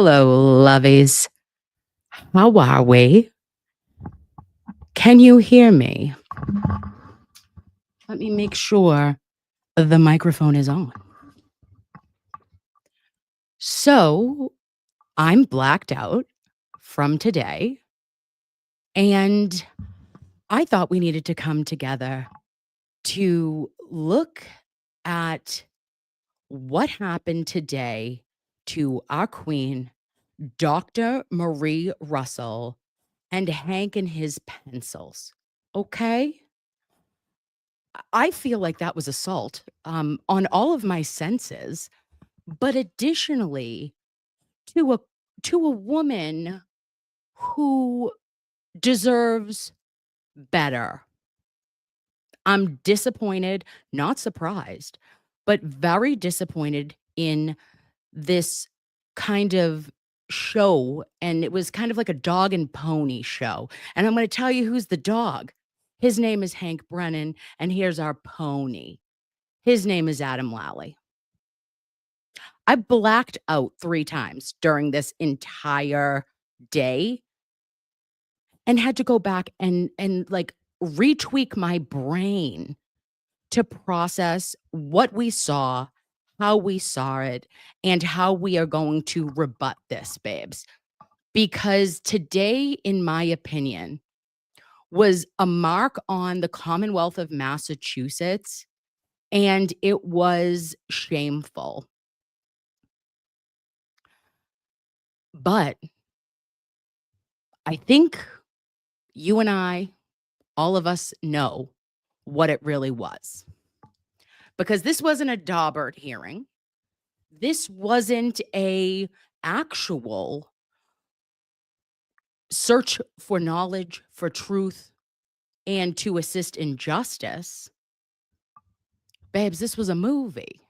Hello, lovies. How are we? Can you hear me? Let me make sure the microphone is on. So, I'm blacked out from today, and I thought we needed to come together to look at what happened today to our queen, Dr. Marie Russell, and Hank and his pencils. Okay? I feel like that was assault on all of my senses, but additionally to a woman who deserves better. I'm disappointed, not surprised, but very disappointed in this kind of show. And it was kind of like a dog and pony show. And I'm going to tell you who's the dog. His name is Hank Brennan, and here's our pony. His name is Adam Lally. I blacked out 3 times during this entire day and had to go back and, like, retweak my brain to process what we saw, how we saw it, and how we are going to rebut this, babes. Because today, in my opinion, was a mark on the Commonwealth of Massachusetts, and it was shameful. But I think you and I, all of us know what it really was. Because this wasn't a Daubert hearing. This wasn't a actual search for knowledge, for truth, and to assist in justice. Babes, this was a movie.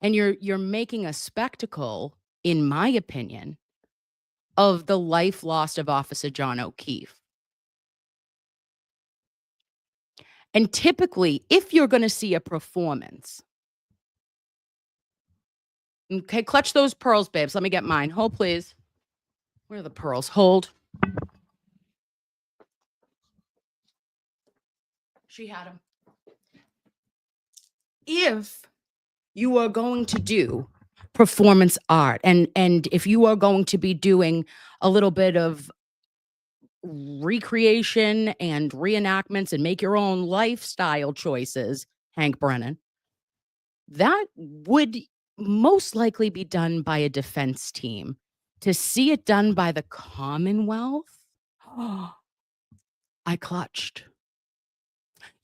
And you're making a spectacle, in my opinion, of the life lost of Officer John O'Keefe. And typically, if you're going to see a performance, okay, clutch those pearls, babes. Let me get mine. Hold, please. Where are the pearls? Hold. She had them. If you are going to do performance art, and if you are going to be doing a little bit of recreation and reenactments and make your own lifestyle choices, Hank Brennan, that would most likely be done by a defense team. To see it done by the Commonwealth, I clutched.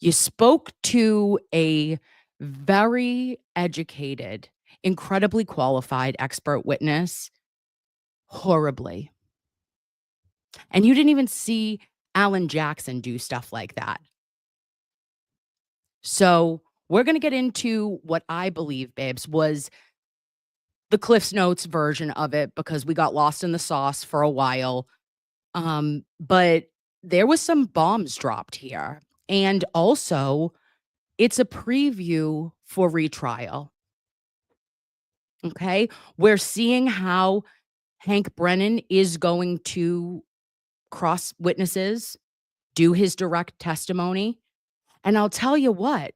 You spoke to a very educated, incredibly qualified expert witness horribly. And you didn't even see Alan Jackson do stuff like that. So we're going to get into what I believe, babes, was the Cliff's Notes version of it, because we got lost in the sauce for a while. But there was some bombs dropped here. And also, it's a preview for retrial. Okay? We're seeing how Hank Brennan is going to cross witnesses, do his direct testimony. And I'll tell you what,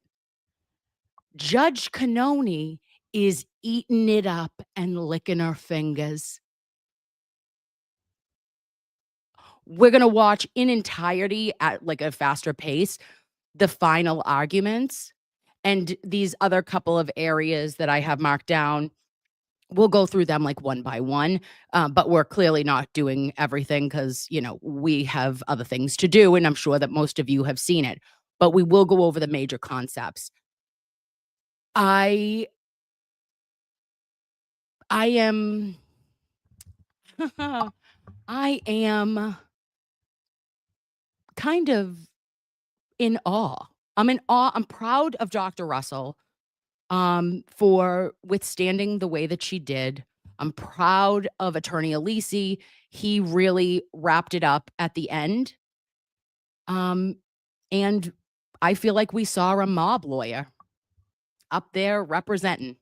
Judge Cannoni is eating it up and licking her fingers. We're going to watch in entirety at like a faster pace the final arguments, and these other couple of areas that I have marked down, we'll go through them like one by one, but we're clearly not doing everything because, we have other things to do, and I'm sure that most of you have seen it, but we will go over the major concepts. I am I am kind of in awe. I'm in awe. I'm proud of Dr. Russell for withstanding the way that she did. I'm proud of Attorney Alisi. He really wrapped it up at the end. And I feel like we saw a mob lawyer up there representing.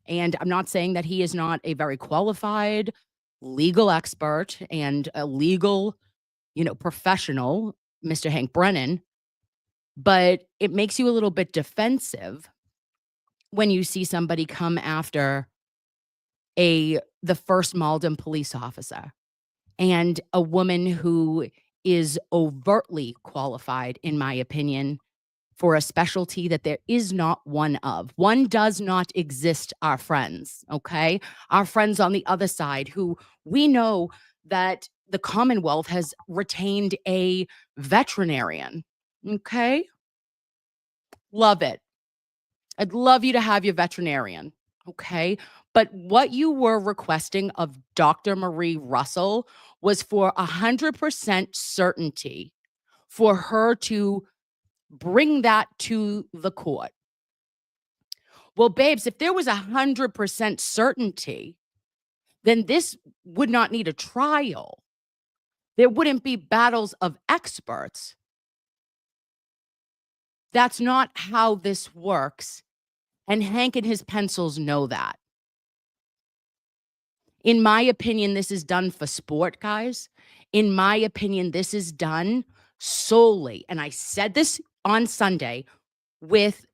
And I'm not saying that he is not a very qualified legal expert and a legal, professional, Mr. Hank Brennan, but it makes you a little bit defensive when you see somebody come after the first Malden police officer and a woman who is overtly qualified, in my opinion, for a specialty that there is not one of. One does not exist, our friends, okay? Our friends on the other side who we know that the Commonwealth has retained a veterinarian, okay? Love it. I'd love you to have your veterinarian, okay? But what you were requesting of Dr. Marie Russell was for 100% certainty for her to bring that to the court. Well, babes, if there was 100% certainty, then this would not need a trial. There wouldn't be battles of experts. That's not how this works. And Hank and his pencils know that. In my opinion, this is done for sport, guys. In my opinion, this is done solely, and I said this on Sunday with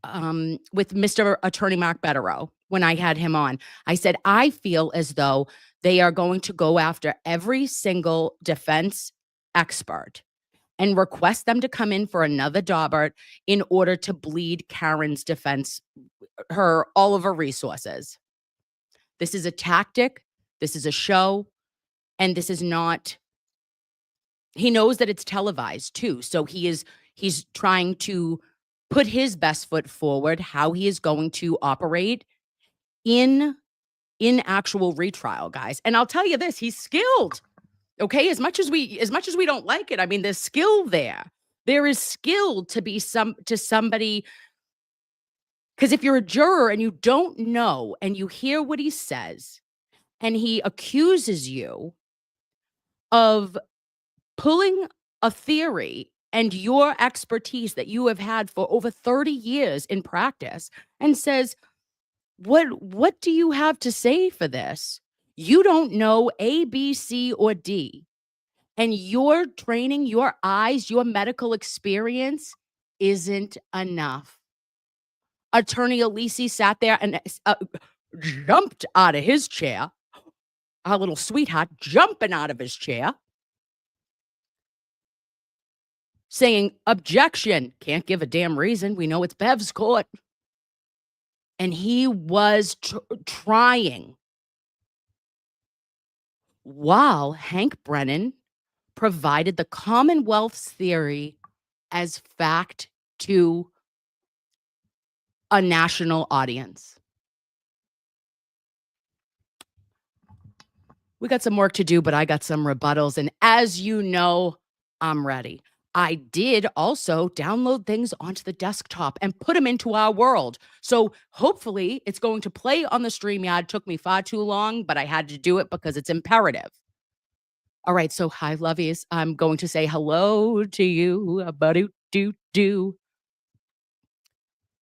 Mr. Attorney Mark Betterow when I had him on. I said, I feel as though they are going to go after every single defense expert and request them to come in for another Daubert in order to bleed Karen's defense, all of her resources. This is a tactic. This is a show. And this is not, he knows that it's televised too. So he's trying to put his best foot forward, how he is going to operate in actual retrial, guys. And I'll tell you this, he's skilled. Okay. As much as we don't like it, I mean, there's skill there. There is skill to somebody. Because if you're a juror and you don't know and you hear what he says and he accuses you of pulling a theory and your expertise that you have had for over 30 years in practice and says, what do you have to say for this? You don't know A, B, C, or D. And your training, your eyes, your medical experience isn't enough. Attorney Alisi sat there and jumped out of his chair. Our little sweetheart jumping out of his chair, saying, objection, can't give a damn reason. We know it's Bev's court. And he was trying while Hank Brennan provided the Commonwealth's theory as fact to a national audience. We got some work to do, but I got some rebuttals. And as you know, I'm ready. I did also download things onto the desktop and put them into our world. So hopefully it's going to play on the StreamYard. It took me far too long, but I had to do it because it's imperative. All right. So hi, lovies. I'm going to say hello to you. Do.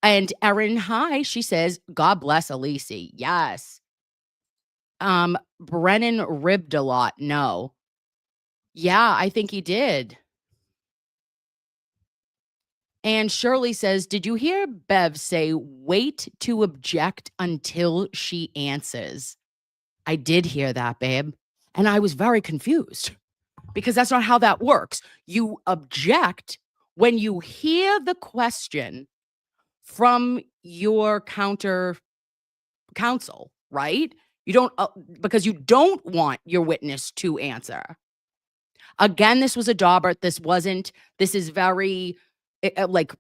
And Erin, hi. She says, God bless Alisi. Yes. Brennan ribbed a lot. No. Yeah, I think he did. And Shirley says, did you hear Bev say, wait to object until she answers? I did hear that, babe. And I was very confused because that's not how that works. You object when you hear the question from your counter counsel, right? You don't, because you don't want your witness to answer. Again, this was a Daubert. This is very, like,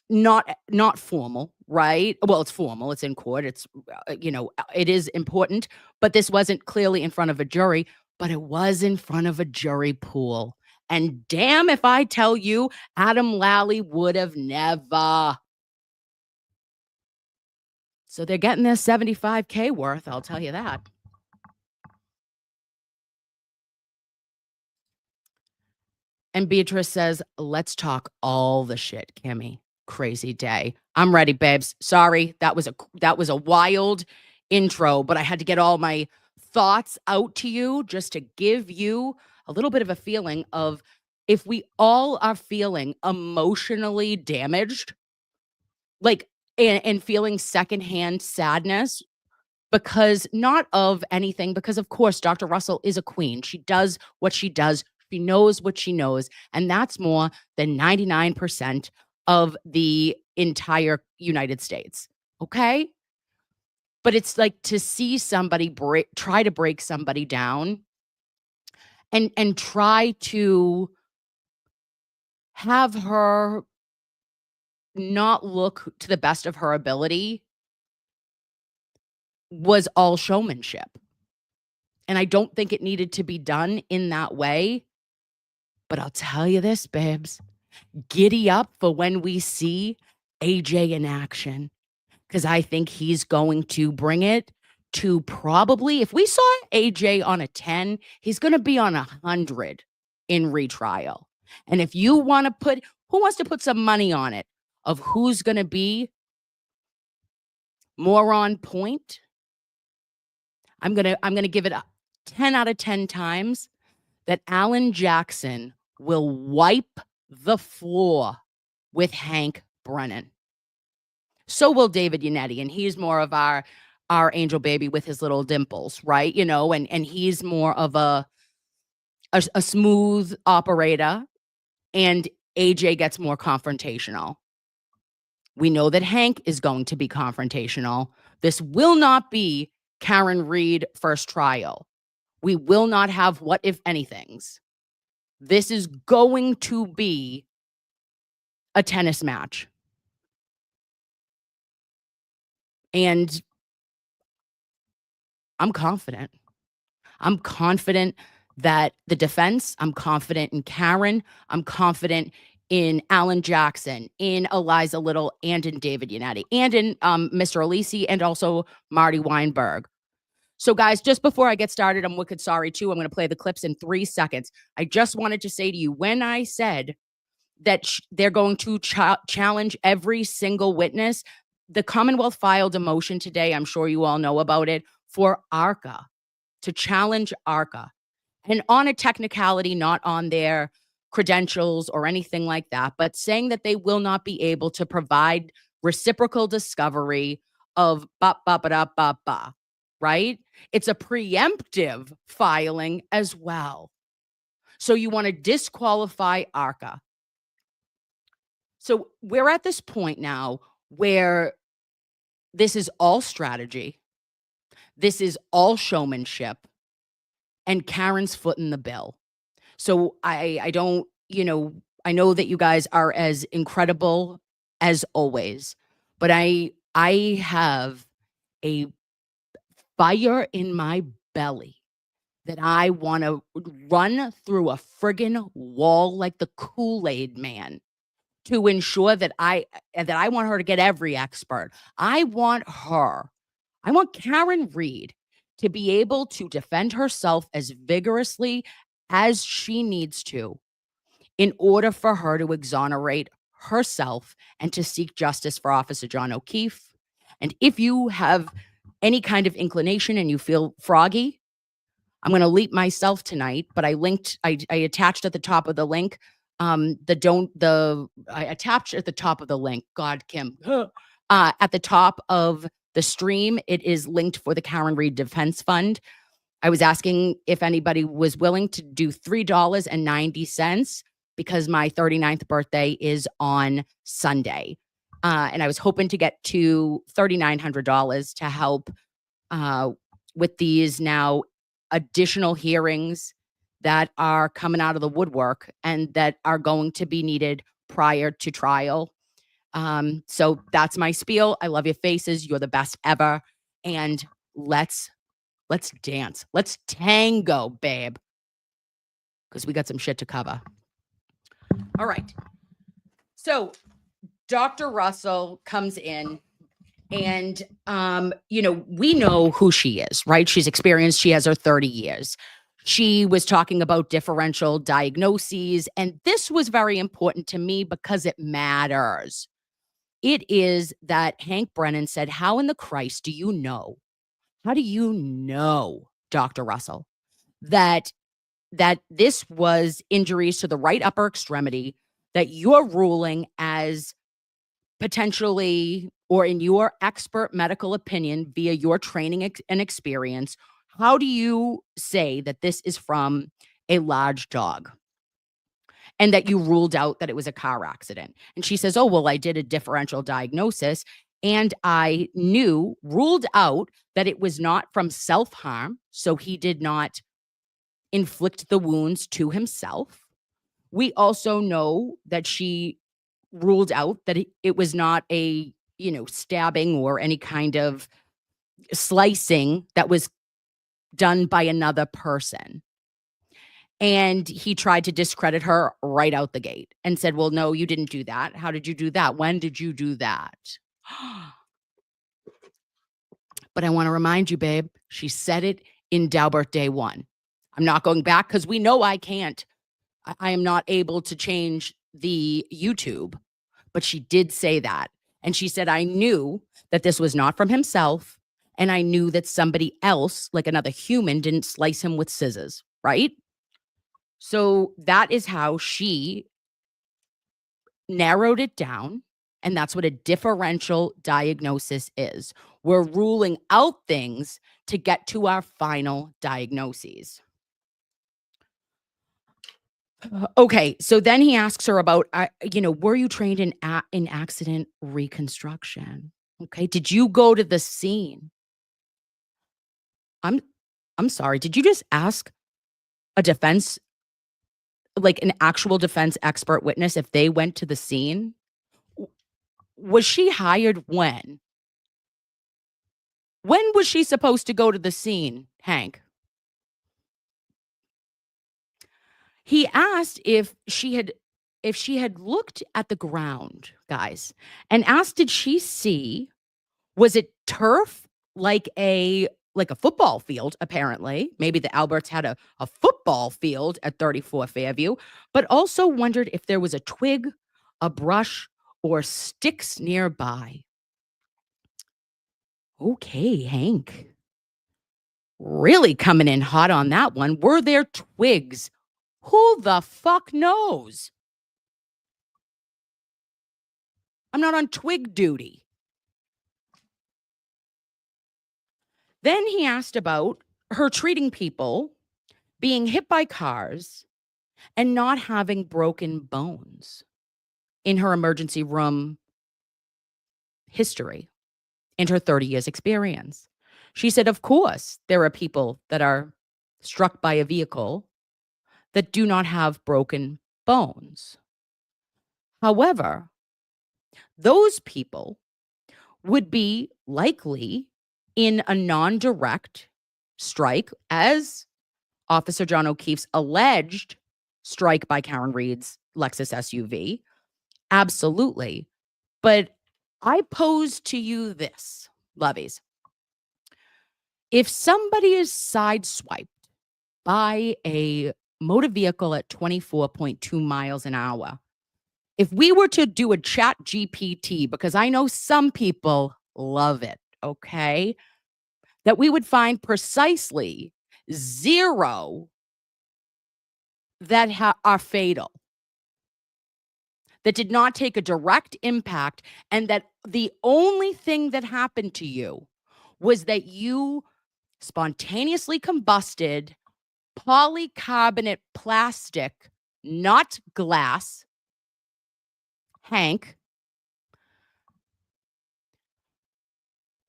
not formal, right? Well, it's formal. It's in court. It's, it is important, but this wasn't clearly in front of a jury, but it was in front of a jury pool. And damn if I tell you, Adam Lally would have never. So they're getting their $75K worth, I'll tell you that. And Beatrice says, let's talk all the shit, Kimmy. Crazy day. I'm ready, babes. Sorry, that was a wild intro, but I had to get all my thoughts out to you just to give you a little bit of a feeling of if we all are feeling emotionally damaged, like, and feeling secondhand sadness because not of anything, because of course Dr. Russell is a queen. She does what she does. She knows what she knows, and that's more than 99% of the entire United States. Okay? But it's like to see somebody try to break somebody down and try to have her not look to the best of her ability was all showmanship. And I don't think it needed to be done in that way. But I'll tell you this, babes, giddy up for when we see AJ in action, because I think he's going to bring it to probably, if we saw AJ on a 10, he's going to be on 100 in retrial. And if you want to put, who wants to put some money on it of who's going to be more on point? I'm going to give it a 10 out of 10 times that Alan Jackson will wipe the floor with Hank Brennan. So will David Yannetti, and he's more of our angel baby with his little dimples, right? You know, and he's more of a smooth operator, and AJ gets more confrontational. We know that Hank is going to be confrontational. This will not be Karen Reed first trial. We will not have what if anythings. This is going to be a tennis match. And I'm confident. I'm confident that the defense, I'm confident in Karen, I'm confident in Alan Jackson, in Eliza Little, and in David Yannetti, and in Mr. Alisi, and also Marty Weinberg. So guys, just before I get started, I'm wicked sorry too. I'm going to play the clips in 3 seconds. I just wanted to say to you, when I said that they're going to challenge every single witness, the Commonwealth filed a motion today, I'm sure you all know about it, for ARCA, to challenge ARCA. And on a technicality, not on their credentials or anything like that, but saying that they will not be able to provide reciprocal discovery of ba-ba-ba-da-ba-ba, right? It's a preemptive filing as well. So you want to disqualify ARCA. So we're at this point now where this is all strategy. This is all showmanship, and Karen's footing the bill. So I don't, I know that you guys are as incredible as always, but I have a fire in my belly that I want to run through a friggin' wall like the Kool-Aid man to ensure that I want her to get every expert. I want Karen Reed to be able to defend herself as vigorously as she needs to in order for her to exonerate herself and to seek justice for Officer John O'Keefe. And if you have any kind of inclination and you feel froggy, I'm going to leap myself tonight, but I attached at the top of the link, I attached at the top of the link, God, Kim, at the top of the stream, it is linked for the Karen Reed Defense Fund. I was asking if anybody was willing to do $3.90 because my 39th birthday is on Sunday. And I was hoping to get to $3,900 to help with these now additional hearings that are coming out of the woodwork and that are going to be needed prior to trial. So that's my spiel. I love your faces. You're the best ever. And let's dance. Let's tango, babe. Because we got some shit to cover. All right. So Dr. Russell comes in and, we know who she is, right? She's experienced. She has her 30 years. She was talking about differential diagnoses. And this was very important to me because it matters. It is that Hank Brennan said, "How in the Christ do you know? How do you know, Dr. Russell, that this was injuries to the right upper extremity that you're ruling as potentially, or in your expert medical opinion via your training and experience, how do you say that this is from a large dog and that you ruled out that it was a car accident?" And she says, "Oh, well, I did a differential diagnosis and I ruled out that it was not from self-harm. So he did not inflict the wounds to himself. We also know that she ruled out that it was not a, stabbing or any kind of slicing that was done by another person." And he tried to discredit her right out the gate and said, "Well, no, you didn't do that. How did you do that? When did you do that?" But I want to remind you, babe, she said it in Daubert Day 1. I'm not going back because we know I can't. I am not able to change the YouTube, but she did say that. And she said, "I knew that this was not from himself. And I knew that somebody else, like another human, didn't slice him with scissors." Right? So that is how she narrowed it down. And that's what a differential diagnosis is. We're ruling out things to get to our final diagnoses. Okay, so then he asks her about, were you trained in accident reconstruction? Okay, did you go to the scene? I'm I'm sorry. Did you just ask a defense, like an actual defense expert witness, if they went to the scene? W- Was she hired when? When was she supposed to go to the scene, Hank? He asked if she had looked at the ground, guys, and asked, did she see, was it turf like a football field, apparently? Maybe the Alberts had a football field at 34 Fairview, but also wondered if there was a twig, a brush, or sticks nearby. Okay, Hank. Really coming in hot on that one. Were there twigs? Who the fuck knows? I'm not on twig duty. Then he asked about her treating people being hit by cars and not having broken bones in her emergency room history and her 30 years experience. She said, of course, there are people that are struck by a vehicle that do not have broken bones. However, those people would be likely in a non-direct strike, as Officer John O'Keefe's alleged strike by Karen Reed's Lexus SUV. Absolutely. But I pose to you this, lovies. If somebody is sideswiped by a motor vehicle at 24.2 miles an hour, if we were to do a chat GPT, because I know some people love it, okay, that we would find precisely 0 that are fatal, that did not take a direct impact, and that the only thing that happened to you was that you spontaneously combusted polycarbonate plastic, not glass, Hank,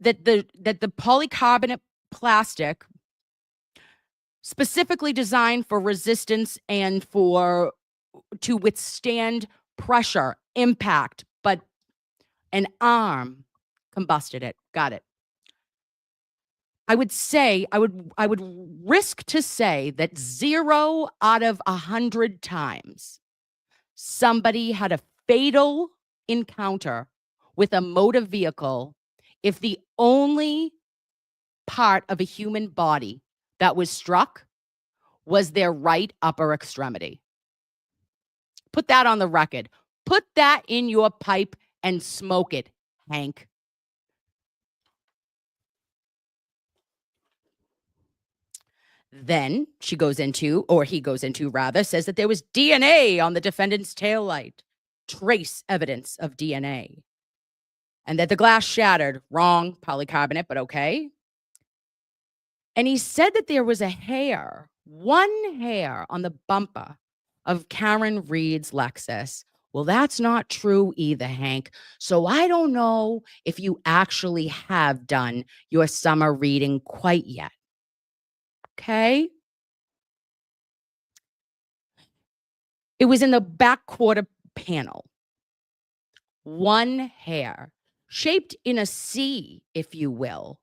that the polycarbonate plastic specifically designed for resistance and to withstand pressure, impact, but an arm combusted it. Got it. I would risk to say that 0 out of 100 times somebody had a fatal encounter with a motor vehicle if the only part of a human body that was struck was their right upper extremity. Put that on the record. Put that in your pipe and smoke it, Hank. Then she goes into, or he goes into rather, says that there was DNA on the defendant's taillight, trace evidence of DNA, and that the glass shattered. Wrong, polycarbonate, but okay. And he said that there was a hair, one hair on the bumper of Karen Reed's Lexus. Well, that's not true either, Hank. So I don't know if you actually have done your summer reading quite yet. Okay? It was in the back quarter panel. One hair, shaped in a C, if you will.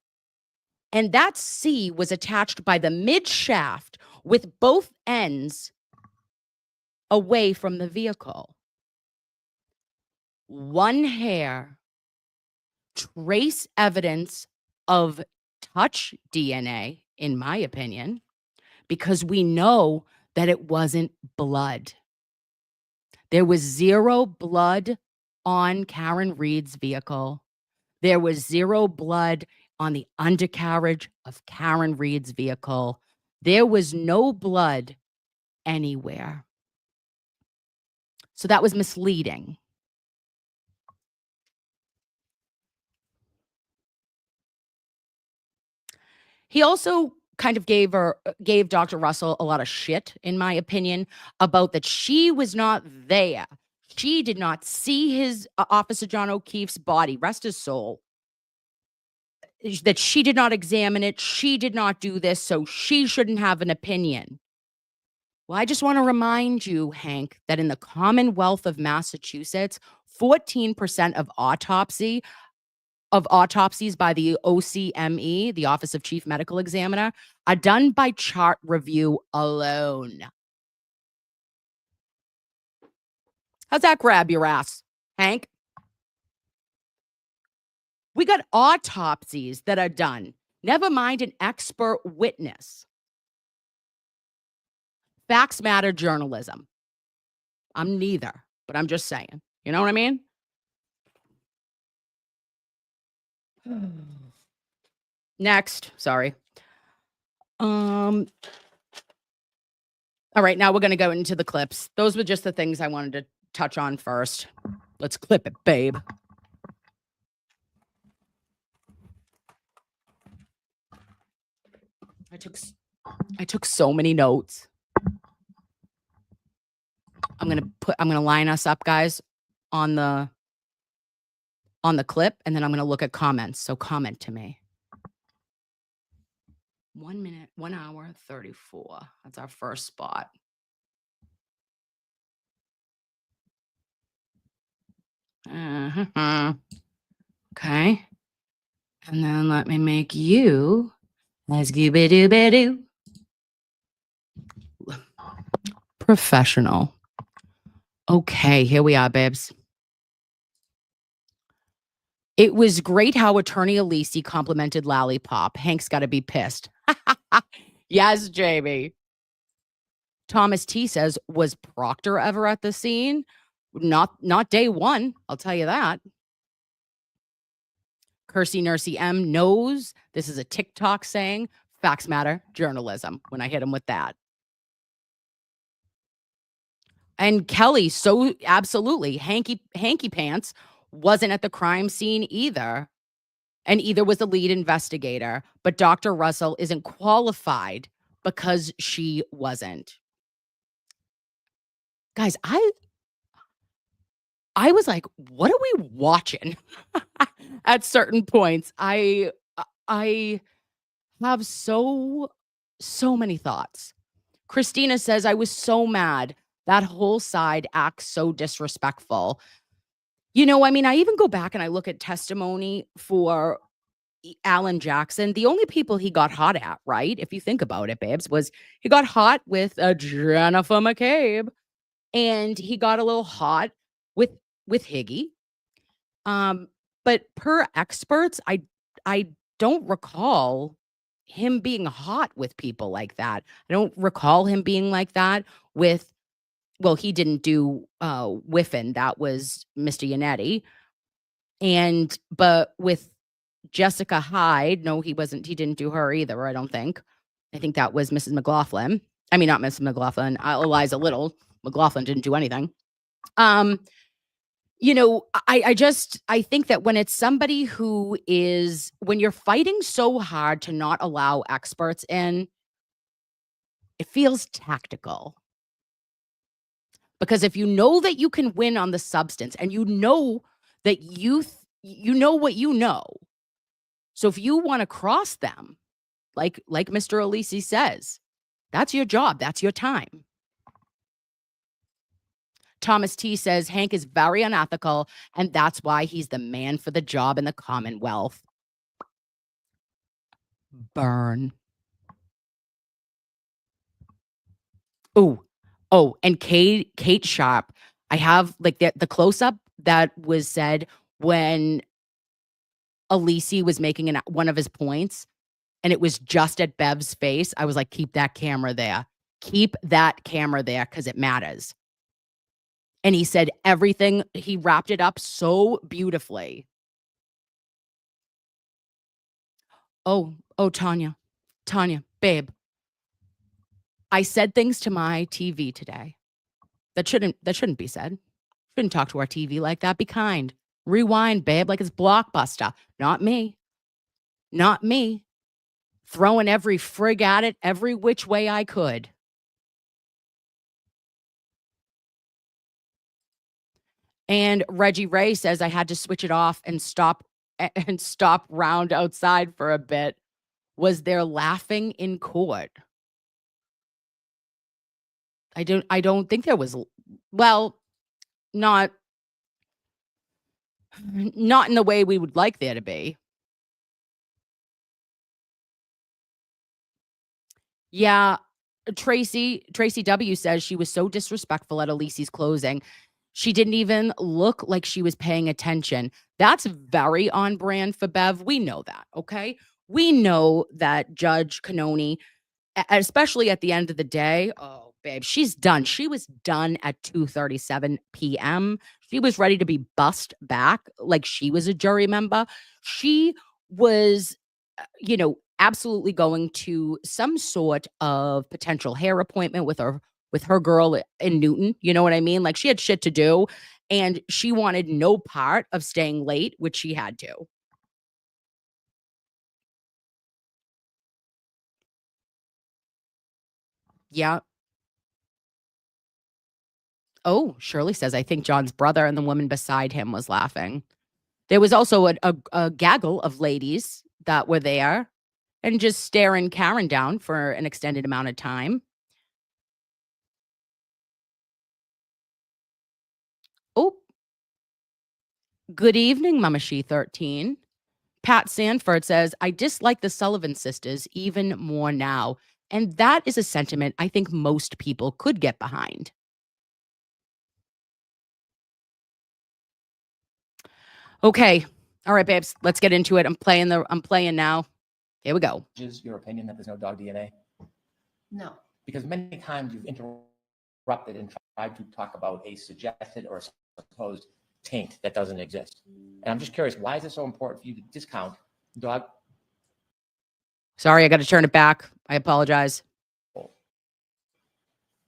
And that C was attached by the mid shaft with both ends away from the vehicle. One hair, trace evidence of touch DNA, in my opinion, because we know that it wasn't blood. There was zero blood on Karen Reed's vehicle. There was zero blood on the undercarriage of Karen Reed's vehicle. There was no blood anywhere. So that was misleading. He also kind of gave Dr. Russell a lot of shit, in my opinion, about that she was not there. She did not see his Officer John O'Keefe's body, rest his soul. That she did not examine it. She did not do this, so she shouldn't have an opinion. Well, I just want to remind you, Hank, that in the Commonwealth of Massachusetts, 14% of autopsies by the OCME, the Office of Chief Medical Examiner, are done by chart review alone. How's that grab your ass, Hank? We got autopsies that are done. Never mind an expert witness. Facts matter journalism. I'm neither, but I'm just saying. You know what I mean? Next, sorry. All right, now we're going to go into the clips. Those were just the things I wanted to touch on first. Let's clip it, babe. I took so many notes. I'm going to line us up, guys, on the clip, and then I'm going to look at comments. So comment to me. 1 minute, 1 hour, 34. That's our first spot. Okay. And then let me make you as Scooby-Doo-Ba-Doo. Professional. Okay, here we are, babes. It was great how Attorney Alisi complimented Lollipop. Hank's got to be pissed. Yes, Jamie. Thomas T says, was Proctor ever at the scene? Not day one, I'll tell you that. Kersey Nursey M knows this is a TikTok saying, facts matter, journalism, when I hit him with that. And Kelly, so absolutely, Hanky Pants wasn't at the crime scene either. And either was the lead investigator, but Dr. Russell isn't qualified because she wasn't. Guys, I was like, what are we watching? At certain points, I have so many thoughts. Christina says, I was so mad. That whole side acts so disrespectful. You know, I mean, I even go back and I look at testimony for Alan Jackson. The only people he got hot at, right? If you think about it, babes, was he got hot with Jennifer McCabe, and he got a little hot with Higgy. But per experts, I don't recall him being hot with people like that. I don't recall him being like that with, well, he didn't do Whiffen. That was Mr. Yannetti. But with Jessica Hyde, no, he didn't do her either, I don't think. I think that was Mrs. McLaughlin. I mean, not Mrs. McLaughlin, Eliza Little. McLaughlin didn't do anything. I think that when it's somebody who is, when you're fighting so hard to not allow experts in, it feels tactical. Because if you know that you can win on the substance and you know that you know what you know. So if you want to cross them, like Mr. Alisi says, that's your job. That's your time. Thomas T says Hank is very unethical, and that's why he's the man for the job in the Commonwealth. Burn. Oh, and Kate Sharp. I have like the close-up that was said when Alisi was making one of his points, and it was just at Bev's face. I was like, keep that camera there. Keep that camera there because it matters. And he said everything. He wrapped it up so beautifully. Oh, Tanya, babe. I said things to my TV today that shouldn't be said. Shouldn't talk to our TV like that. Be kind. Rewind, babe, like it's Blockbuster. Not me. Not me. Throwing every frig at it every which way I could. And Reggie Ray says I had to switch it off and stop round outside for a bit. Was there laughing in court? I don't think there was. Well, not in the way we would like there to be. Yeah, Tracy W says she was so disrespectful at Alisi's closing. She didn't even look like she was paying attention. That's very on brand for Bev. We know that, okay? We know that Judge Cannoni, especially at the end of the day, oh, babe, she's done. She was done at 2:37 p.m. She was ready to be bussed back like she was a jury member. She was, absolutely going to some sort of potential hair appointment with her girl in Newton. You know what I mean? Like she had shit to do and she wanted no part of staying late, which she had to. Yeah. Oh, Shirley says, I think John's brother and the woman beside him was laughing. There was also a gaggle of ladies that were there and just staring Karen down for an extended amount of time. Oh, good evening, Mama She 13. Pat Sanford says, I dislike the Sullivan sisters even more now. And that is a sentiment I think most people could get behind. Okay. All right, babes, let's get into it. I'm playing now. Here we go. Is your opinion that there's no dog DNA? No. Because many times you've interrupted and tried to talk about a suggested or supposed taint that doesn't exist. And I'm just curious, why is it so important for you to discount dog? Sorry, I got to turn it back. I apologize.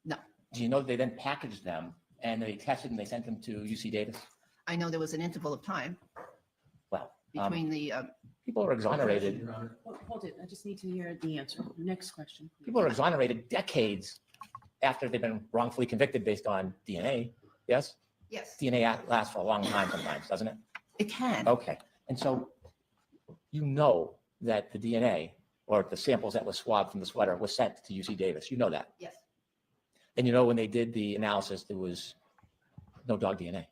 No. Do you know they then packaged them and they tested and they sent them to UC Davis? I know there was an interval of time Well, between the. people are exonerated. Hold it. I just need to hear the answer. Next question. People are exonerated decades after they've been wrongfully convicted based on DNA. Yes? Yes, DNA lasts for a long time sometimes, doesn't it? it can. Okay. And so you know that the DNA or the samples that was swabbed from the sweater was sent to UC Davis. You know that. Yes. And you know when they did the analysis, there was no dog DNA.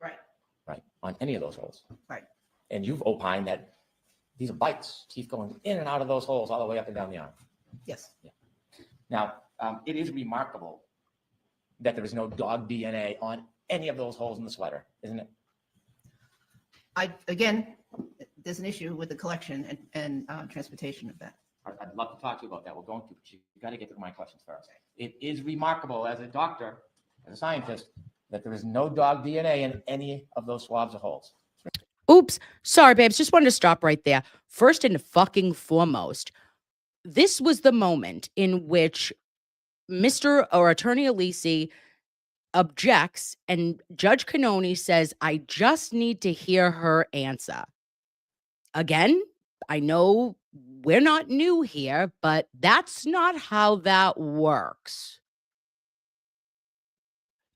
Right. Right, on any of those holes. Right. And you've opined that these are bites, teeth going in and out of those holes all the way up and down the arm. Yes. Yeah. Now, it is remarkable that there is no dog DNA on any of those holes in the sweater, isn't it? Again, there's an issue with the collection and transportation of that. I'd love to talk to you about that. We're going to, but you got to get to my questions first. It is remarkable as a doctor, as a scientist, that there is no dog DNA in any of those swabs or holes. Oops. Sorry, babes. Just wanted to stop right there. First and fucking foremost, this was the moment in which Mr. or Attorney Alisi objects and Judge Canoni says, I just need to hear her answer. Again, I know we're not new here, but that's not how that works.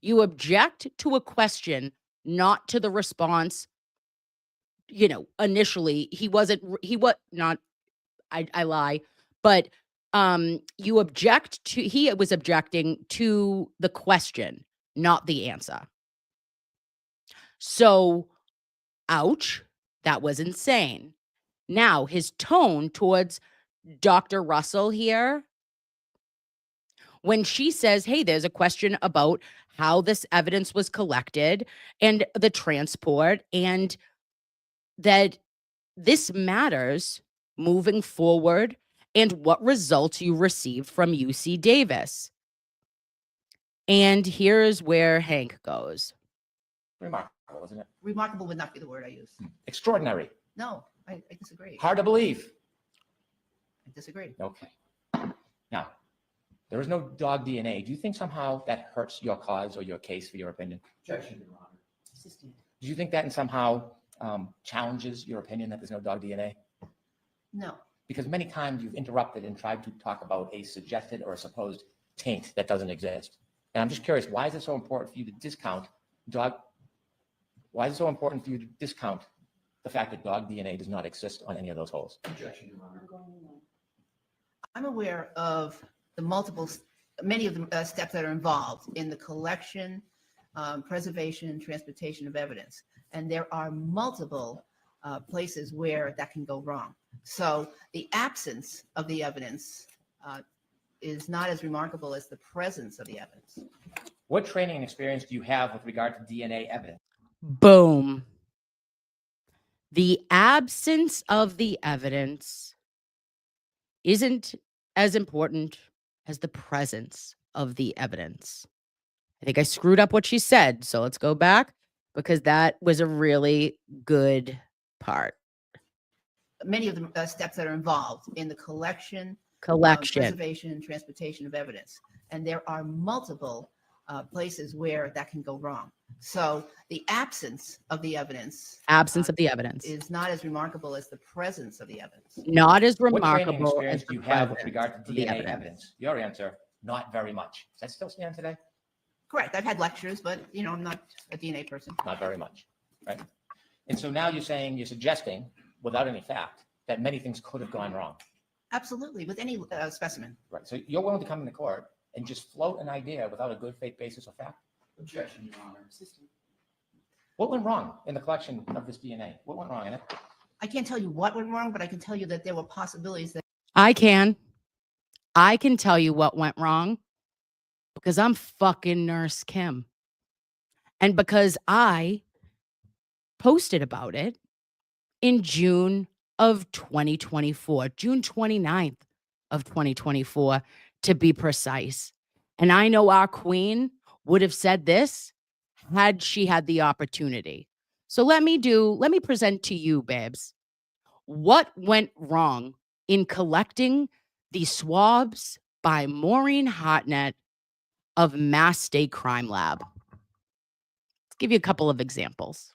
You object to a question, not to the response. You know, initially he was not, I lie, but you object to, he was objecting to the question, not the answer. So, ouch, that was insane. Now, his tone towards Dr. Russell here, when she says, hey, there's a question about how this evidence was collected and the transport, and that this matters moving forward and what results you received from UC Davis. And here's where Hank goes. Remarkable, isn't it? Remarkable would not be the word I use. Extraordinary. No, I disagree. Hard to believe. I disagree. Okay. Now, there is no dog DNA. Do you think somehow that hurts your cause or your case, for your opinion? Objection, Your Honor. Assistant. Do you think that somehow challenges your opinion that there's no dog DNA? No. Because many times you've interrupted and tried to talk about a suggested or a supposed taint that doesn't exist. And I'm just curious, why is it so important for you to discount the fact that dog DNA does not exist on any of those holes? Objection, Your Honor. I'm aware of many of the steps that are involved in the collection, preservation, and transportation of evidence. And there are multiple places where that can go wrong. So the absence of the evidence is not as remarkable as the presence of the evidence. What training and experience do you have with regard to DNA evidence? Boom. The absence of the evidence isn't as important as the presence of the evidence. I think I screwed up what she said, so let's go back because that was a really good part. Many of the steps that are involved in the collection, Collection. preservation, and transportation of evidence. And there are multiple places where that can go wrong. So the absence of the evidence is not as remarkable as the presence of the evidence. Not as What training and remarkable experience as do the you have with presence regard to of the DNA evidence? Your answer, not very much. Does that still stand today? Correct. I've had lectures, but I'm not a DNA person. Not very much, right? And so now you're suggesting, without any fact, that many things could have gone wrong. Absolutely, with any specimen. Right. So you're willing to come into court and just float an idea without a good faith basis or fact? Objection, Your Honor. Assistant. What went wrong in the collection of this DNA? What went wrong in it? I can't tell you what went wrong, but I can tell you that there were possibilities that. I can tell you what went wrong because I'm fucking Nurse Kim. And because I posted about it in June of 2024, June 29th of 2024, to be precise. And I know our queen would have said this had she had the opportunity. So let me present to you, babes, what went wrong in collecting the swabs by Maureen Hartnett of Mass State Crime Lab. Let's give you a couple of examples.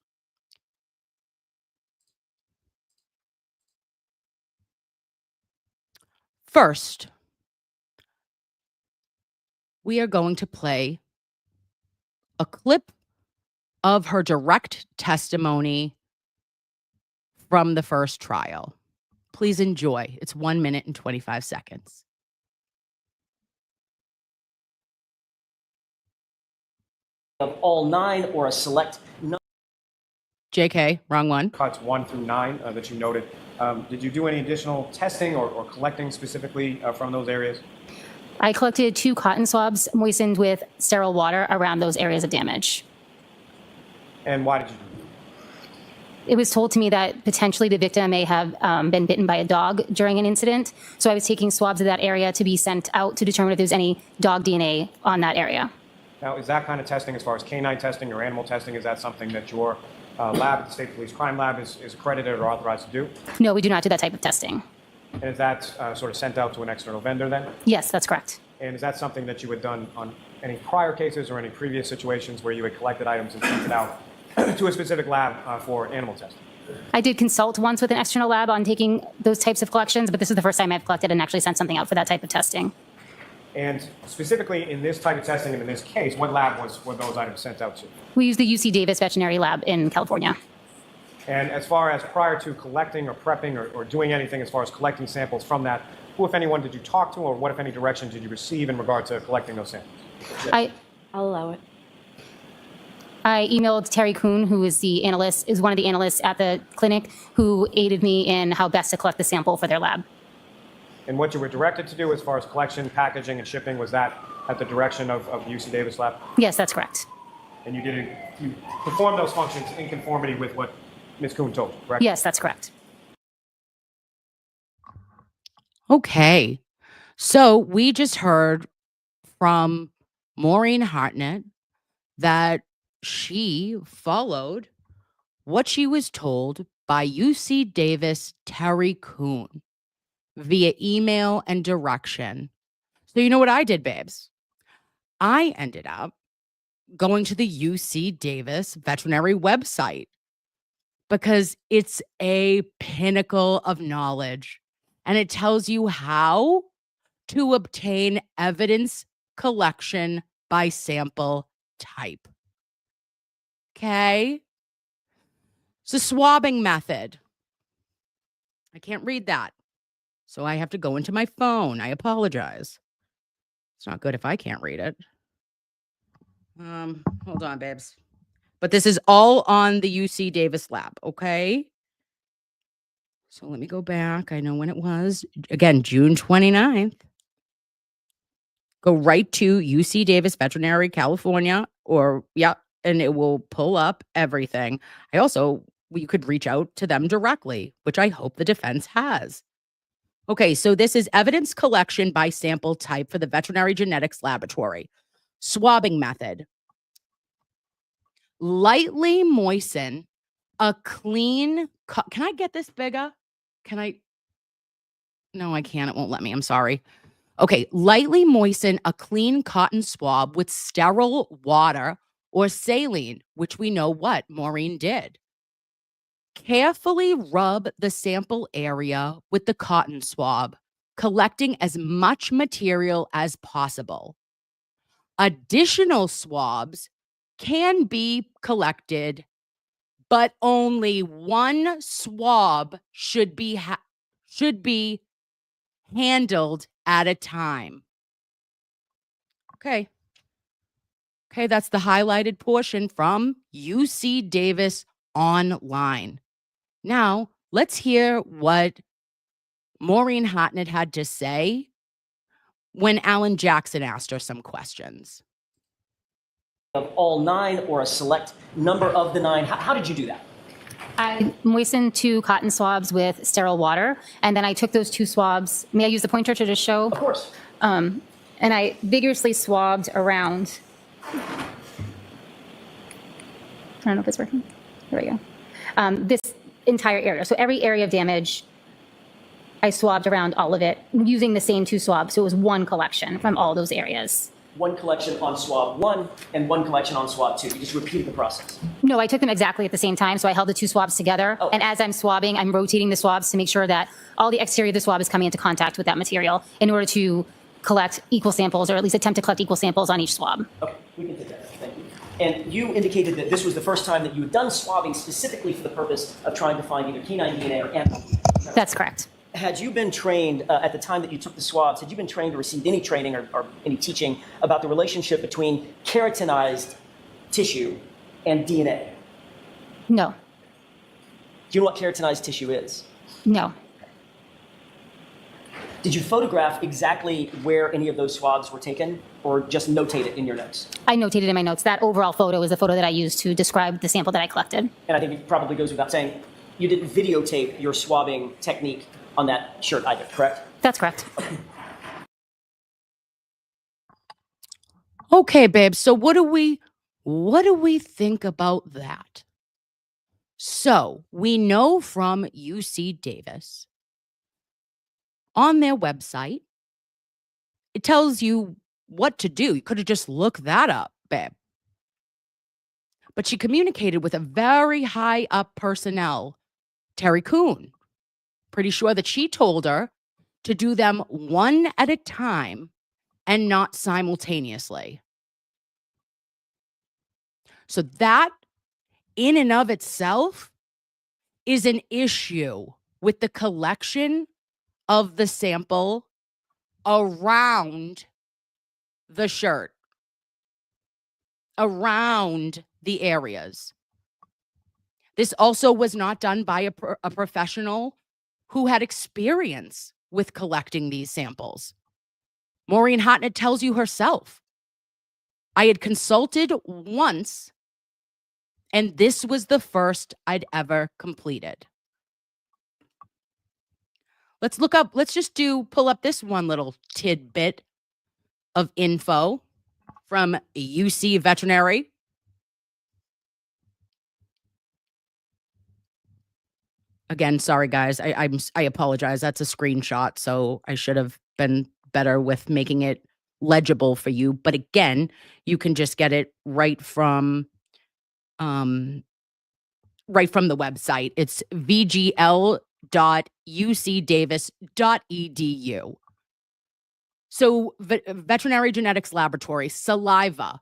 First, we are going to play a clip of her direct testimony from the first trial. Please enjoy. It's 1 minute and 25 seconds. Of all 9 or a select number. JK, wrong one. Cuts 1 through 9 that you noted. Did you do any additional testing or collecting specifically from those areas? I collected 2 cotton swabs moistened with sterile water around those areas of damage. And why did you do that? It was told to me that potentially the victim may have been bitten by a dog during an incident. So I was taking swabs of that area to be sent out to determine if there's any dog DNA on that area. Now, is that kind of testing, as far as canine testing or animal testing, is that something that you're lab that the State Police Crime Lab is accredited or authorized to do? No, we do not do that type of testing. And is that sort of sent out to an external vendor then? Yes, that's correct. And is that something that you had done on any prior cases or any previous situations where you had collected items and sent it out to a specific lab for animal testing? I did consult once with an external lab on taking those types of collections, but this is the first time I've collected and actually sent something out for that type of testing. And specifically in this type of testing and in this case, what lab were those items sent out to? We use the UC Davis Veterinary Lab in California. And as far as prior to collecting or prepping or doing anything as far as collecting samples from that, who, if anyone, did you talk to, or what, if any, direction did you receive in regard to collecting those samples? I'll allow it. I emailed Terry Kuhn, who is one of the analysts at the clinic, who aided me in how best to collect the sample for their lab. And what you were directed to do as far as collection, packaging, and shipping, was that at the direction of the UC Davis lab? Yes, that's correct. And you performed those functions in conformity with what Ms. Kuhn told you, correct? Yes, that's correct. Okay. So we just heard from Maureen Hartnett that she followed what she was told by UC Davis Terry Kuhn via email and direction. So you know what I did, babes? I ended up going to the UC Davis veterinary website because it's a pinnacle of knowledge and it tells you how to obtain evidence collection by sample type. Okay? It's a swabbing method. I can't read that. So I have to go into my phone. I apologize. It's not good if I can't read it. Hold on, babes. But this is all on the UC Davis lab, okay? So let me go back. I know when it was. Again, June 29th. Go right to UC Davis Veterinary, California, and it will pull up everything. You could reach out to them directly, which I hope the defense has. Okay, so this is evidence collection by sample type for the Veterinary Genetics Laboratory. Swabbing method. Lightly moisten a clean, can I get this bigger? No, I can't. It won't let me. I'm sorry. Okay, lightly moisten a clean cotton swab with sterile water or saline, which we know what Maureen did. Carefully rub the sample area with the cotton swab, collecting as much material as possible. Additional swabs can be collected, but only one swab should be handled at a time. Okay, that's the highlighted portion from UC Davis online. Now, let's hear what Maureen Hartnett had to say when Alan Jackson asked her some questions. Of all 9 or a select number of the 9, how did you do that? I moistened 2 cotton swabs with sterile water, and then I took those 2 swabs. May I use the pointer to just show? Of course. And I vigorously swabbed around. I don't know if it's working. There we go. This entire area. So every area of damage, I swabbed around all of it using the same 2 swabs. So it was one collection from all those areas. One collection on swab 1 and one collection on swab 2. You just repeated the process. No, I took them exactly at the same time. So I held the 2 swabs together. Oh. And as I'm swabbing, I'm rotating the swabs to make sure that all the exterior of the swab is coming into contact with that material in order to collect equal samples, or at least attempt to collect equal samples on each swab. Okay, we can take that. Thank you. And you indicated that this was the first time that you had done swabbing specifically for the purpose of trying to find either canine DNA or animal DNA. That's correct. Had you been trained at the time that you took the swabs, had you been trained or received any training or any teaching about the relationship between keratinized tissue and DNA? No. Do you know what keratinized tissue is? No. Did you photograph exactly where any of those swabs were taken, or just notate it in your notes? I notated in my notes. That overall photo is the photo that I used to describe the sample that I collected. And I think it probably goes without saying, you didn't videotape your swabbing technique on that shirt either, correct? That's correct. Okay, babe. So what do we think about that? So we know from UC Davis on their website, it tells you what to do. You could have just looked that up, babe. But she communicated with a very high up personnel, Terry Kuhn. Pretty sure that she told her to do them one at a time and not simultaneously. So that in and of itself is an issue with the collection of the sample around the shirt, around the areas. This also was not done by a professional who had experience with collecting these samples. Maureen Hotnet tells you herself, I had consulted once, and this was the first I'd ever completed. Let's pull up this one little tidbit of info from UC Veterinary. Again, sorry guys, I apologize. That's a screenshot, so I should have been better with making it legible for you. But again, you can just get it right from the website. It's vgl.ucdavis.edu. So veterinary genetics laboratory, saliva.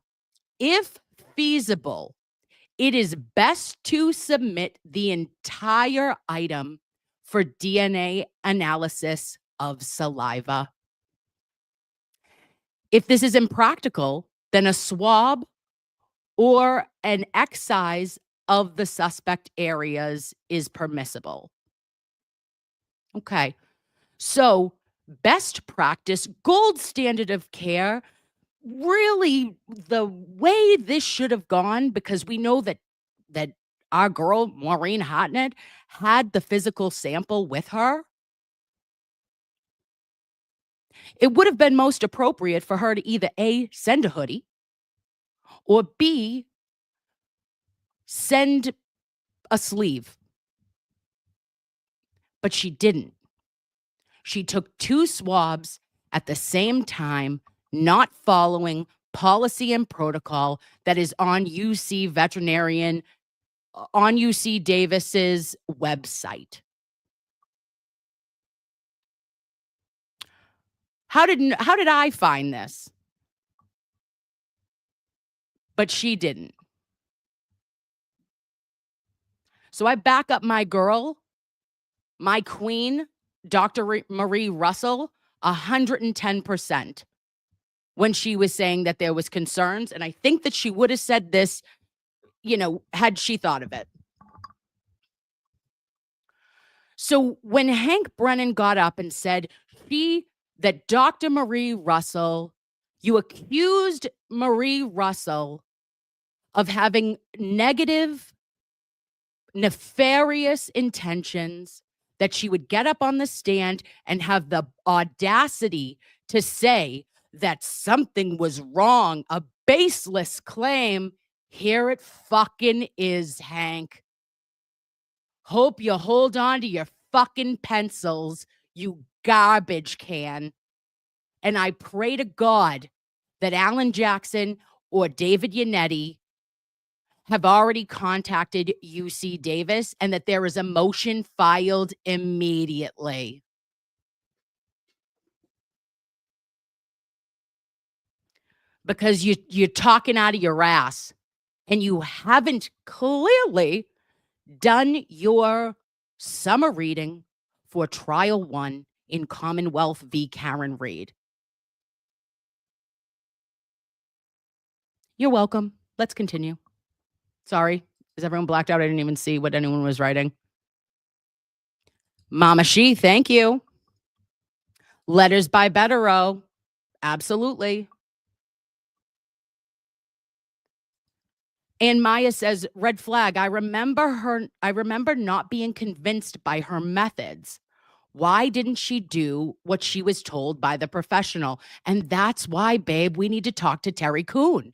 If feasible, it is best to submit the entire item for DNA analysis of saliva. If this is impractical, then a swab or an excise of the suspect areas is permissible. Okay, so best practice, gold standard of care, really the way this should have gone, because we know that our girl, Maureen Hotnet, had the physical sample with her. It would have been most appropriate for her to either A, send a hoodie, or B, send a sleeve. But she didn't. She took 2 swabs at the same time, not following policy and protocol that is on UC Davis's website. How did I find this? But she didn't. So I back up my girl, my queen, Dr. Marie Russell, 110%. When she was saying that there was concerns. And I think that she would have said this, had she thought of it. So when Hank Brennan got up and said that Dr. Marie Russell, you accused Marie Russell of having negative, nefarious intentions, that she would get up on the stand and have the audacity to say that something was wrong, a baseless claim. Here it fucking is, Hank. Hope you hold on to your fucking pencils, you garbage can. And I pray to God that Alan Jackson or David Yannetti have already contacted UC Davis and that there is a motion filed immediately. Because you're talking out of your ass and you haven't clearly done your summer reading for trial 1 in Commonwealth v. Karen Reed. You're welcome. Let's continue. Sorry. Is everyone blacked out? I didn't even see what anyone was writing. Mama She, thank you. Letters by Betterow. Absolutely. And Maya says, red flag. I remember not being convinced by her methods. Why didn't she do what she was told by the professional? And that's why, babe, we need to talk to Terry Kuhn.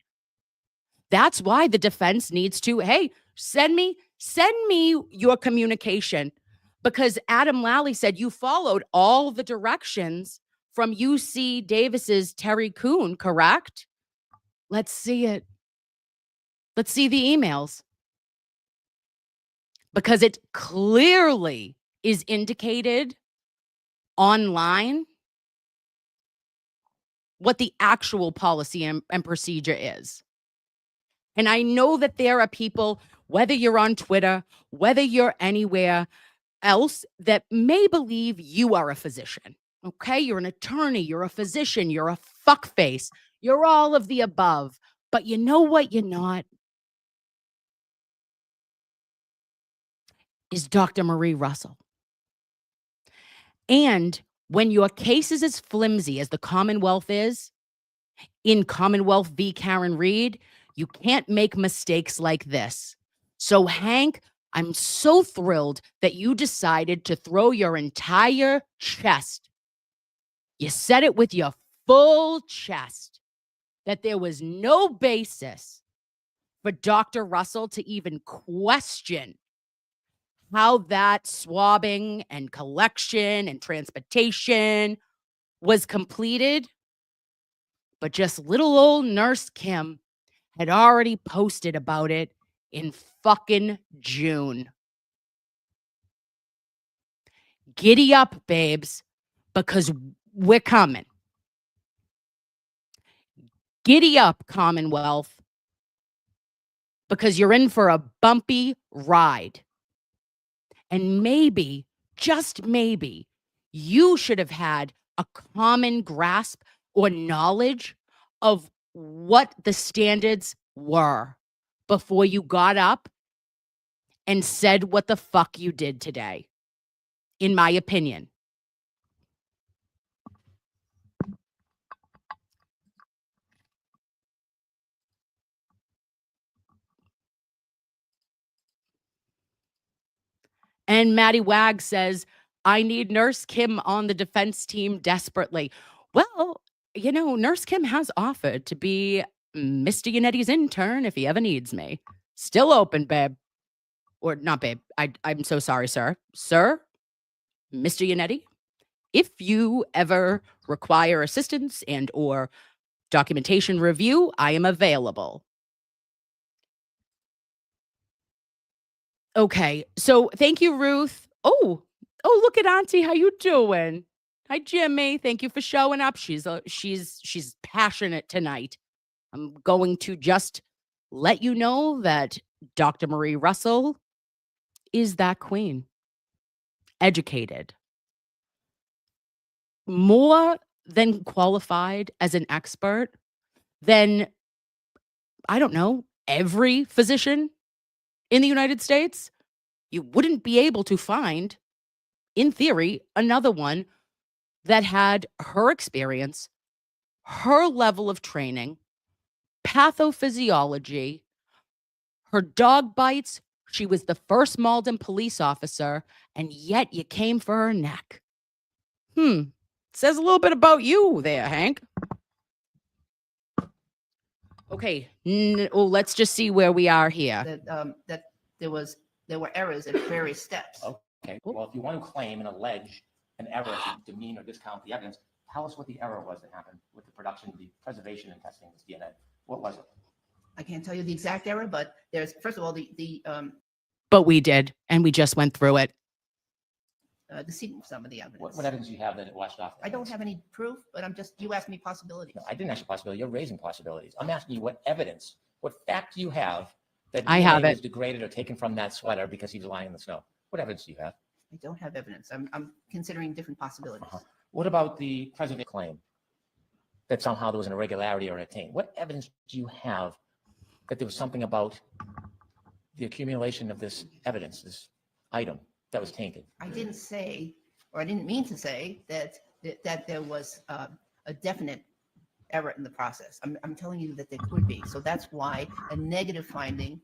That's why the defense needs to, hey, send me Send me your communication, because Adam Lally said you followed all the directions from UC Davis's Terry Kuhn, correct? Let's see it. Let's see the emails. Because it clearly is indicated online what the actual policy and procedure is. And I know that there are people, whether you're on Twitter, whether you're anywhere else, that may believe you are a physician. Okay? You're an attorney, you're a physician, you're a fuckface, you're all of the above. But you know what you're not? Is Dr. Marie Russell. And when your case is as flimsy as the Commonwealth is, in Commonwealth v. Karen Reed, you can't make mistakes like this. So, Hank, I'm so thrilled that you decided to throw your entire chest. You said it with your full chest that there was no basis for Dr. Russell to even question how that swabbing and collection and transportation was completed. But just little old Nurse Kim had already posted about it in fucking June. Giddy up, babes, because we're coming. Giddy up, Commonwealth, because you're in for a bumpy ride. And maybe, just maybe, you should have had a common grasp or knowledge of what the standards were before you got up and said what the fuck you did today, in my opinion. And Maddie Wag says, I need Nurse Kim on the defense team desperately. Well, you know, Nurse Kim has offered to be Mr. Yannetti's intern if he ever needs me. Still open, babe. Or not, babe. I'm so sorry, sir. Sir, Mr. Yannetti, if you ever require assistance and or documentation review, I am available. Okay, so thank you, Ruth. Oh, look at Auntie. How you doing? Hi, Jimmy. Thank you for showing up. She's passionate tonight. I'm going to just let you know that Dr. Marie Russell is that queen. Educated. More than qualified as an expert than, I don't know, every physician in the United States. You wouldn't be able to find, in theory, another one that had her experience, her level of training, pathophysiology, her dog bites. She was the first Malden police officer, and yet you came for her neck. Says a little bit about you there, Hank. Okay, let's just see where we are here. That there were errors at various steps. Okay, well, if you want to claim and allege an error to demean or discount the evidence, tell us what the error was that happened with the production, the preservation and testing of this DNA. What was it? I can't tell you the exact error, but there's, first of all, the But we did, and we just went through it. sequence of some of the evidence. What evidence do you have that it washed off? I don't have any proof, but you asked me possibilities. No, I didn't ask you possibility. You're raising possibilities. I'm asking you what evidence, what fact do you have that I have DNA was it. degraded or taken from that sweater because he was lying in the snow? What evidence do you have? I don't have evidence. I'm considering different possibilities. What about the preservation claim that somehow there was an irregularity or a taint? What evidence do you have that there was something about the accumulation of this evidence, this item that was tainted? I didn't say, or I didn't mean to say that there was a definite error in the process. I'm telling you that there could be. So that's why a negative finding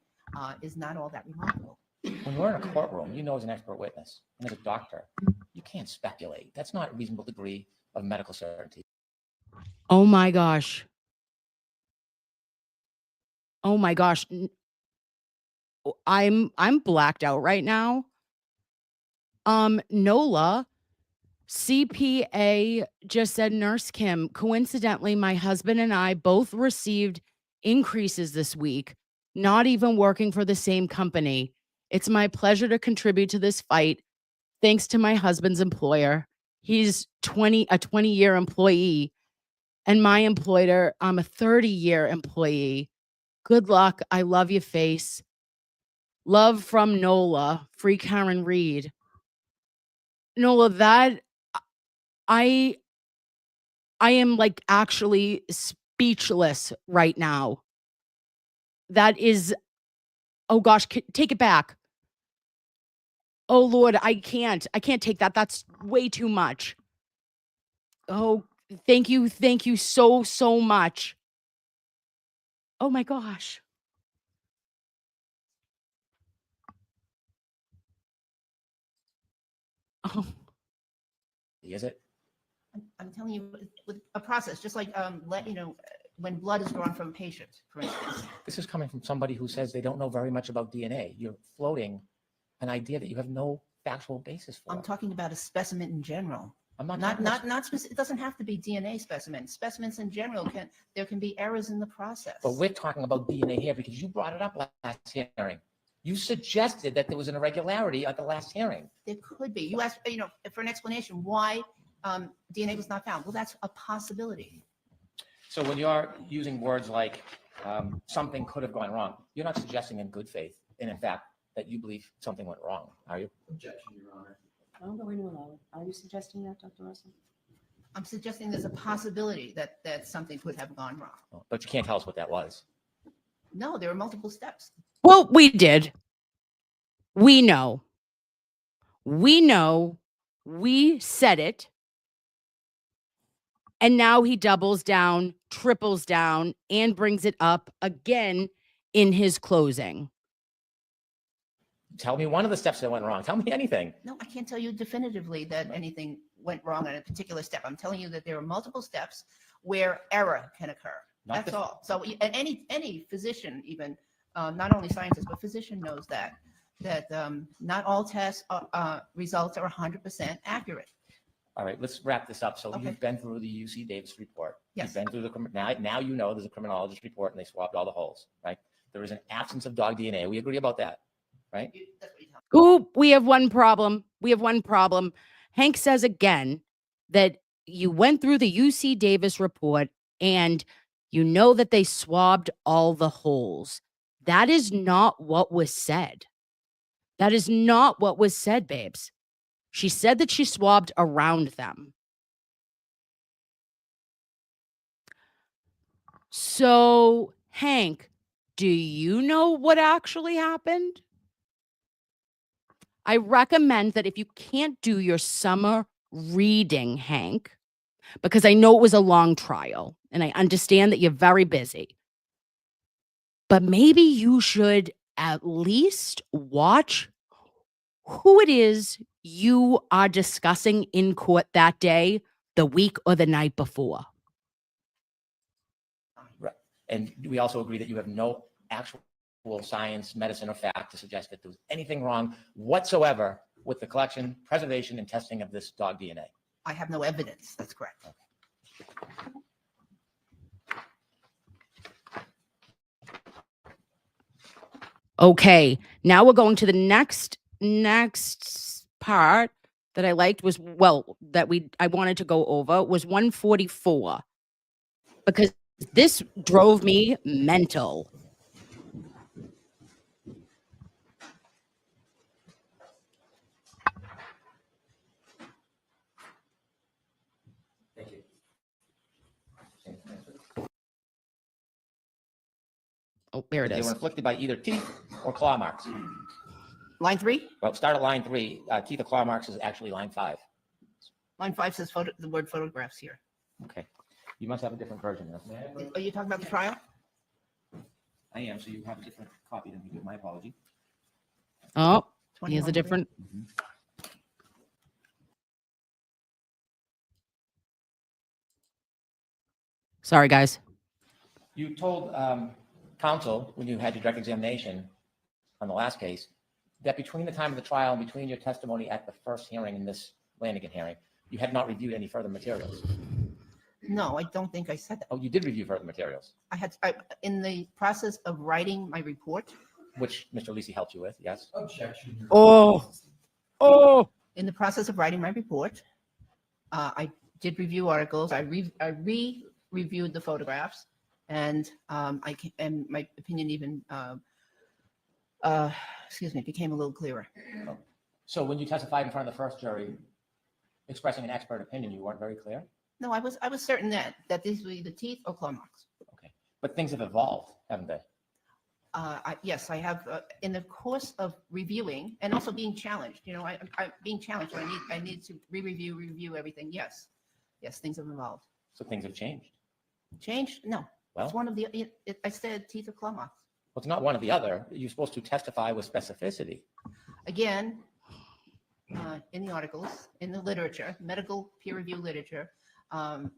is not all that remarkable. When we're in a courtroom, you know, as an expert witness and as a doctor, you can't speculate. That's not a reasonable degree of medical certainty. Oh my gosh. Oh my gosh. I'm blacked out right now. Nola, CPA just said, Nurse Kim, coincidentally, my husband and I both received increases this week, not even working for the same company. It's my pleasure to contribute to this fight. Thanks to my husband's employer. He's a 20-year employee, and my employer, I'm a 30-year employee. Good luck. I love your face. Love from Nola. Free Karen Reed. Nola, that I am like actually speechless right now. That is, oh gosh, take it back. Oh Lord, I can't take that. That's way too much. Oh, thank you so much. Oh my gosh. Oh, Is it? I'm telling you, with a process, just like, when blood is drawn from a patient, for instance. This is coming from somebody who says they don't know very much about DNA. You're floating an idea that you have no factual basis for. I'm talking about a specimen in general. I'm not Not, talking not, about- not specific, it doesn't have to be DNA specimens. Specimens in general there can be errors in the process. But we're talking about DNA here because you brought it up last hearing. You suggested that there was an irregularity at the last hearing. There could be. You asked, for an explanation why DNA was not found. Well, that's a possibility. So when you're using words like something could have gone wrong, you're not suggesting in good faith, and in fact, that you believe something went wrong, are you? Objection, Your Honor. I'm going to allow it. Are you suggesting that, Dr. Russell? I'm suggesting there's a possibility that something could have gone wrong. But you can't tell us what that was. No, there are multiple steps. well, we did. We know. We said it. And now he doubles down, triples down, and brings it up again in his closing. Tell me one of the steps that went wrong. Tell me anything. No, I can't tell you definitively that anything went wrong on a particular step. I'm telling you that there are multiple steps where error can occur. Not That's the- all. So and any physician, even not only scientist, but physician knows that not all test results are 100% accurate. All right, let's wrap this up. So Okay. you've been through the UC Davis report. Yes. You've been through now you know there's a criminologist report and they swapped all the holes, right? There is an absence of dog DNA. We agree about that, right? That's what you tell me. Ooh, we have one problem. Hank says again that you went through the UC Davis report and you know that they swabbed all the holes. That is not what was said. That is not what was said, babes. She said that she swabbed around them. So, Hank, do you know what actually happened? I recommend that if you can't do your summer reading, Hank, because I know it was a long trial and I understand that you're very busy, but maybe you should at least watch who it is you are discussing in court that day, the week or the night before. And we also agree that you have no actual science, medicine, or fact to suggest that there was anything wrong whatsoever with the collection, preservation, and testing of this dog DNA. I have no evidence. That's correct. Okay, now we're going to the next part that I liked was, well, I wanted to go over was 144, because this drove me mental. Thank you. Oh, there it They is. were inflicted by either teeth or claw marks. Line 3. Well, start at line 3. Teeth or claw marks is actually line 5. Line 5 says the word photographs here. Okay. You must have a different version. May I have a- Are you talking about the trial? I am, so you have a different copy than you do. My apology. Oh, here's 21. a different. Sorry, guys. You told counsel when you had your direct examination on the last case, that between the time of the trial and between your testimony at the first hearing in this Lanigan hearing, you had not reviewed any further materials. No, I don't think I said that. Oh, you did review further materials, In the process of writing my report, which Mr. Lisi helped you with, yes? in the process of writing my report, I did review articles. I re-reviewed the photographs, and and my opinion even, became a little clearer. So when you testified in front of the first jury, expressing an expert opinion, you weren't very clear? No, I was certain that these were either teeth or claw marks. Okay. But things have evolved, haven't they? Yes, I have, in the course of reviewing and also being challenged, I'm being challenged. So I need to review everything. Yes, things have evolved. So things have changed. Changed? No. Well, It's one of the, I said teeth or claw marks. well, it's not one or the other. You're supposed to testify with specificity. Again, in the articles, in the literature, medical peer review literature,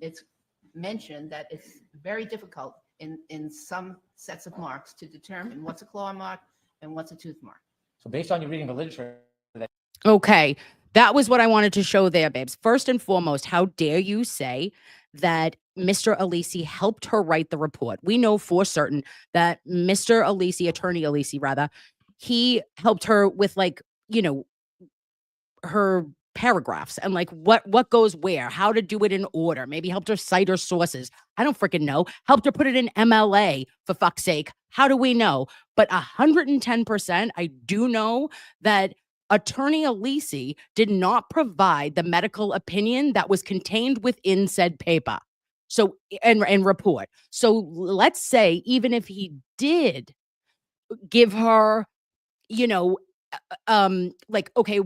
it's mentioned that it's very difficult in some sets of marks to determine what's a claw mark and what's a tooth mark. So based on your reading the literature, Okay. That was what I wanted to show there, babes. First and foremost, how dare you say that Mr. Alisi helped her write the report? We know for certain that Mr. Alisi, Attorney Alisi, rather, he helped her with her paragraphs and what goes where, how to do it in order, maybe helped her cite her sources. I don't freaking know. Helped her put it in MLA, for fuck's sake. How do we know? But 110%, I do know that Attorney Alisi did not provide the medical opinion that was contained within said paper. So, and report. So let's say, even if he did give her, okay,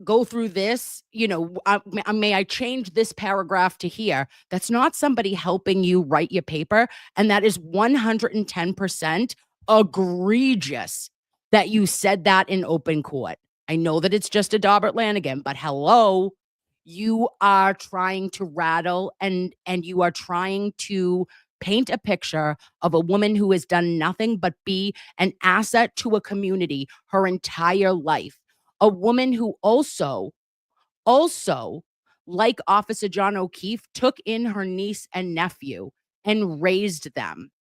go through this, may I change this paragraph to here? That's not somebody helping you write your paper. And that is 110% egregious that you said that in open court. I know that it's just a Daubert Lanigan, but hello, you are trying to rattle and you are trying to paint a picture of a woman who has done nothing but be an asset to a community her entire life. A woman who also, like Officer John O'Keefe, took in her niece and nephew and raised them.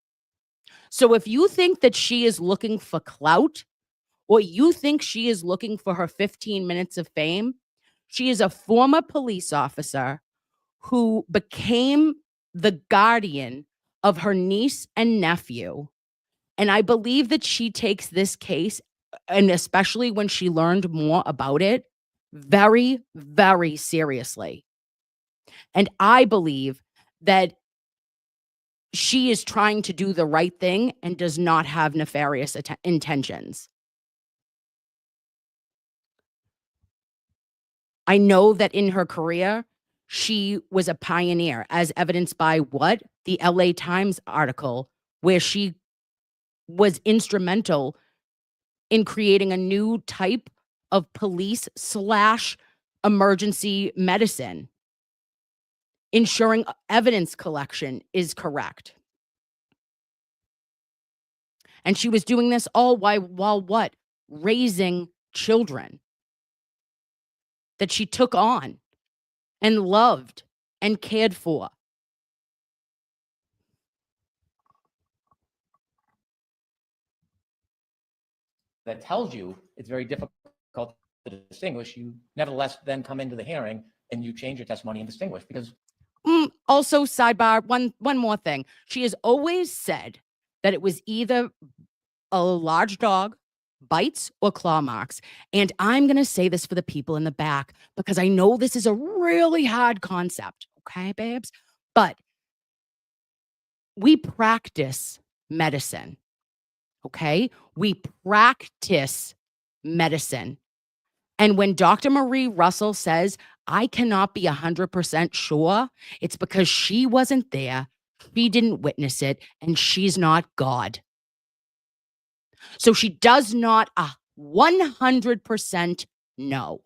So if you think that she is looking for clout, or you think she is looking for her 15 minutes of fame, she is a former police officer who became the guardian of her niece and nephew. And I believe that she takes this case, and especially when she learned more about it, very, very seriously. And I believe that she is trying to do the right thing and does not have nefarious intentions. I know that in her career, she was a pioneer, as evidenced by what? The LA Times article, where she was instrumental in creating a new type of police/emergency medicine, ensuring evidence collection is correct. And she was doing this all while what? Raising children that she took on and loved and cared for. that tells you it's very difficult to distinguish, you nevertheless then come into the hearing and you change your testimony and distinguish because Also, sidebar, one more thing. She has always said that it was either a large dog, bites, or claw marks. And I'm going to say this for the people in the back because I know this is a really hard concept. Okay, babes? But we practice medicine. Okay? We practice medicine. And when Dr. Marie Russell says, I cannot be 100% sure, it's because she wasn't there, she didn't witness it, and she's not God. So she does not 100% know.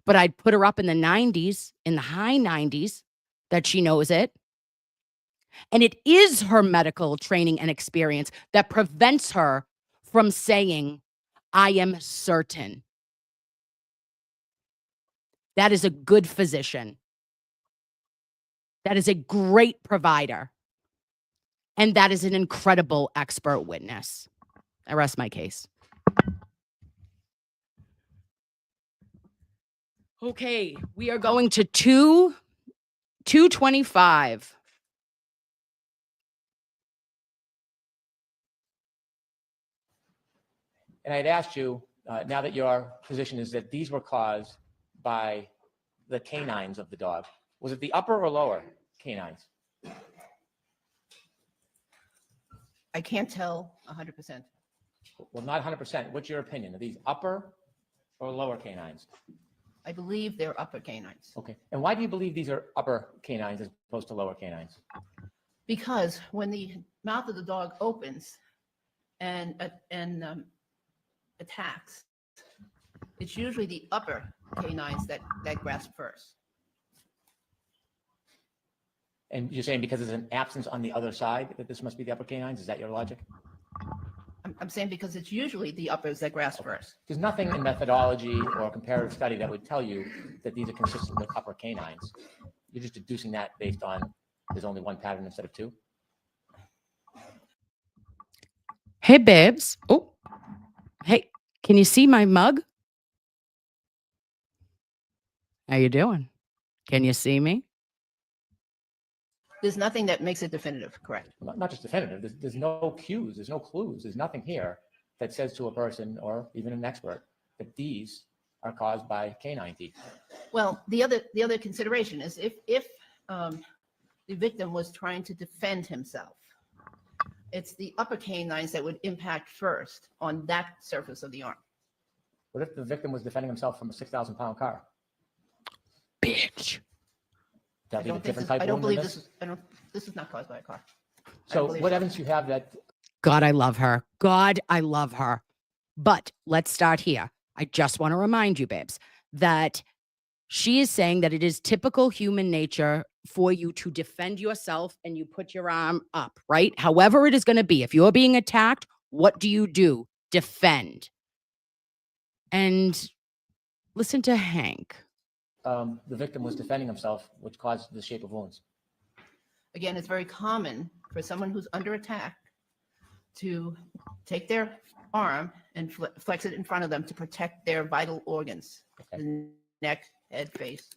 But I'd put her up in the 90s, in the high 90s, that she knows it. And it is her medical training and experience that prevents her from saying, I am certain. That is a good physician. That is a great provider. And that is an incredible expert witness. I rest my case. Okay, we are going to 225. And I'd asked you, now that your position is that these were caused by the canines of the dog, was it the upper or lower canines? I can't tell 100%. Well, not 100%. What's your opinion? Are these upper or lower canines? I believe they're upper canines. Okay. And why do you believe these are upper canines as opposed to lower canines? Because when the mouth of the dog opens and attacks, it's usually the upper canines that grasp first. And you're saying because there's an absence on the other side that this must be the upper canines? Is that your logic? I'm saying because it's usually the uppers that grasp first. There's nothing in methodology or comparative study that would tell you that these are consistent with upper canines. You're just deducing that based on there's only one pattern instead of two. Hey, babes. Oh, hey, can you see my mug? How you doing? Can you see me? There's nothing that makes it definitive, correct? Not just definitive. There's no cues. There's no clues. There's nothing here that says to a person or even an expert that these are caused by canine teeth. Well, the other consideration is if the victim was trying to defend himself, it's the upper canines that would impact first on that surface of the arm. What if the victim was defending himself from a 6,000-pound car? Bitch. That'd be a different this, type I of don't wound than believe this? this is not caused by a car. So believe what so. evidence do you have that? God, I love her. God, I love her. But let's start here. I just want to remind you, babes, that she is saying that it is typical human nature for you to defend yourself and you put your arm up, right? However it is going to be. If you're being attacked, what do? Defend. And listen to Hank. The victim was defending himself, which caused the shape of wounds. Again, it's very common for someone who's under attack to take their arm and flex it in front of them to protect their vital organs, Okay. the neck, head, face.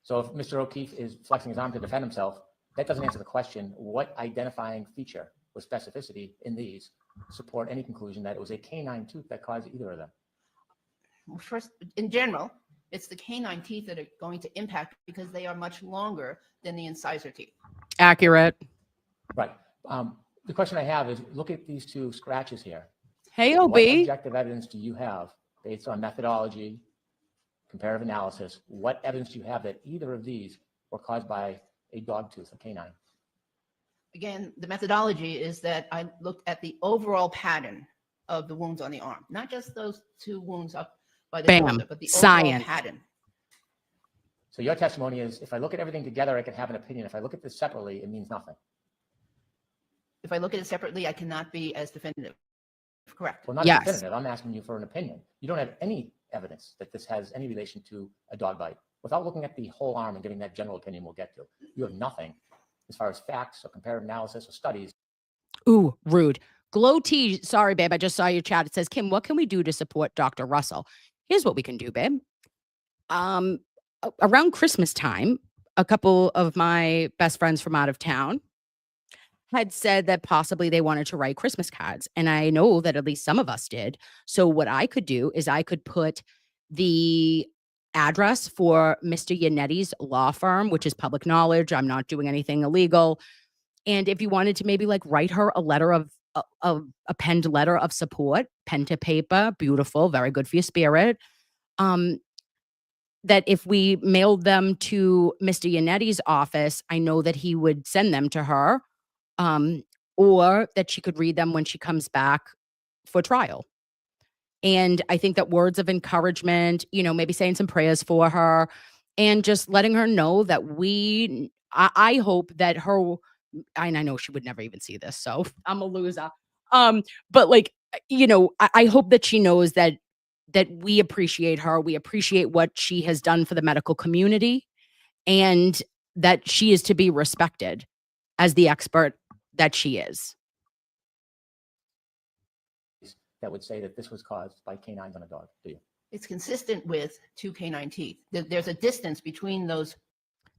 So if Mr. O'Keefe is flexing his arm to defend himself, that doesn't answer the question, what identifying feature with specificity in these support any conclusion that it was a canine tooth that caused either of them? Well, first, in general, it's the canine teeth that are going to impact because they are much longer than the incisor teeth. Accurate. Right. The question I have is, look at these two scratches here. Hey, What OB. objective evidence do you have based on methodology, comparative analysis? What evidence do you have that either of these were caused by a dog tooth, a canine? Again, the methodology is that I looked at the overall pattern of the wounds on the arm, not just those two wounds up by the Bam. shoulder, but the Science. overall pattern. So your testimony is, if I look at everything together, I can have an opinion. If I look at this separately, it means nothing. If I look at it separately, I cannot be as definitive. Correct. Well, not Yes. definitive. I'm asking you for an opinion. You don't have any evidence that this has any relation to a dog bite. Without looking at the whole arm and giving that general opinion we'll get to, you have nothing as far as facts or comparative analysis or studies. Ooh, rude. Glow T, sorry, babe. I just saw your chat. It says, Kim, what can we do to support Dr. Russell? Here's what we can do, babe. Around Christmas time, a couple of my best friends from out of town had said that possibly they wanted to write Christmas cards. And I know that at least some of us did. So what I could do is I could put the address for Mr. Yannetti's law firm, which is public knowledge. I'm not doing anything illegal. And if you wanted to maybe like write her a letter of a penned letter of support, pen to paper, beautiful, very good for your spirit. That if we mailed them to Mr. Yannetti's office, I know that he would send them to her, or that she could read them when she comes back for trial. And I think that words of encouragement, you know, maybe saying some prayers for her and just letting her know that I hope that her, and I know she would never even see this, so I'm a loser. But like, I hope that she knows that we appreciate her. We appreciate what she has done for the medical community, and that she is to be respected as the expert that she is. That would say that this was caused by canines on a dog, do you? It's consistent with two canine teeth. There's a distance between those.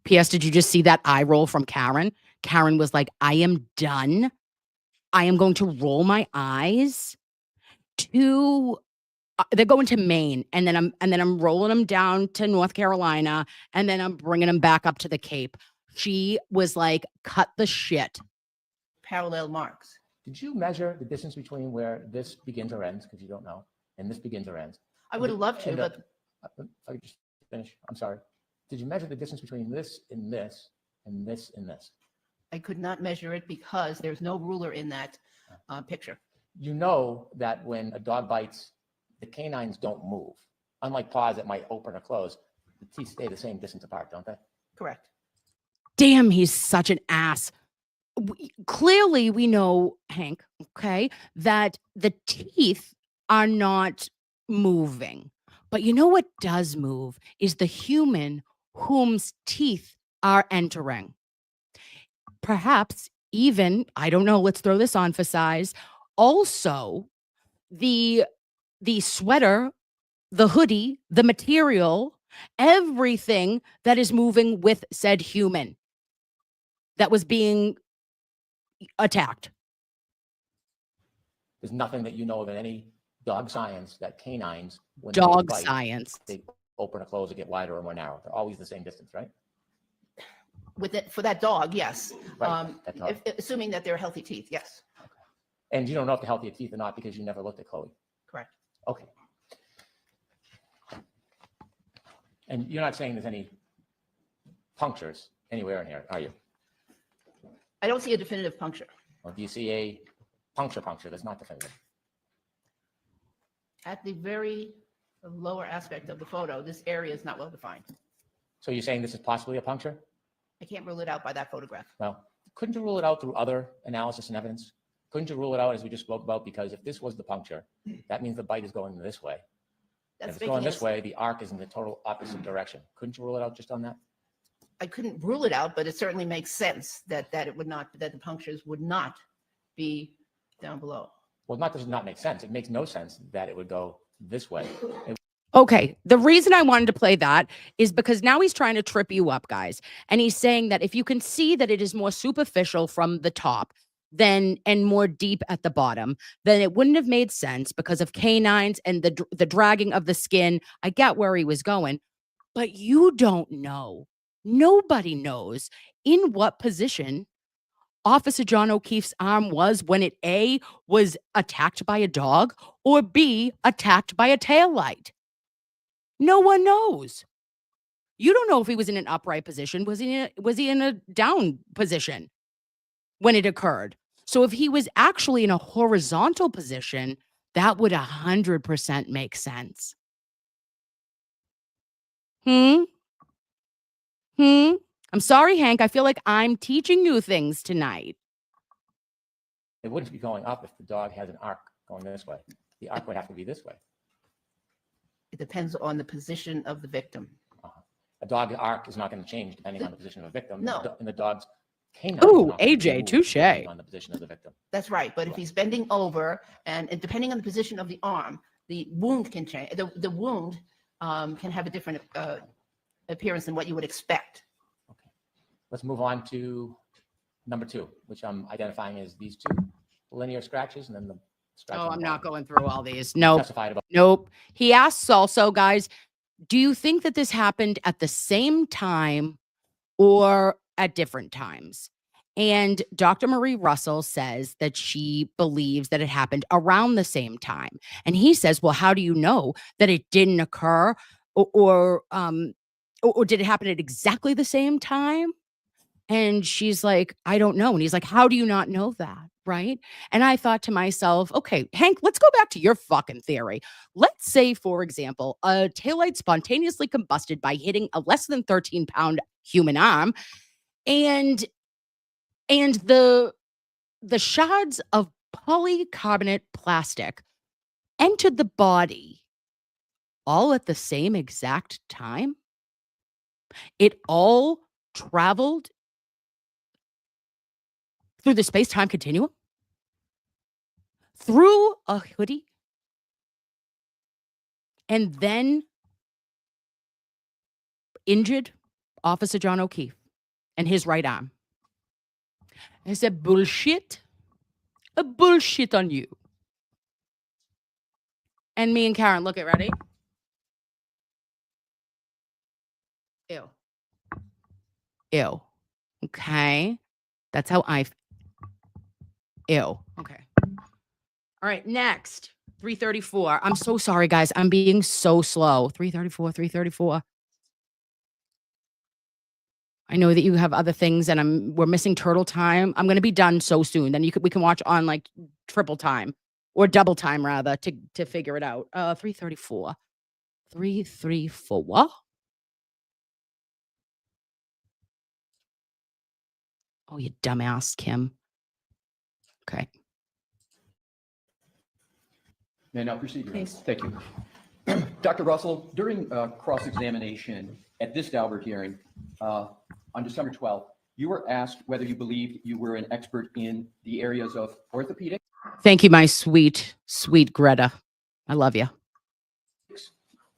P.S. Did you just see that eye roll from Karen? Karen was like, I am done. I am going to roll my eyes to they're going to Maine, and then I'm rolling them down to North Carolina, and then I'm bringing them back up to the Cape. She was like, cut the shit. Parallel marks. Did you measure the distance between where this begins or ends, because you don't know, and this begins or ends? I would have loved to, And but if I could just finish, I'm sorry. Did you measure the distance between this and this and this and this? I could not measure it because there's no ruler in that picture. You know that when a dog bites, the canines don't move. Unlike paws that might open or close, the teeth stay the same distance apart, don't they? Correct. Damn, he's such an ass. Clearly, we know, Hank, okay, that the teeth are not moving. But you know what does move is the human whom's teeth are entering. Perhaps even, I don't know, let's throw this on for size. Also, the sweater, the hoodie, the material, everything that is moving with said human that was being attacked. There's nothing that you know of in any dog science that canines, when they Dog bite, science. they open or close or get wider or more narrow. They're always the same distance, right? With it for that dog, yes. Right, that dog. Assuming that they're healthy teeth, yes. And you don't know if they're healthy teeth or not because you never looked at Chloe. Correct. Okay. And you're not saying there's any punctures anywhere in here, are you? I don't see a definitive puncture. Or do you see a puncture that's not definitive? At the very lower aspect of the photo, this area is not well defined. So you're saying this is possibly a puncture? I can't rule it out by that photograph. Well, couldn't you rule it out through other analysis and evidence? Couldn't you rule it out as we just spoke about? Because if this was the puncture, that means the bite is going this way. And if That's it's going making this it- way, the arc is in the total opposite direction. Couldn't you rule it out just on that? I couldn't rule it out, but it certainly makes sense that it would not, that the punctures would not be down below. Well, not does it not make sense. It makes no sense that it would go this way. Okay, the reason I wanted to play that is because now he's trying to trip you up, guys. And he's saying that if you can see that it is more superficial from the top and more deep at the bottom, then it wouldn't have made sense because of canines and the dragging of the skin. I get where he was going, but you don't know. Nobody knows in what position Officer John O'Keefe's arm was when it A, was attacked by a dog, or B, attacked by a taillight. No one knows. You don't know if he was in an upright position. Was he in a down position when it occurred? So if he was actually in a horizontal position, that would 100% make sense. I'm sorry, Hank. I feel like I'm teaching you things tonight. It wouldn't be going up if the dog has an arc going this way. The arc would have to be this way. It depends on the position of the victim. A dog arc is not going to change depending on the position of a victim. No. And the dog's canine. Ooh, is not going to AJ, move touche. depending on the position of the victim. That's right. But if he's bending over and depending on the position of the arm, the wound can change. The wound can have a different appearance than what you would expect. Okay. Let's move on to number 2, which I'm identifying as these 2 linear scratches and then the scratch. Oh, on the I'm not bottom. going through all these. Nope. Testified about. Nope. He asks also, guys, do you think that this happened at the same time or at different times? And Dr. Marie Russell says that she believes that it happened around the same time. And he says, well, how do you know that it didn't occur or did it happen at exactly the same time? And she's like, I don't know. And he's like, how do you not know that? Right. And I thought to myself, okay, Hank, let's go back to your fucking theory. Let's say, for example, a taillight spontaneously combusted by hitting a less than 13-pound human arm, and the shards of polycarbonate plastic entered the body all at the same exact time? It all traveled through the space-time continuum? Through a hoodie? And then injured Officer John O'Keefe and his right arm. I said, bullshit. A bullshit on you. And me and Karen, look it, ready? Ew. Ew. Okay. That's how ew. Okay. All right, next. 334. I'm so sorry, guys. I'm being so slow. 334, 334. I know that you have other things and we're missing turtle time. I'm gonna be done so soon. Then we can watch on like triple time or double time rather to figure it out. 334. 334. Oh, you dumbass, Kim. Okay. May I now proceed, Your Honor? Please. Thank you. Dr. Russell, during cross-examination at this Daubert hearing on December 12th, you were asked whether you believed you were an expert in the areas of orthopedics, Thank you, my sweet, sweet Greta. I love you.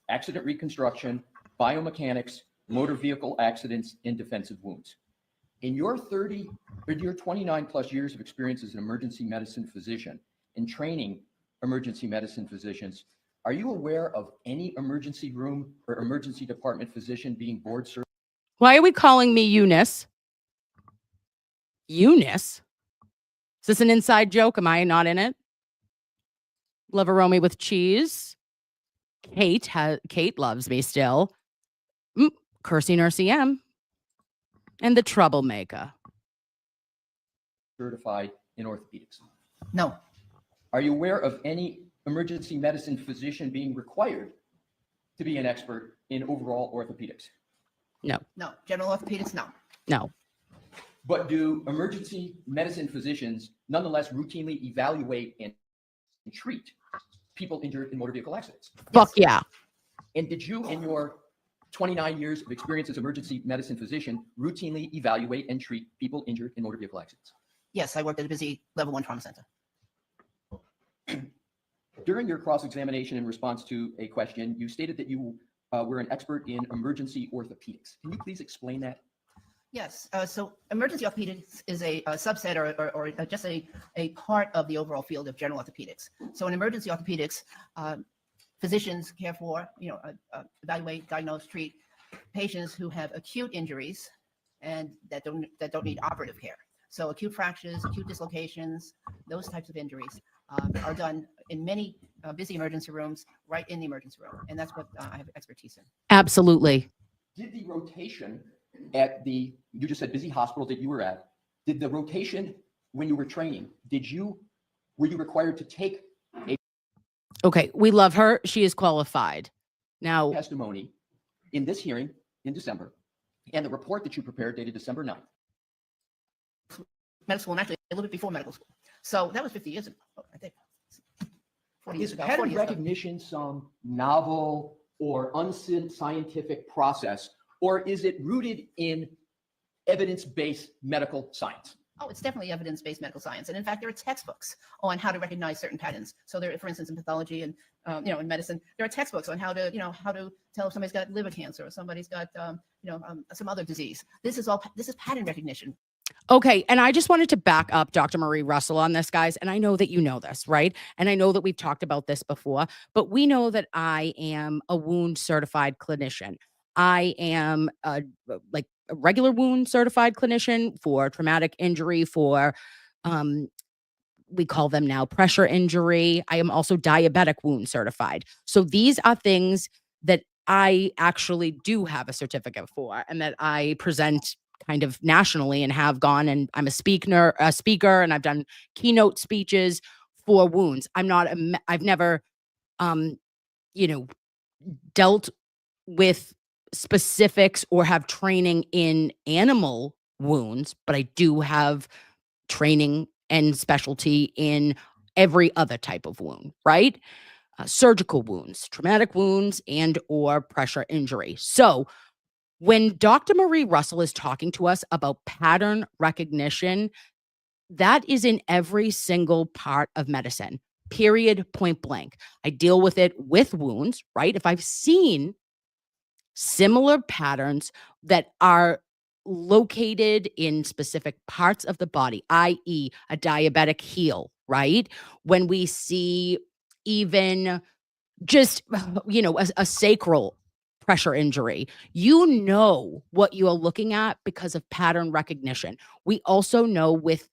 accident reconstruction, biomechanics, motor vehicle accidents, and defensive wounds. In your 29 plus years of experience as an emergency medicine physician and training emergency medicine physicians, are you aware of any emergency room or emergency department physician being board certified? Why are we calling me Eunice? Eunice? Is this an inside joke? Am I not in it? Liveroni with cheese. Kate loves me still. Cursey Nurse EM. And the troublemaker. certified in orthopedics? No, Are you aware of any emergency medicine physician being required to be an expert in overall orthopedics? no. General orthopedics, no. No. But do emergency medicine physicians nonetheless routinely evaluate and treat people injured in motor vehicle accidents? Fuck yeah. And did you, in your 29 years of experience as emergency medicine physician, routinely evaluate and treat people injured in motor vehicle accidents? Yes, I worked at a busy level 1 trauma center. During your cross-examination in response to a question, you stated that you were an expert in emergency orthopedics. Can you please explain that? Yes, so emergency orthopedics is a subset or just a part of the overall field of general orthopedics. So in emergency orthopedics, physicians care for, evaluate, diagnose, treat patients who have acute injuries and that don't need operative care. So acute fractures, acute dislocations, those types of injuries are done in many busy emergency rooms, right in the emergency room. And that's what I have expertise in. Absolutely. Did the rotation at you just said busy hospital that you were at, did the rotation when you were training, were you required to take Okay. We love her. She is qualified. Now, testimony in this hearing in December and the report that you prepared dated December 9th? Medical school, and actually a little bit before medical school. So that was 50 years ago, I think. 40 years Is ago. pattern 40 years ago. recognition some novel or unscientific process, or is it rooted in evidence-based medical science? Oh, it's definitely evidence-based medical science. And in fact, there are textbooks on how to recognize certain patterns. So there, for instance, in pathology and, in medicine, there are textbooks on how to tell if somebody's got liver cancer or somebody's got, some other disease. This is pattern recognition. okay. And I just wanted to back up Dr. Marie Russell on this, guys. And I know that you know this, right? And I know that we've talked about this before, but we know that I am a wound certified clinician. I am a regular wound certified clinician for traumatic injury, for we call them now pressure injury. I am also diabetic wound certified. So these are things that I actually do have a certificate for and that I present kind of nationally and have gone, and I'm a speaker and I've done keynote speeches for wounds. I've never dealt with specifics or have training in animal wounds, but I do have training and specialty in every other type of wound, right? Surgical wounds, traumatic wounds, and or pressure injury. So when Dr. Marie Russell is talking to us about pattern recognition, that is in every single part of medicine, period, point blank. I deal with it with wounds, right? If I've seen similar patterns that are located in specific parts of the body, i.e., a diabetic heel, right? When we see even just, a sacral pressure injury, you know what you are looking at because of pattern recognition. We also know with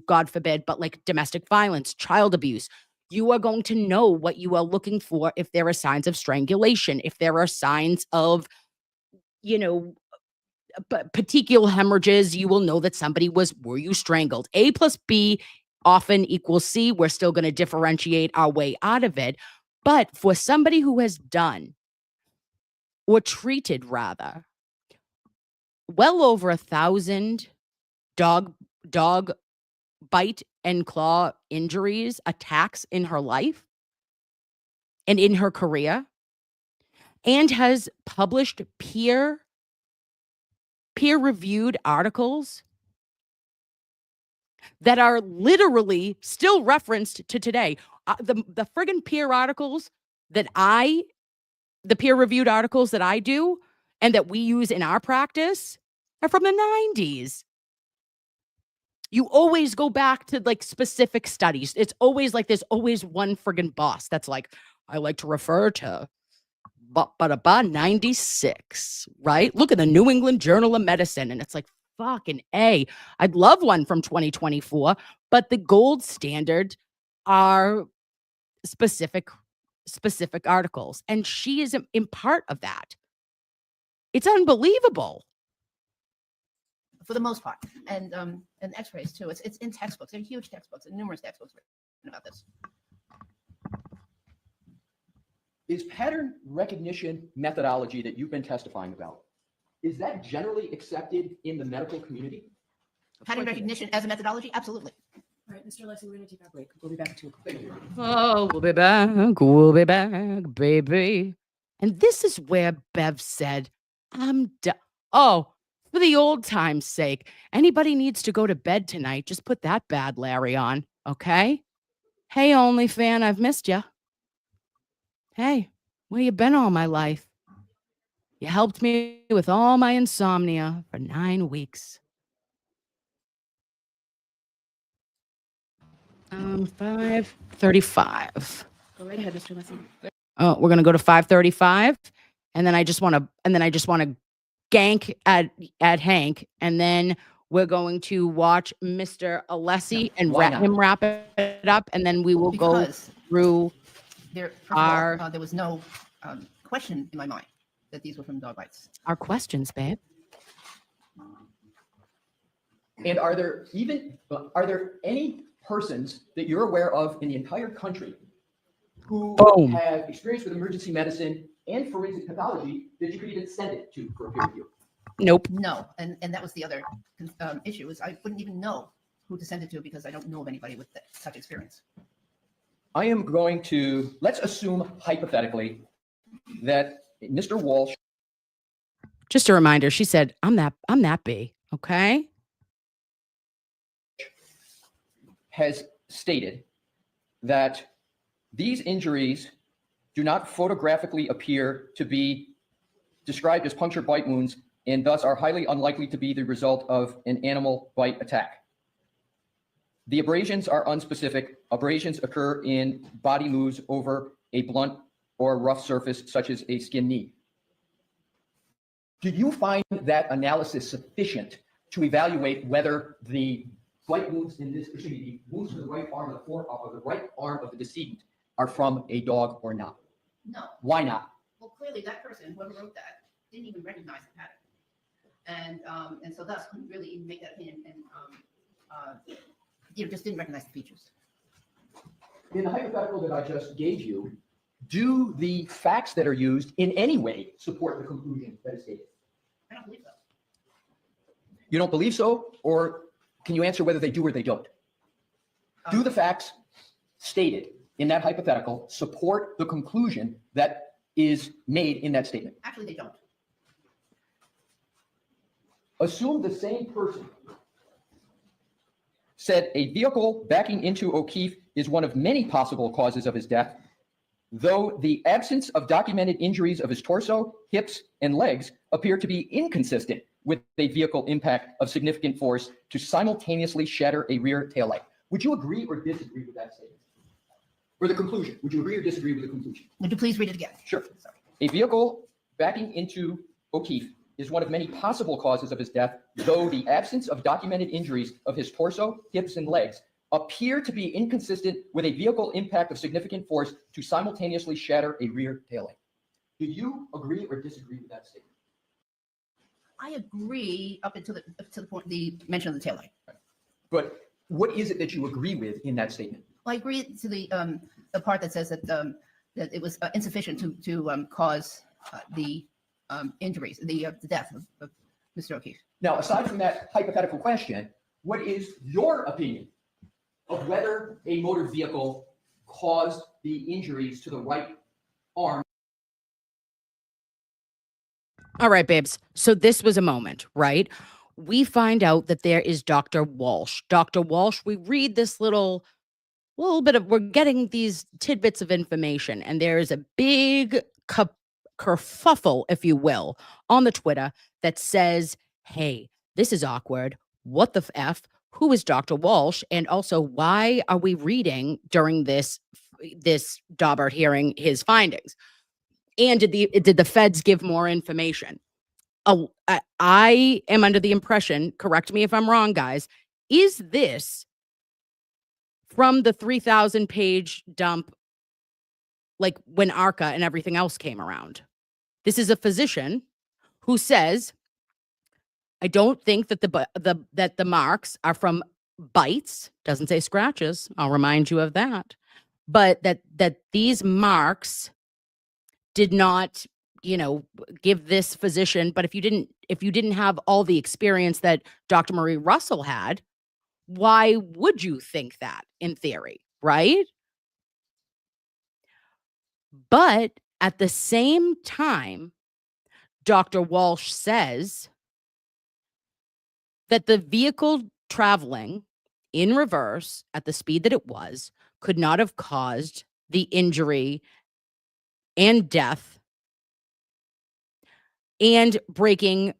God forbid, but like domestic violence, child abuse, you are going to know what you are looking for if there are signs of strangulation, if there are signs of, petechial hemorrhages, you will know that were you strangled? A plus B often equals C. We're still going to differentiate our way out of it. But for somebody who has done or treated rather well over 1,000 dog bite and claw injuries, attacks in her life and in her career, and has published peer-reviewed articles that are literally still referenced to today. The friggin' the peer-reviewed articles that I do and that we use in our practice are from the 90s. You always go back to like specific studies. It's always like there's always one friggin' boss that's like, I like to refer to 96, right? Look at the New England Journal of Medicine. And it's like, fucking A. I'd love one from 2024, but the gold standard are specific articles. And she is in part of that. It's unbelievable. For the most part, and X-rays too. It's in textbooks. There are huge textbooks and numerous textbooks written about this. Is pattern recognition methodology that you've been testifying about, is that generally accepted in the medical community? Pattern recognition as a methodology, absolutely. All right, Mr. Lessing, we're going to take our break. We'll be back at 2 o'clock. Thank you. Oh, we'll be back, baby. And this is where Bev said, I'm done. Oh, for the old time's sake, anybody needs to go to bed tonight, just put that bad Larry on, okay? Hey, OnlyFan, I've missed you. Hey, where you been all my life? You helped me with all my insomnia for 9 weeks. 5:35. Go right ahead, Mr. Lessing. Oh, we're gonna go to 5:35, and then I just want to gank at Hank, and then we're going to watch Mr. Alessi and why not? wrap it up, and then we will go Because through. first of all, there was no question in my mind that these were from dog bites. Our questions, babe. And are there any persons that you're aware of in the entire country who Boom. have experience with emergency medicine and forensic pathology that you could even send it to for a peer review? Nope. No, and that was the other issue is I wouldn't even know who to send it to because I don't know of anybody with such experience. I am going to, let's assume hypothetically that Mr. Walsh Just a reminder, she said, I'm that B, okay? has stated that these injuries do not photographically appear to be described as puncture bite wounds and thus are highly unlikely to be the result of an animal bite attack. The abrasions are unspecific. Abrasions occur in body moves over a blunt or rough surface such as a skin knee. Do you find that analysis sufficient to evaluate whether the bite wounds in this, excuse me, the wounds to the right arm of the right arm of the decedent are from a dog or not? No. Why not? Well, clearly that person, whoever wrote that, didn't even recognize the pattern. And so thus couldn't really even make that opinion and just didn't recognize the features. In the hypothetical that I just gave you, do the facts that are used in any way support the conclusion that is stated? I don't believe so. You don't believe so? Or can you answer whether they do or they don't? Do the facts stated in that hypothetical support the conclusion that is made in that statement? Actually, they don't. Assume the same person said a vehicle backing into O'Keefe is one of many possible causes of his death, though the absence of documented injuries of his torso, hips, and legs appear to be inconsistent with a vehicle impact of significant force to simultaneously shatter a rear taillight. Would you agree or disagree with that statement? Or the conclusion? Would you agree or disagree with the conclusion? Would you please read it again? Sure. Sorry. A vehicle backing into O'Keefe is one of many possible causes of his death, though the absence of documented injuries of his torso, hips, and legs appear to be inconsistent with a vehicle impact of significant force to simultaneously shatter a rear taillight. Do you agree or disagree with that statement? I agree up until the point, the mention of the taillight. But what is it that you agree with in that statement? Well, I agree to the part that says that that it was insufficient to cause the injuries, the death of Mr. O'Keefe. Now, aside from that hypothetical question, what is your opinion of whether a motor vehicle caused the injuries to the right arm? All right, babes. So this was a moment, right? We find out that there is Dr. Walsh. Dr. Walsh, we read this little bit of, we're getting these tidbits of information, and there is a big kerfuffle, if you will, on the Twitter that says, hey, this is awkward. What the F? Who is Dr. Walsh? And also, why are we reading during this Daubert hearing his findings? And did the feds give more information? Oh, I am under the impression, correct me if I'm wrong, guys, is this from the 3,000 page dump, like when ARCA and everything else came around? This is a physician who says, I don't think that the marks are from bites, doesn't say scratches, I'll remind you of that, but that these marks did not, give this physician, but if you didn't have all the experience that Dr. Marie Russell had, why would you think that in theory, right? But at the same time, Dr. Walsh says that the vehicle traveling in reverse at the speed that it was could not have caused the injury and death and breaking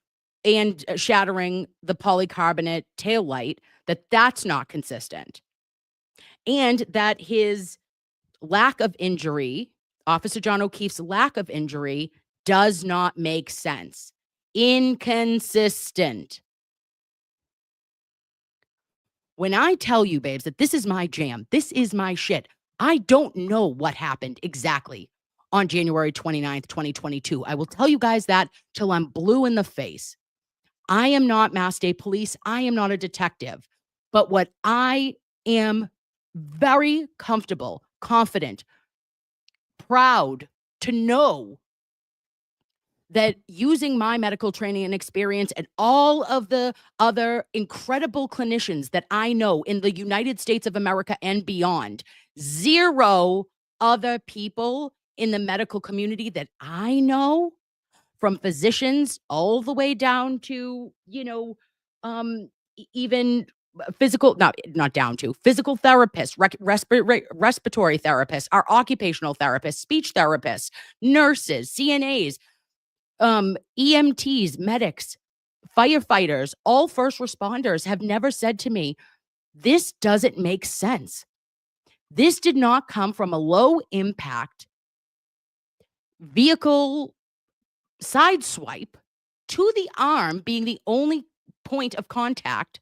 and shattering the polycarbonate taillight, that's not consistent. And that his lack of injury, Officer John O'Keefe's lack of injury, does not make sense. Inconsistent. When I tell you, babes, that this is my jam, this is my shit, I don't know what happened exactly on January 29th, 2022. I will tell you guys that till I'm blue in the face. I am not Mass State Police. I am not a detective. But what I am very comfortable, confident, proud to know that using my medical training and experience and all of the other incredible clinicians that I know in the United States of America and beyond, zero other people in the medical community that I know, from physicians all the way down to, even physical, not down to physical therapists, respiratory therapists, our occupational therapists, speech therapists, nurses, CNAs, EMTs, medics, firefighters, all first responders have never said to me, this doesn't make sense. This did not come from a low impact vehicle sideswipe to the arm being the only point of contact.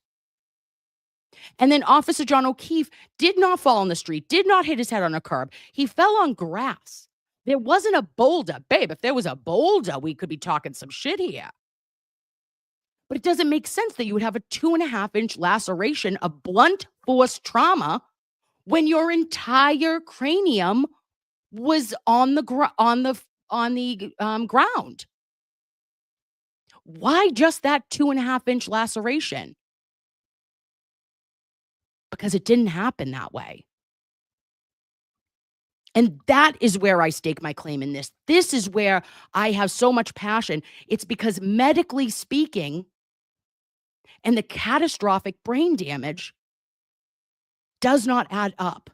And then Officer John O'Keefe did not fall on the street, did not hit his head on a curb. He fell on grass. There wasn't a boulder. Babe, if there was a boulder, we could be talking some shit here. But it doesn't make sense that you would have a 2.5-inch laceration of blunt force trauma when your entire cranium was on the ground. Why just that 2.5-inch laceration? because it didn't happen that way. And that is where I stake my claim in this. This is where I have so much passion. It's because medically speaking, and the catastrophic brain damage does not add up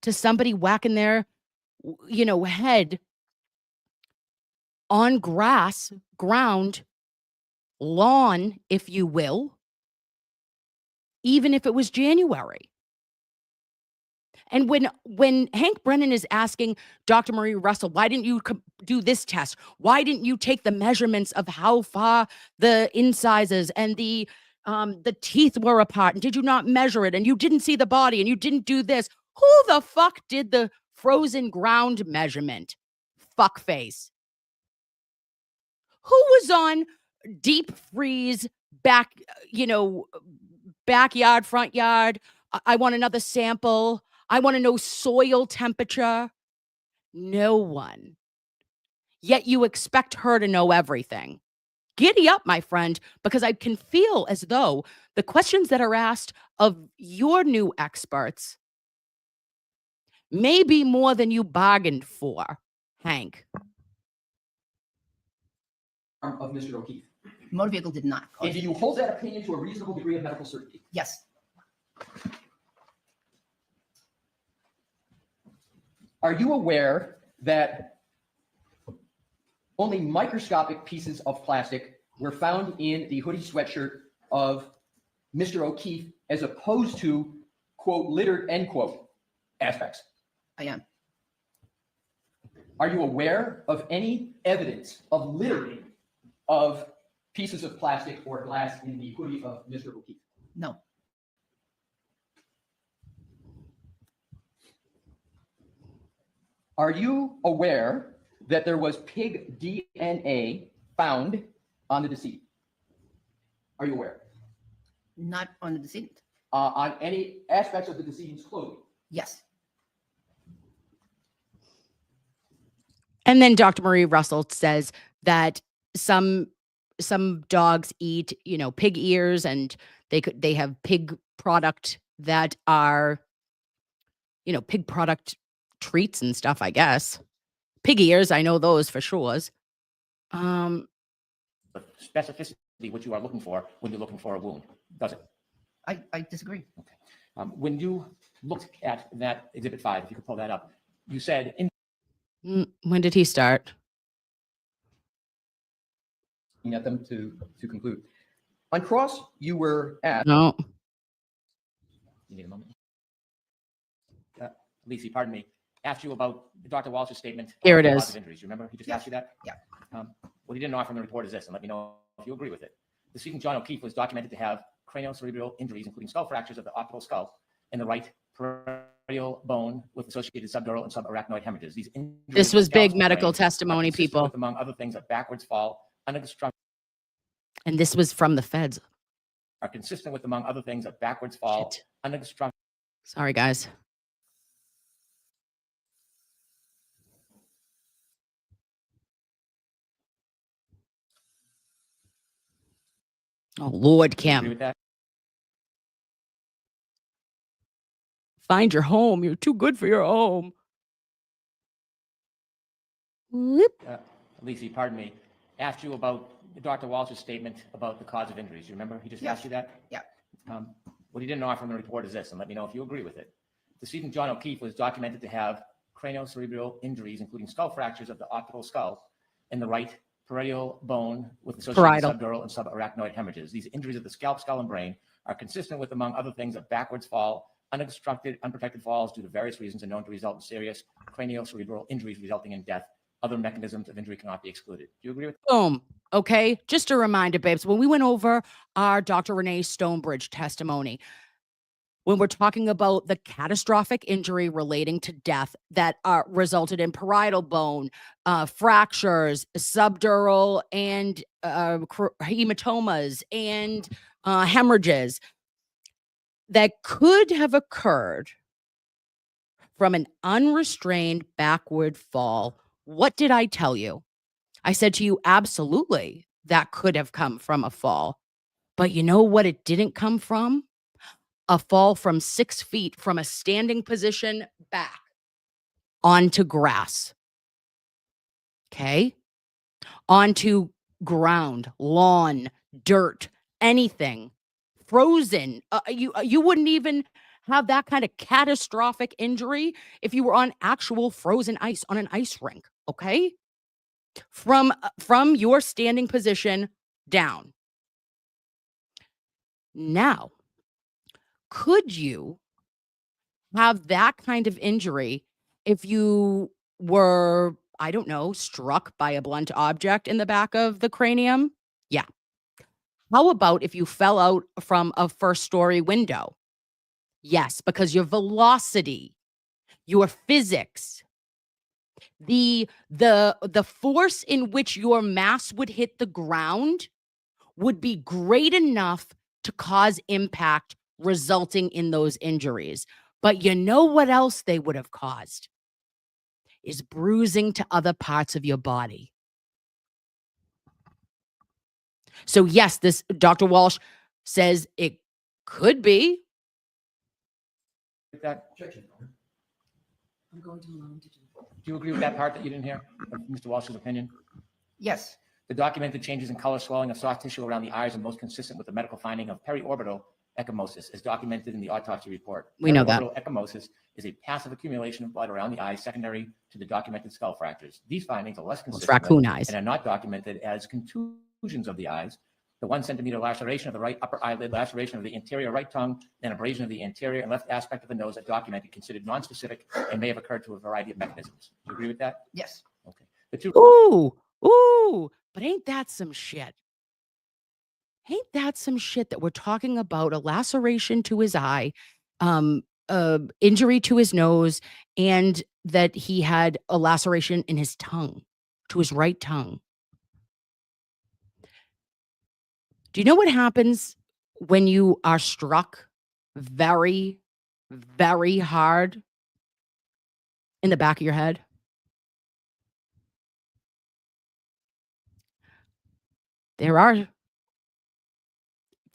to somebody whacking their, head on grass, ground, lawn, if you will, even if it was January. And when Hank Brennan is asking Dr. Marie Russell, why didn't you do this test? Why didn't you take the measurements of how far the incisors and the teeth were apart? And did you not measure it? And you didn't see the body and you didn't do this. Who the fuck did the frozen ground measurement? Fuckface. Who was on deep freeze backyard, front yard? I want another sample. I want to know soil temperature. No one. Yet you expect her to know everything. Giddy up, my friend, because I can feel as though the questions that are asked of your new experts may be more than you bargained for, Hank. Of Mr. O'Keefe. Motor vehicle did not cause. And do you hold that opinion to a reasonable degree of medical certainty? Yes. Are you aware that only microscopic pieces of plastic were found in the hoodie sweatshirt of Mr. O'Keefe as opposed to, quote, littered, end quote, aspects? I am. Are you aware of any evidence of littering of pieces of plastic or glass in the hoodie of Mr. O'Keefe? No. Are you aware that there was pig DNA found on the decedent? Are you aware? Not on the decedent. On any aspects of the decedent's clothing? Yes. And then Dr. Marie Russell says that some dogs eat, pig ears, and they have pig product that are, pig product treats and stuff, I guess. Pig ears, I know those for sure. Specificity, what you are looking for when you're looking for a wound, does it? I disagree. When you looked at that Exhibit 5, if you could pull that up, you said When did he start? At them to conclude. On cross, you were asked. No. You need a moment. Lisi, pardon me, asked you about Dr. Walsh's statement. Here it about the is. cause of injuries. You remember? He just Yeah. asked you that? Yeah. What he didn't offer in the report is this, and let me know if you agree with it. The decedent John O'Keefe was documented to have cranio-cerebral injuries, including skull fractures of the occipital skull and the right parietal bone with associated subdural and subarachnoid hemorrhages. These injuries This was of the big skeletal medical brain are testimony, consistent people. with, among other things, a backwards fall, unobstructed, And this was from the feds. are consistent with, among other things, a backwards fall, Shit. unobstructed. Sorry, guys. Oh, Lord, Do you agree Kim. with that? Find your home. You're too good for your home. Whoop. Lisi, pardon me, asked you about Dr. Walsh's statement about the cause of injuries. You remember? He just Yeah. asked you that? Yeah. What he didn't offer in the report is this, and let me know if you agree with it. The decedent John O'Keefe was documented to have cranio-cerebral injuries, including skull fractures of the occipital skull and the right parietal bone with associated Parietal. subdural and subarachnoid hemorrhages. These injuries of the scalp, skull, and brain are consistent with, among other things, a backwards fall, unobstructed, unprotected falls due to various reasons and known to result in serious cranio-cerebral injuries resulting in death. Other mechanisms of injury cannot be excluded. Do you agree with Boom. Okay. Just a reminder, babes, when we went over our Dr. Renee Stonebridge testimony, when we're talking about the catastrophic injury relating to death that resulted in parietal bone, fractures, subdural and hematomas and hemorrhages that could have occurred from an unrestrained backward fall. What did I tell you? I said to you, absolutely, that could have come from a fall. But you know what it didn't come from? a fall from 6 feet from a standing position back onto grass. Okay? Onto ground, lawn, dirt, anything. Frozen. You wouldn't even have that kind of catastrophic injury if you were on actual frozen ice on an ice rink, okay? From your standing position down. Now, could you have that kind of injury if you were, I don't know, struck by a blunt object in the back of the cranium? Yeah. How about if you fell out from a first-story window? Yes, because your velocity, your physics, the force in which your mass would hit the ground would be great enough to cause impact, resulting in those injuries. But you know what else they would have caused? Is bruising to other parts of your body. So yes, this Dr. Walsh says it could be. With that, I'm going to allow him to do do you agree with that part that you didn't hear of Mr. Walsh's opinion? Yes, The documented changes in color, swelling of soft tissue around the eyes are most consistent with the medical finding of periorbital ecchymosis, as documented in the autopsy report. We know that. Periorbital ecchymosis is a passive accumulation of blood around the eye secondary to the documented skull fractures. These findings are less It's consistent raccoon eyes. and are not documented as contusions of the eyes. The 1 centimeter laceration of the right upper eyelid, laceration of the anterior right tongue, and abrasion of the anterior and left aspect of the nose are documented, considered nonspecific, and may have occurred through a variety of mechanisms. Do you agree with that? yes. Okay. The two. Ooh, but ain't that some shit? Ain't that some shit that we're talking about a laceration to his eye, injury to his nose, and that he had a laceration in his tongue, to his right tongue. Do you know what happens when you are struck very, very hard in the back of your head? There are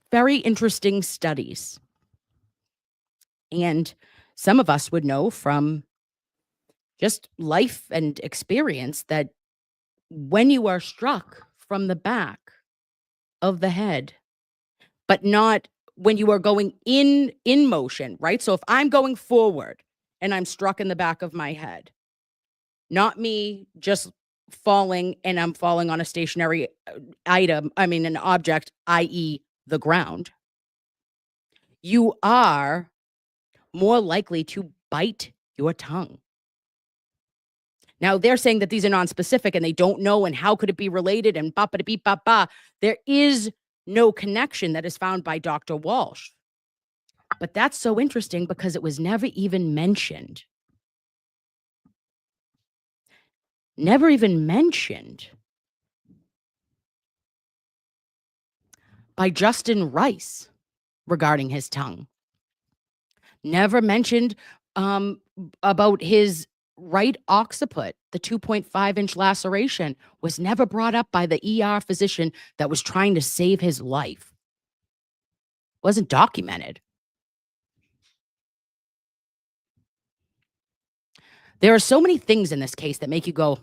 very interesting studies. And some of us would know from just life and experience that when you are struck from the back of the head, but not when you are going in motion, right? So if I'm going forward and I'm struck in the back of my head, not me just falling and I'm falling on a stationary an object, i.e. the ground, you are more likely to bite your tongue. Now, they're saying that these are non-specific and they don't know, and how could it be related, and ba-ba-da-beep, ba-ba. There is no connection that is found by Dr. Walsh. But that's so interesting because it was never even mentioned. Never even mentioned by Justin Rice regarding his tongue. Never mentioned about his right occiput, the 2.5-inch laceration was never brought up by the ER physician that was trying to save his life. Wasn't documented. There are so many things in this case that make you go,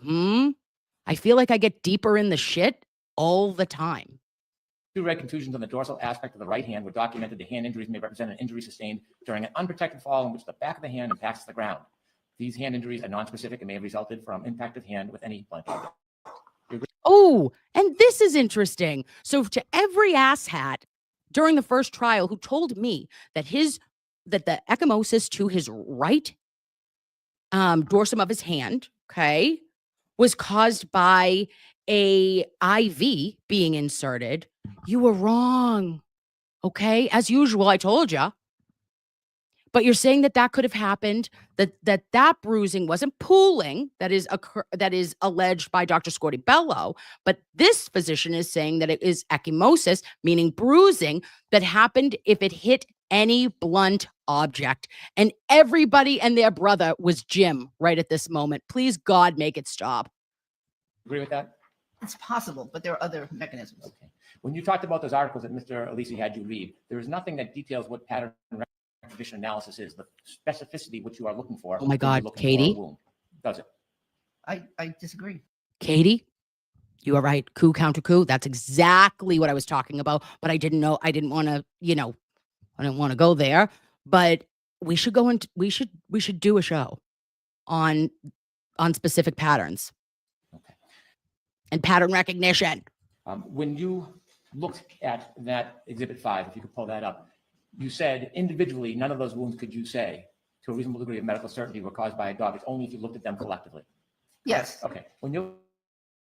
I feel like I get deeper in the shit all the time. 2 red contusions on the dorsal aspect of the right hand were documented. The hand injuries may represent an injury sustained during an unprotected fall in which the back of the hand impacts the ground. These hand injuries are nonspecific and may have resulted from impact of hand with any blunt object. Oh, and this is interesting. So to every asshat during the first trial who told me that the ecchymosis to his right dorsum of his hand, okay, was caused by a IV being inserted, you were wrong. Okay, as usual, I told you. But you're saying that could have happened, that bruising wasn't pooling, that is alleged by Dr. Scorti-Bello, but this physician is saying that it is ecchymosis, meaning bruising, that happened if it hit any blunt object. And everybody and their brother was Jim right at this moment. Please, God, make it stop. Agree with that? It's possible, but there are other mechanisms. Okay. When you talked about those articles that Mr. Alisi had you read, there is nothing that details what pattern condition analysis is, the specificity which you are looking for. Oh my when you're God, looking for a Katie? wound. Does it? I disagree. Katie, you are right. Coup counter coup. That's exactly what I was talking about. But I didn't know. I didn't want to. I didn't want to go there. But we should go into. We should do a show on specific patterns Okay. and pattern recognition. When you looked at that Exhibit 5, if you could pull that up, you said individually, none of those wounds could you say to a reasonable degree of medical certainty were caused by a dog. It's only if you looked at them collectively. Yes. Okay. When you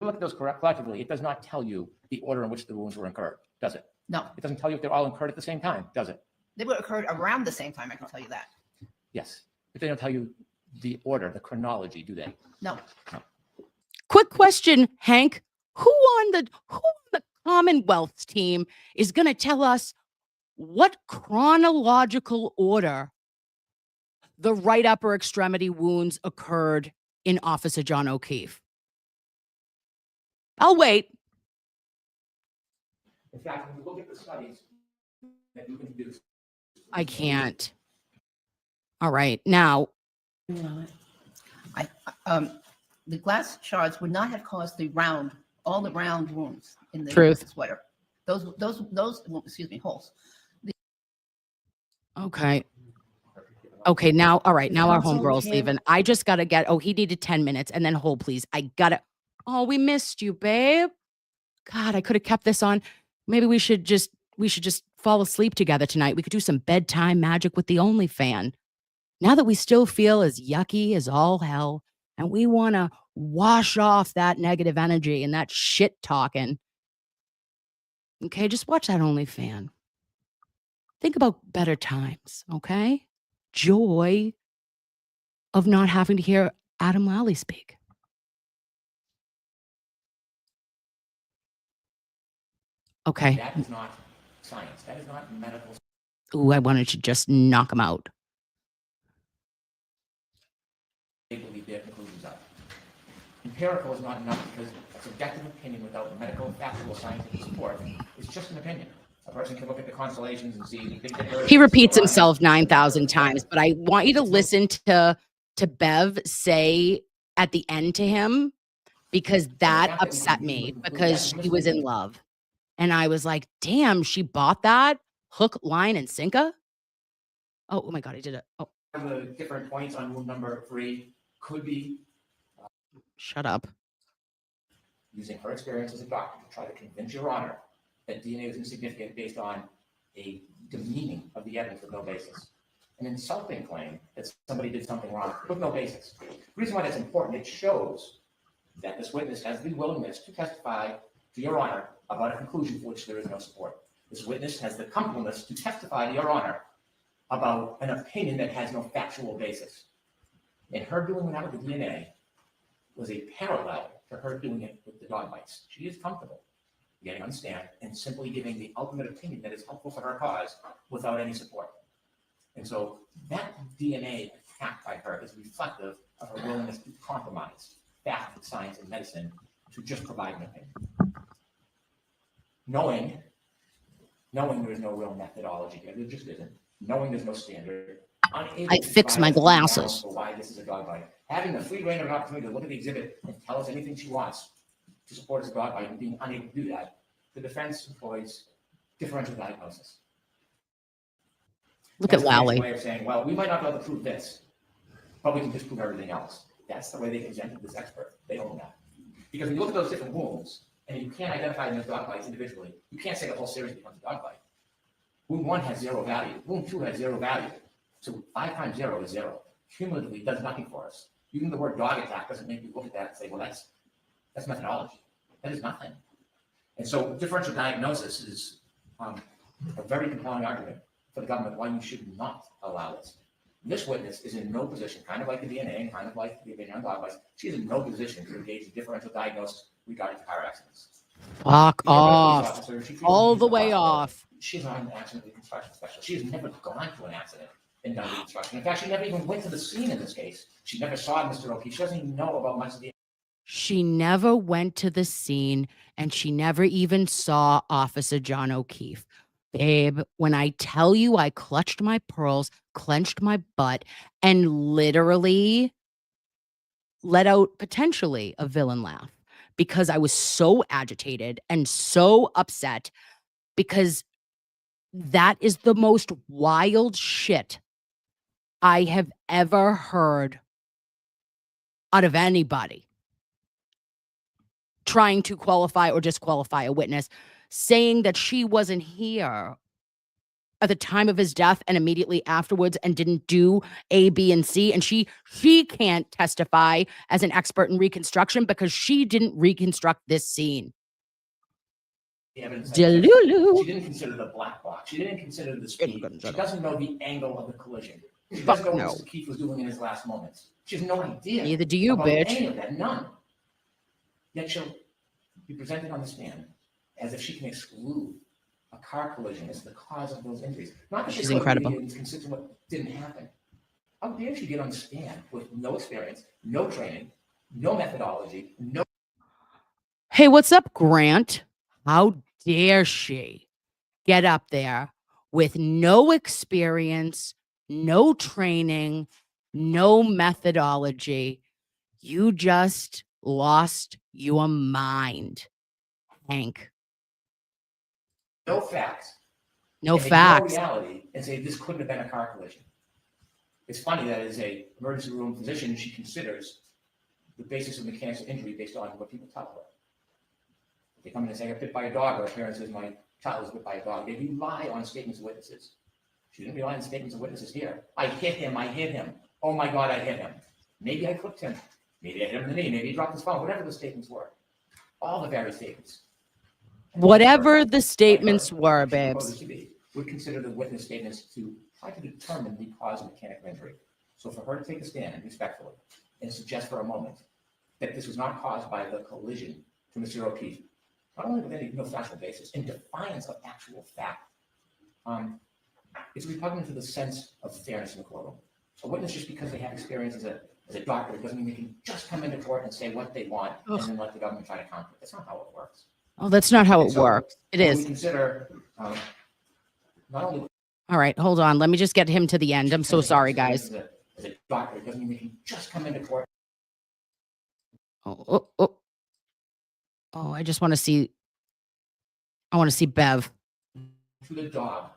look at those collectively, it does not tell you the order in which the wounds were incurred, does it? No, It doesn't tell you if they're all incurred at the same time, does it? they would have occurred around the same time. I can tell you that. Yes. But they don't tell you the order, the chronology, do they? No, Quick question, Hank. Who on the Commonwealth team is going to tell us what chronological order the right upper extremity wounds occurred in Officer John O'Keefe? I'll wait. In fact, when you look at the studies that you can do. I can't. All right. Now, the glass shards would not have caused all the round wounds in the Truth. sweater. Those, excuse me, holes. okay. Okay, now, all right, now our Counsel homegirl's can- leaving. I just got to he needed 10 minutes and then hold, please. I got to, we missed you, babe. God, I could have kept this on. Maybe we should just fall asleep together tonight. We could do some bedtime magic with the OnlyFan. Now that we still feel as yucky as all hell and we want to wash off that negative energy and that shit talking. Okay, just watch that OnlyFan. Think about better times, okay? Joy of not having to hear Adam Lally speak. Okay. That is not science. That is not medical. Ooh, I wanted to just knock him out. They believe their conclusions are. Empirical is not enough because a subjective opinion without medical, factual, scientific support is just an opinion. A person can look at the constellations and see. He repeats himself 9,000 times, but I want you to listen to Bev say at the end to him, because that upset me because she was in love. And I was like, damn, she bought that hook, line, and sinker. Oh my God, I did it. Oh, The different points on wound number 3 could be shut up. using her experience as a doctor to try to convince Your Honor that DNA is insignificant based on a demeaning of the evidence with no basis. An insulting claim that somebody did something wrong with no basis. The reason why that's important, it shows that this witness has the willingness to testify to Your Honor about a conclusion for which there is no support. This witness has the comfortableness to testify to Your Honor about an opinion that has no factual basis. And her doing that with the DNA was a parallel to her doing it with the dog bites. She is comfortable getting on stand and simply giving the ultimate opinion that is helpful for her cause without any support. And so that DNA attack by her is reflective of her willingness to compromise fact, science, and medicine to just provide an opinion. Knowing there is no real methodology here, there just isn't. Knowing there's no standard. I fix my glasses. For why this is a dog bite. Having the free rein of an opportunity to look at the exhibit and tell us anything she wants to support as a dog bite and being unable to do that, the defense employs differential diagnosis. Look at That's a fancy Lally. way of saying, well, we might not be able to prove this, but we can just prove everything else. That's the way they presented this expert. They own that. Because when you look at those different wounds, and you can't identify them as dog bites individually, you can't say the whole series becomes a dog bite. Wound 1 has 0 value. Wound 2 has 0 value. So 5 times 0 is 0. Cumulatively, it does nothing for us. Even the word dog attack doesn't make you look at that and say, well, that's methodology. That is nothing. And so differential diagnosis is a very compelling argument for the government why you should not allow this. This witness is in no position, kind of like the DNA and kind of like the opinion on dog bites, she is in no position to engage in differential diagnosis regarding car accidents. Fuck The police off. officer, she treats All them the as a way hospital. off. She's not an accident reconstruction specialist. She has never gone to an accident and done reconstruction. In fact, she never even went to the scene in this case. She never saw Mr. O'Keefe. She doesn't even know about much of the. She never went to the scene and she never even saw Officer John O'Keefe. Babe, when I tell you I clutched my pearls, clenched my butt, and literally let out potentially a villain laugh because I was so agitated and so upset because that is the most wild shit I have ever heard out of anybody trying to qualify or disqualify a witness, saying that she wasn't here at the time of his death and immediately afterwards and didn't do A, B, and C. And she can't testify as an expert in reconstruction because she didn't reconstruct this scene. The evidence that exists. Delulu. She didn't consider the black box. She didn't consider the Didn't speed. consider. She doesn't know the angle of the collision. She Fuck doesn't know no. what Mr. Keefe was doing in his last moments. She has no idea. Neither do you, about bitch. any of that. None. Yet she'll be presented on the stand as if she can exclude a car collision as the cause of those injuries. Not that She's she incredible. It's consistent with what didn't happen. How dare she get on the stand with no experience, no training, no methodology, no. Hey, what's up, Grant? How dare she get up there with no experience, no training, no methodology? You just lost your mind, Hank. No facts. No and ignore facts. reality and say this couldn't have been a car collision. It's funny that as a emergency room physician, she considers the basis of mechanical injury based on what people tell her. If they come in and say, I got bit by a dog, or a parent says, my child was bit by a dog, they rely on statements of witnesses. She didn't rely on statements of witnesses here. I hit him. Oh my God, I hit him. Maybe I clipped him. Maybe I hit him in the knee. Maybe he dropped his phone. Whatever the statements were. All the various statements. Whatever the statements were, If she babes. proposes to be, would consider the witness statements to try to determine the cause of mechanical injury. So for her to take a stand respectfully and suggest for a moment that this was not caused by the collision to Mr. O'Keefe, not only with any no factual basis, in defiance of actual fact, it's repugnant to the sense of fairness in the courtroom. A witness, just because they have experience as a doctor, doesn't mean they can just come into court and say what they want and then let the government try to counter it. That's not how it works. Oh, that's not how And it so works. It when is. we consider not only All right, hold on. Let me just get him to the end. I'm so sorry, guys. as a doctor, it doesn't mean they can just come into court. Oh, I just want to see. I want to see Bev. To the dog.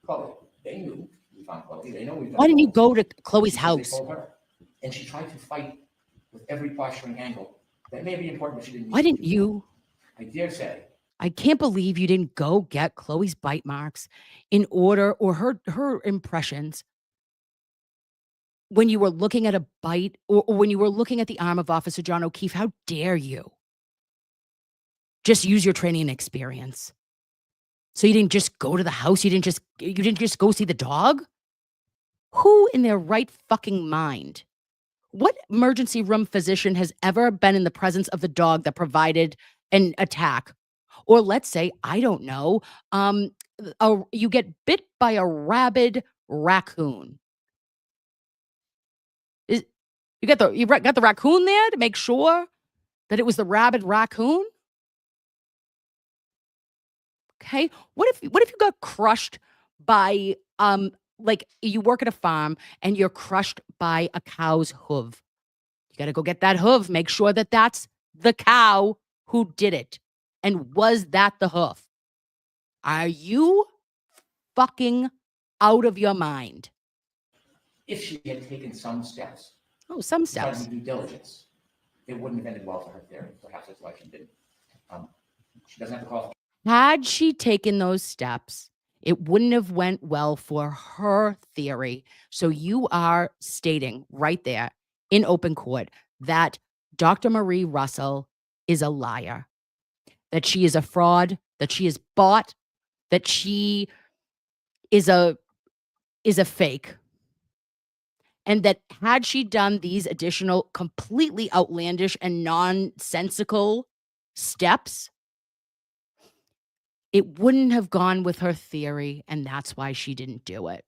Chloe, they knew we found Chloe. They know we found Why didn't you Chloe. go to Chloe's Because house? They told her. And she tried to fight with every posturing angle. That may be important, but she didn't. Why didn't you? I dare say. I can't believe you didn't go get Chloe's bite marks in order, or her impressions when you were looking at a bite, or when you were looking at the arm of Officer John O'Keefe. How dare you? Just use your training and experience. So you didn't just go to the house. You didn't just go see the dog. Who in their right fucking mind? What emergency room physician has ever been in the presence of the dog that provided an attack? Or let's say, I don't know, you get bit by a rabid raccoon. You got the raccoon there to make sure that it was the rabid raccoon? Okay. What if you got crushed by like you work at a farm and you're crushed by a cow's hoof? You got to go get that hoof, make sure that that's the cow who did it. And was that the hoof? Are you fucking out of your mind? If she had taken some steps, Oh, some to try to steps. do due diligence, it wouldn't have ended well for her theory. Perhaps that's why she didn't. She doesn't have to call. Had she taken those steps, it wouldn't have went well for her theory. So you are stating right there in open court that Dr. Marie Russell is a liar, that she is a fraud, that she is bought, that she is a fake. And that had she done these additional completely outlandish and nonsensical steps, it wouldn't have gone with her theory, and that's why she didn't do it.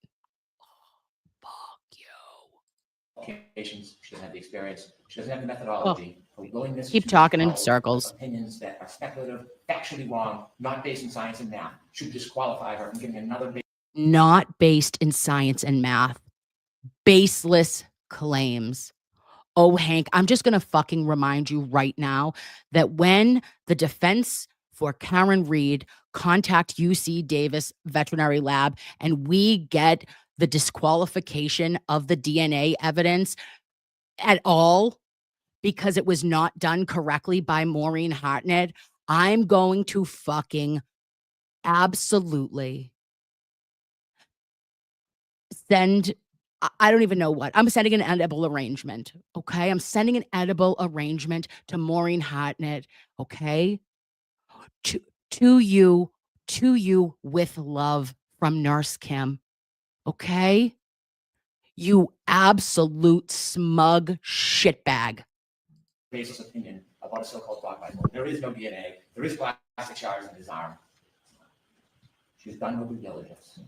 Fuck you. Qualifications. She doesn't have the experience. She doesn't have the methodology, her willingness Keep to talking in house circles. opinions that are speculative, factually wrong, not based in science and math, should disqualify her from giving another Not based in science and math. Baseless claims. Oh, Hank, I'm just going to fucking remind you right now that when the defense for Karen Reed contact UC Davis Veterinary Lab and we get the disqualification of the DNA evidence at all because it was not done correctly by Maureen Hartnett, I'm going to fucking absolutely send, I don't even know what. I'm sending an edible arrangement. Okay. I'm sending an edible arrangement to Maureen Hartnett. Okay. To you with love from Nurse Kim. Okay. You absolute smug shitbag. baseless opinion about a so-called dog bite wound. There is no DNA. There is plastic shards in his arm. She's done no due diligence.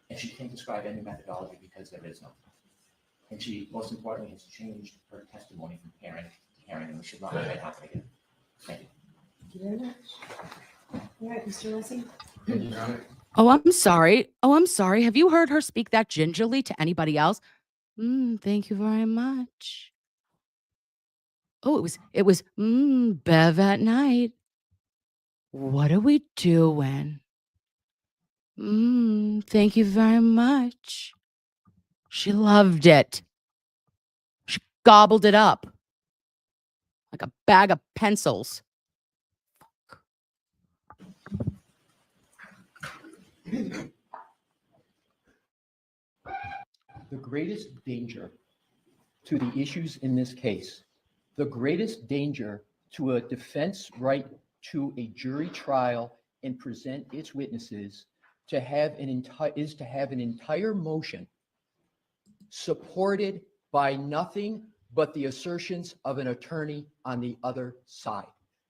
And she can't describe any methodology because there is no. And she, most importantly, has changed her testimony from Karen to Karen, and we should not let that happen again. Thank you. Thank you very much. All right, Mr. Leslie. Oh, I'm sorry. Oh, I'm sorry. Have you heard her speak that gingerly to anybody else? Thank you very much. Oh, it was Bev at night. What are we doing? Thank you very much. She loved it. She gobbled it up like a bag of pencils. The greatest danger to the issues in this case, the greatest danger to a defense right to a jury trial and present its witnesses to have an entire motion supported by nothing but the assertions of an attorney on the other side.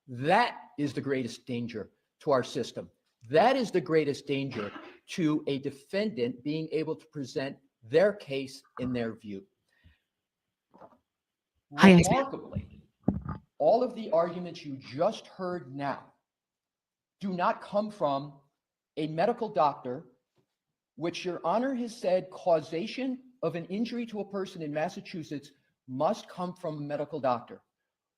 That is the greatest danger to our system. That is the greatest danger to a defendant being able to present their case in their view. Remarkably, all of the arguments you just heard now do not come from a medical doctor, which Your Honor has said causation of an injury to a person in Massachusetts must come from a medical doctor.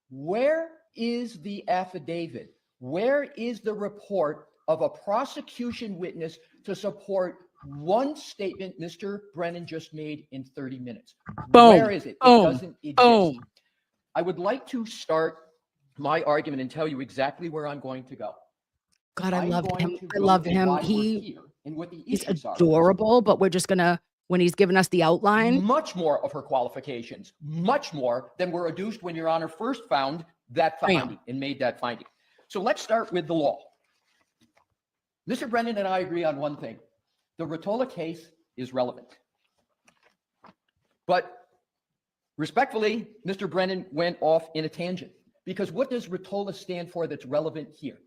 Where is the affidavit? Where is the report of a prosecution witness to support one statement Mr. Brennan just made in 30 minutes? Boom. Where is it? It Boom. doesn't exist. Boom. I would like to start my argument and tell you exactly where I'm going to go. God, I I'm love going him. to I go love to him. why we're here and what the He's issues are. adorable, but we're just gonna, when he's given us the outline. Much more of her qualifications, much more than were adduced when Your Honor first found that Bam. finding and made that finding. So let's start with the law. Mr. Brennan and I agree on one thing. The Rottola case is relevant. But respectfully, Mr. Brennan went off in a tangent because what does Rottola stand for that's relevant here?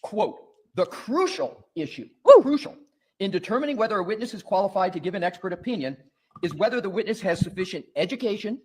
Quote, the crucial issue, crucial, in determining whether a witness is qualified to give an expert opinion is whether the witness has sufficient education,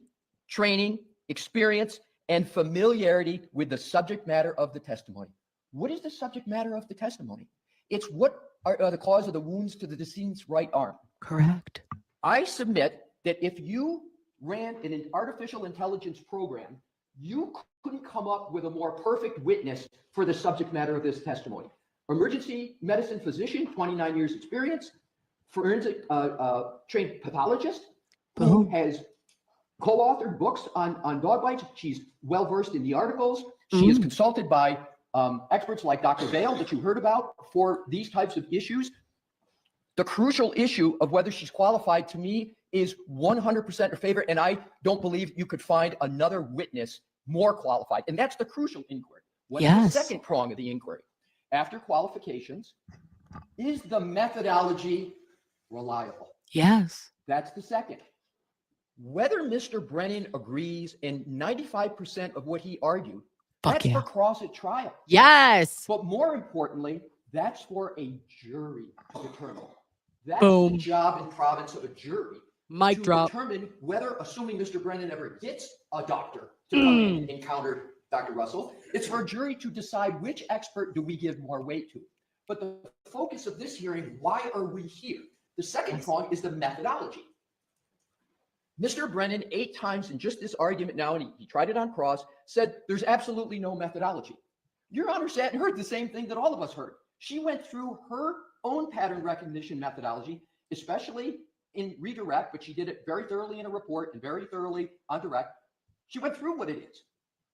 training, experience, and familiarity with the subject matter of the testimony. What is the subject matter of the testimony? It's what are the cause of the wounds to the decedent's right arm. Correct. I submit that if you ran an artificial intelligence program, you couldn't come up with a more perfect witness for the subject matter of this testimony. Emergency medicine physician, 29 years experience, forensic trained pathologist who has co-authored books on dog bites. She's well-versed in the articles. She is consulted by experts like Dr. Vale that you heard about for these types of issues. The crucial issue of whether she's qualified to me is 100% in favor, and I don't believe you could find another witness more qualified. And that's the crucial inquiry. What's Yes. the second prong of the inquiry? After qualifications, is the methodology reliable? Yes. That's the second. Whether Mr. Brennan agrees in 95% of what he argued, Fuck that's yeah. for cross at trial. Yes. But more importantly, that's for a jury to determine. That's Boom. the job and province of a jury Mic to drop. determine whether, assuming Mr. Brennan ever gets a doctor to come in and encounter Dr. Russell, it's for a jury to decide which expert do we give more weight to. But the focus of this hearing, why are we here? The second prong is the methodology. Mr. Brennan, 8 times in just this argument now, and he tried it on cross, said there's absolutely no methodology. Your Honor sat and heard the same thing that all of us heard. She went through her own pattern recognition methodology, especially in redirect, but she did it very thoroughly in a report and very thoroughly on direct. She went through what it is.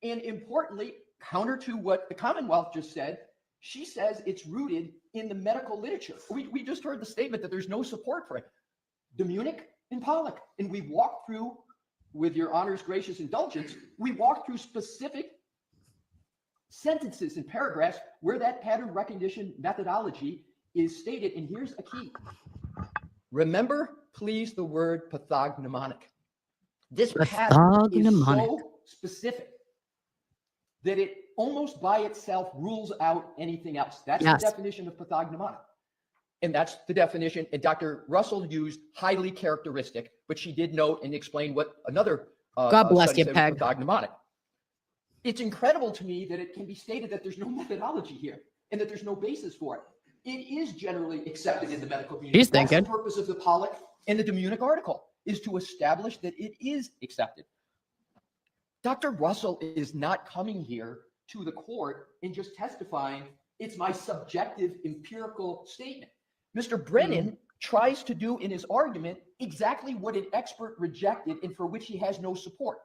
And importantly, counter to what the Commonwealth just said, she says it's rooted in the medical literature. We just heard the statement that there's no support for it. Munich and Pollock. And we walked through, with your Honor's gracious indulgence, we walked through specific sentences and paragraphs where that pattern recognition methodology is stated. And here's a key. Remember, please, the word pathognomonic. This pattern is so specific that it almost by itself rules out anything else. That's the definition of pathognomonic. And that's the definition. And Dr. Russell used highly characteristic, but she did note and explain what another God bless you, study said Peg. was pathognomonic. It's incredible to me that it can be stated that there's no methodology here and that there's no basis for it. It is generally accepted in the medical community. He's That's thinking. the purpose of the Pollock and the Munich article, is to establish that it is accepted. Dr. Russell is not coming here to the court and just testifying, it's my subjective empirical statement. Mr. Brennan tries to do in his argument exactly what an expert rejected and for which he has no support.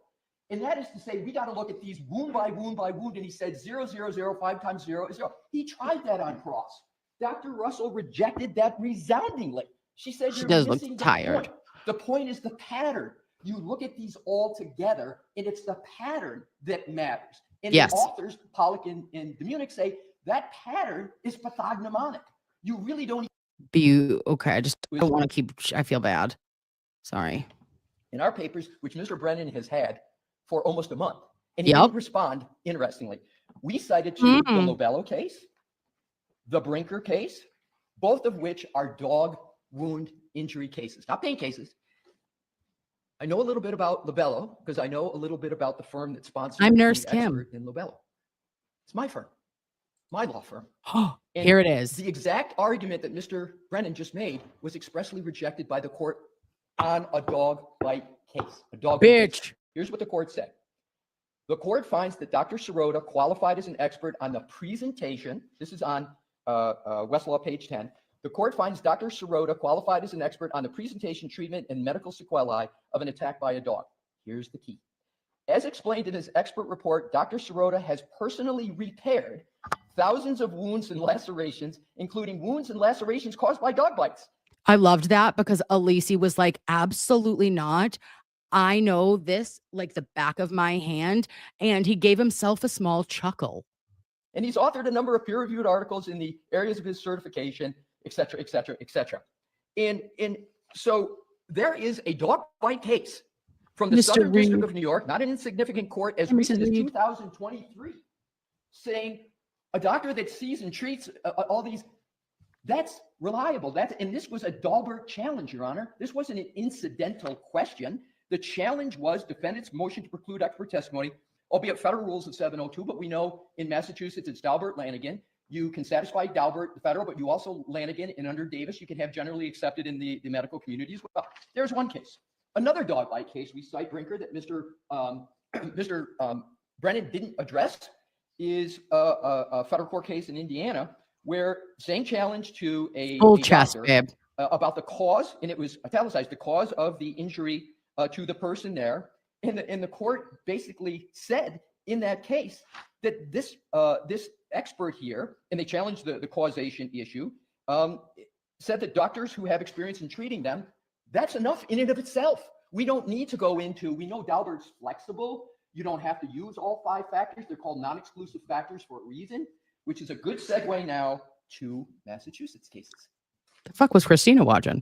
And that is to say, we got to look at these wound by wound by wound. And he said 0, 0, 0, 5 times 0 is 0. He tried that on cross. Dr. Russell rejected that resoundingly. She said, She you're does look missing the tired. point. The point is the pattern. You look at these all together, and it's the pattern that matters. And Yes. the authors, Pollock and Munich, say that pattern is pathognomonic. You really don't. Okay, I just don't want to keep, I feel bad. Sorry. In our papers, which Mr. Brennan has had for almost a month, and he didn't respond, interestingly. We cited to the Lobello case, the Brinker case, both of which are dog wound injury cases, not pain cases. I know a little bit about Lobello because I know a little bit about the firm that sponsors I'm the Nurse Kim. expert in Lobello. It's my firm, my law firm. And Here it is. The exact argument that Mr. Brennan just made was expressly rejected by the court on a dog bite case. A dog bite case. Bitch. Here's what the court said. The court finds that Dr. Sirota qualified as an expert on the presentation. This is on Westlaw page 10. The court finds Dr. Sirota qualified as an expert on the presentation, treatment, and medical sequelae of an attack by a dog. Here's the key. As explained in his expert report, Dr. Sirota has personally repaired thousands of wounds and lacerations, including wounds and lacerations caused by dog bites. I loved that because Elise was like, absolutely not. I know this like the back of my hand. And he gave himself a small chuckle. And he's authored a number of peer-reviewed articles in the areas of his certification, et cetera, et cetera, et cetera. And so there is a dog bite case from the Southern District of New York, not an insignificant court, as recent as 2023, saying a doctor that sees and treats all these, that's reliable. And this was a Daubert challenge, Your Honor. This wasn't an incidental question. The challenge was defendant's motion to preclude expert testimony, albeit federal rules of 702, but we know in Massachusetts it's Daubert, Lanigan. You can satisfy Daubert, the federal, but you also Lanigan, and under Davis, you can have generally accepted in the medical community as well. There's one case. Another dog bite case, we cite Brinker, that Mr. Brennan didn't address, is a federal court case in Indiana where same challenge to a chest, doctor, babe. About the cause, and it was italicized, the cause of the injury to the person there. And the court basically said in that case that this expert here, and they challenged the causation issue, said that doctors who have experience in treating them, that's enough in and of itself. We don't need to go into, we know Daubert's flexible. You don't have to use all 5 factors. They're called non-exclusive factors for a reason, which is a good segue now to Massachusetts cases. The fuck was Christina watching?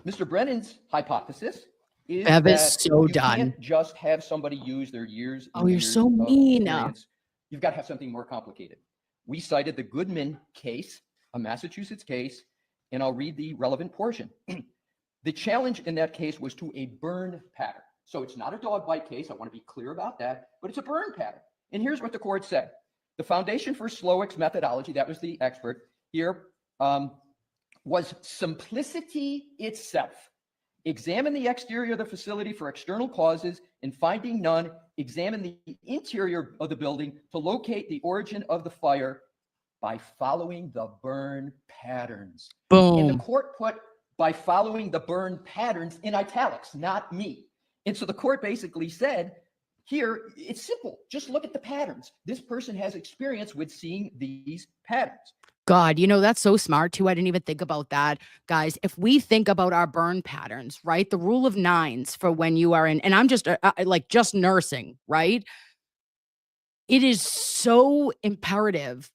Mr. Brennan's hypothesis is Bev is that so you done. can't just have somebody use their years. and Oh, you're years so of mean. experience. You've got to have something more complicated. We cited the Goodman case, a Massachusetts case, and I'll read the relevant portion. The challenge in that case was to a burn pattern. So it's not a dog bite case. I want to be clear about that, but it's a burn pattern. And here's what the court said. The foundation for Slowick's methodology, that was the expert here, was simplicity itself. Examine the exterior of the facility for external causes, and finding none, examine the interior of the building to locate the origin of the fire by following the burn patterns. And the Boom. court put by following the burn patterns in italics, not me. And so the court basically said, here, it's simple. Just look at the patterns. This person has experience with seeing these patterns. God, you know, that's so smart too. I didn't even think about that. Guys, if we think about our burn patterns, right? The rule of nines for when you are in, and I'm just like just nursing, right? It is so imperative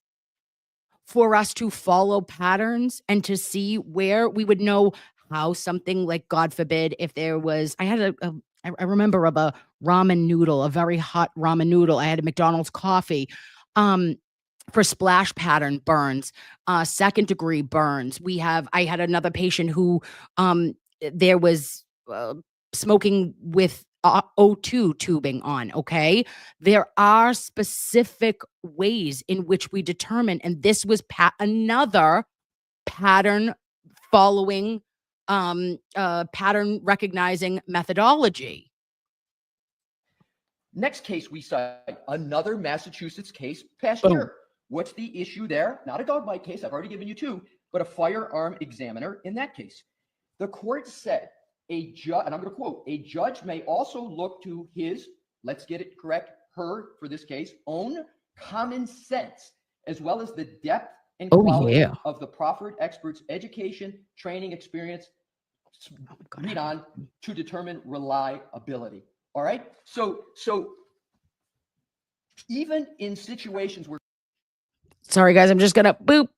for us to follow patterns and to see where we would know how something like, God forbid, if there was, I remember of a ramen noodle, a very hot ramen noodle. I had a McDonald's coffee. For splash pattern burns, second degree burns. I had another patient who there was smoking with O2 tubing on. Okay. There are specific ways in which we determine, and this was another pattern following, pattern recognizing methodology. Next case we cite, another Massachusetts case past Boom. year. What's the issue there? Not a dog bite case, I've already given you two, but a firearm examiner in that case. The court said, and I'm going to quote, a judge may also look to his, let's get it correct, her, for this case, own common sense, as well as the depth and quality yeah. of the proffered expert's education, training, experience, Oh my God. read on, to determine reliability. All right. So even in situations where Sorry, guys, I'm just gonna boop.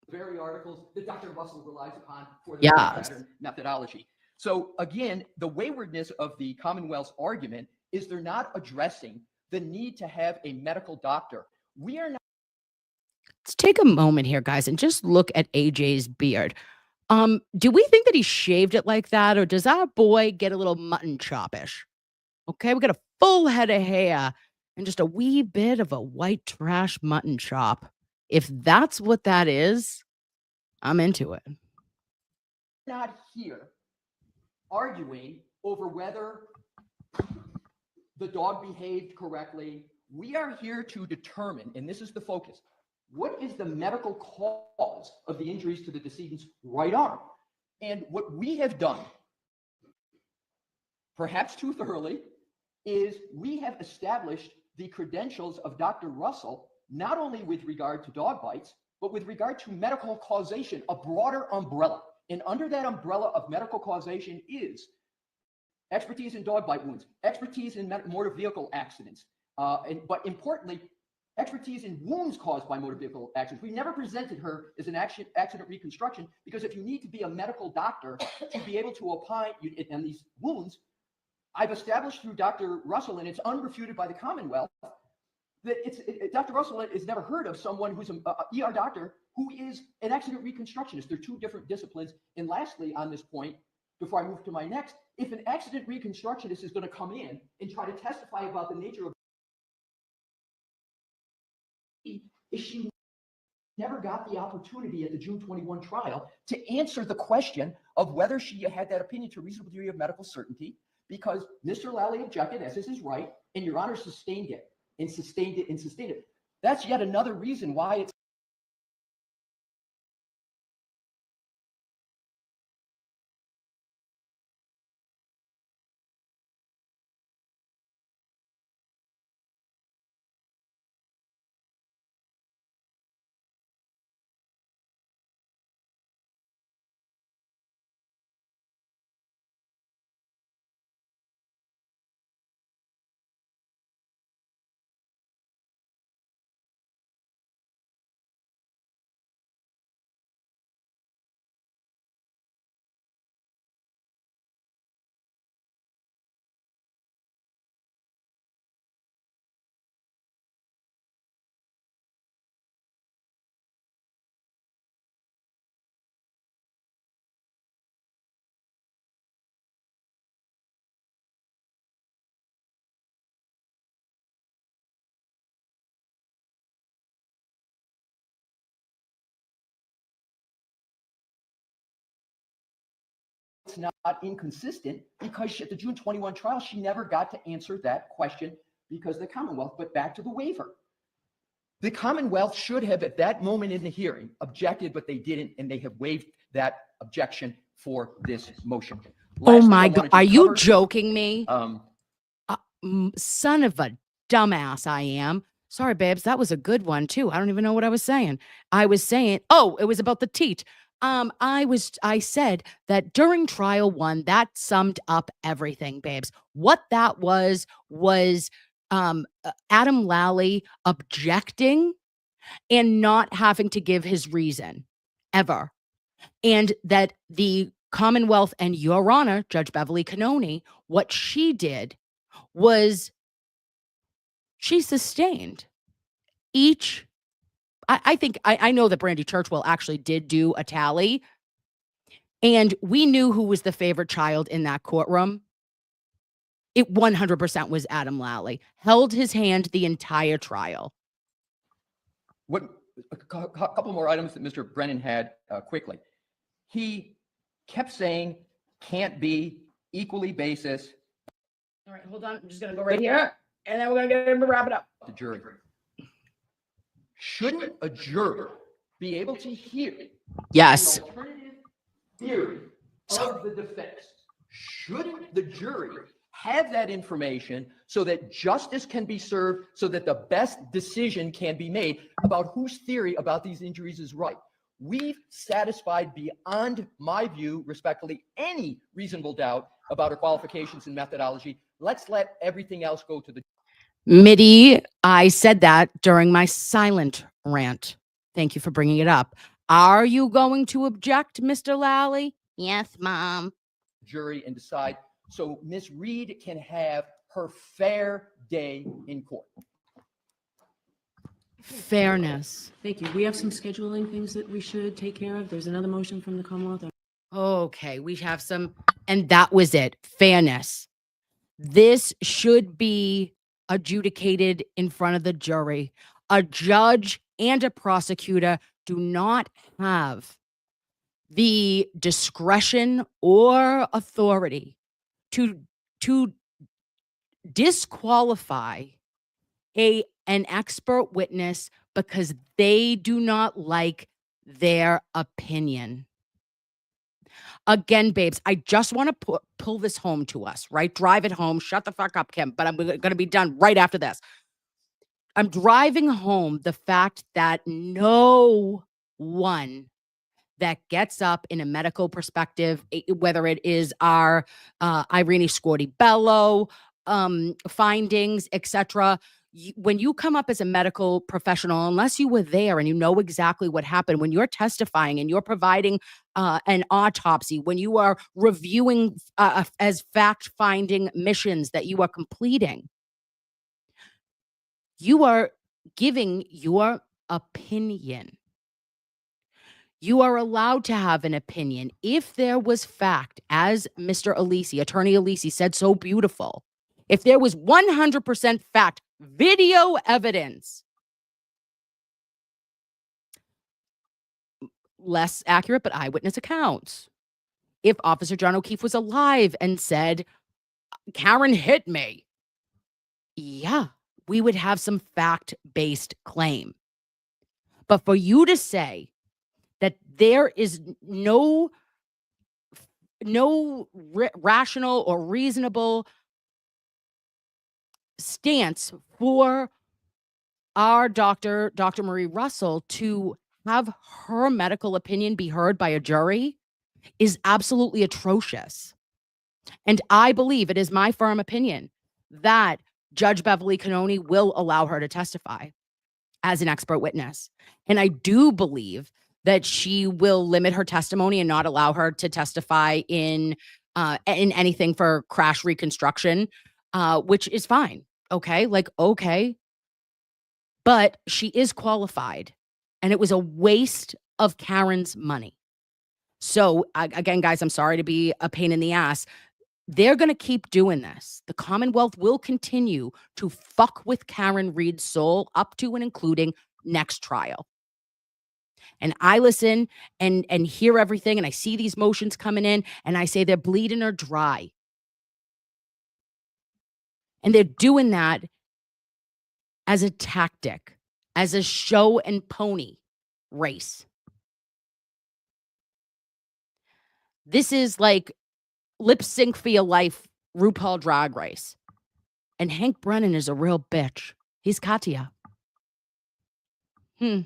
very articles that Dr. Russell relies upon for the Yes. pattern methodology. So again, the waywardness of the Commonwealth's argument is they're not addressing the need to have a medical doctor. We are not. Let's take a moment here, guys, and just look at AJ's beard. Do we think that he shaved it like that, or does our boy get a little mutton chop-ish? Okay, we got a full head of hair and just a wee bit of a white trash mutton chop. If that's what that is, I'm into it. Not here arguing over whether the dog behaved correctly. We are here to determine, and this is the focus, what is the medical cause of the injuries to the decedent's right arm? And what we have done, perhaps too thoroughly, is we have established the credentials of Dr. Russell, not only with regard to dog bites, but with regard to medical causation, a broader umbrella. And under that umbrella of medical causation is expertise in dog bite wounds, expertise in motor vehicle accidents, but importantly, expertise in wounds caused by motor vehicle accidents. We never presented her as an accident reconstruction, because if you need to be a medical doctor to be able to opine on these wounds, I've established through Dr. Russell, and it's unrefuted by the Commonwealth, that Dr. Russell has never heard of someone who's an ER doctor who is an accident reconstructionist. They're two different disciplines. And lastly, on this point, before I move to my next, if an accident reconstructionist is going to come in and try to testify about the nature of if she never got the opportunity at the June 21 trial to answer the question of whether she had that opinion to a reasonable degree of medical certainty, because Mr. Lally objected, as is his right, and Your Honor sustained it and sustained it and sustained it. That's yet another reason why it's it's not inconsistent because at the June 21 trial, she never got to answer that question because the Commonwealth, but back to the waiver. The Commonwealth should have, at that moment in the hearing, objected, but they didn't, and they have waived that objection for this motion. Oh Lastly, I my wanted God. to Are you cover- joking me? Um, Son of a dumbass I am. Sorry, babes. That was a good one too. I don't even know what I was saying. I was saying, oh, it was about the teat. I said that during trial 1, that summed up everything, babes. What that was Adam Lally objecting and not having to give his reason ever. And that the Commonwealth and Your Honor, Judge Beverly Cannoni, what she did was she sustained each. I think I know that Brandy Churchwell actually did do a tally, and we knew who was the favorite child in that courtroom. It 100% was Adam Lally. Held his hand the entire trial. What a couple more items that Mr. Brennan had quickly. He kept saying can't be, equally basis. All right, hold on. I'm just gonna go right here, and then we're gonna get him to wrap it up. The jury. Shouldn't a juror be able to hear Yes. the alternative theory of the defense? Shouldn't the jury have that information so that justice can be served, so that the best decision can be made about whose theory about these injuries is right? We've satisfied, beyond my view, respectfully, any reasonable doubt about her qualifications and methodology. Let's let everything else go to the Mitty, I said that during my silent rant. Thank you for bringing it up. Are you going to object, Mr. Lally? Yes, Mom. jury and decide, so Ms. Reed can have her fair day in court. Fairness. Thank you. We have some scheduling things that we should take care of. There's another motion from the Commonwealth. Okay, we have some, and that was it. Fairness. This should be adjudicated in front of the jury. A judge and a prosecutor do not have the discretion or authority to disqualify an expert witness because they do not like their opinion. Again, babes, I just want to pull this home to us, right? Drive it home. Shut the fuck up, Kim, but I'm going to be done right after this. I'm driving home the fact that no one that gets up in a medical perspective, whether it is our Irene Scorti-Bello findings, etc., when you come up as a medical professional, unless you were there and you know exactly what happened, when you're testifying and you're providing an autopsy, when you are reviewing as fact-finding missions that you are completing, you are giving your opinion. You are allowed to have an opinion. If there was fact, as Mr. Alisi, Attorney Alisi said so beautiful, if there was 100% fact, video evidence, less accurate, but eyewitness accounts. If Officer John O'Keefe was alive and said, Karen hit me, yeah, we would have some fact-based claim. But for you to say that there is no rational or reasonable stance for our Dr. Marie Russell to have her medical opinion be heard by a jury is absolutely atrocious. And I believe, it is my firm opinion, that Judge Beverly Cannoni will allow her to testify as an expert witness. And I do believe that she will limit her testimony and not allow her to testify in anything for crash reconstruction, which is fine. Okay. Okay. But she is qualified, and it was a waste of Karen's money. So again, guys, I'm sorry to be a pain in the ass. They're going to keep doing this. The Commonwealth will continue to fuck with Karen Reed's soul up to and including next trial. And I listen and hear everything, and I see these motions coming in, and I say they're bleeding or dry. And they're doing that as a tactic, as a show and pony race. This is like lip sync for your life, RuPaul Drag Race. And Hank Brennan is a real bitch. He's Katya. All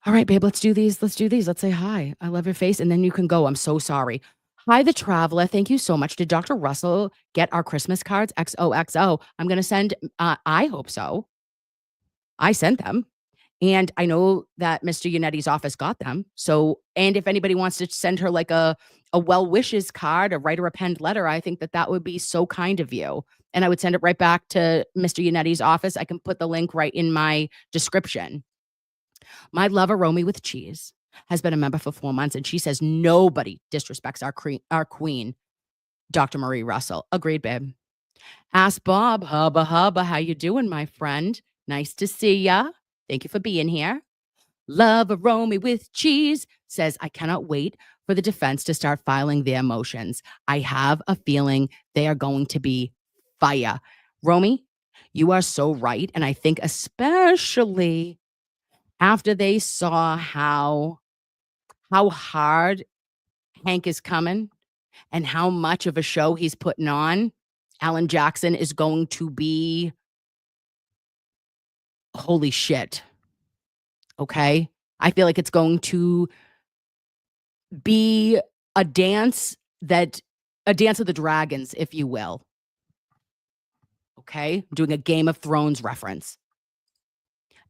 right, babe, let's do these. Let's do these. Let's say hi. I love your face. And then you can go. I'm so sorry. Hi, the traveler. Thank you so much. Did Dr. Russell get our Christmas cards? XOXO. I'm going to send, I hope so. I sent them. And I know that Mr. Yanetti's office got them. So, and if anybody wants to send her like a well wishes card or write her a penned letter, I think that that would be so kind of you. And I would send it right back to Mr. Yanetti's office. I can put the link right in my description. My lover, Romy with cheese, has been a member for 4 months, and she says nobody disrespects our queen, Dr. Marie Russell. Agreed, babe. Ask Bob, hubba hubba, how you doing, my friend? Nice to see ya. Thank you for being here. Love a Romy with cheese says, I cannot wait for the defense to start filing their motions. I have a feeling they are going to be fire. Romy, you are so right. And I think especially after they saw how hard Hank is coming and how much of a show he's putting on, Alan Jackson is going to be, holy shit. Okay? I feel like it's going to be a dance of the dragons, if you will. Okay? I'm doing a Game of Thrones reference.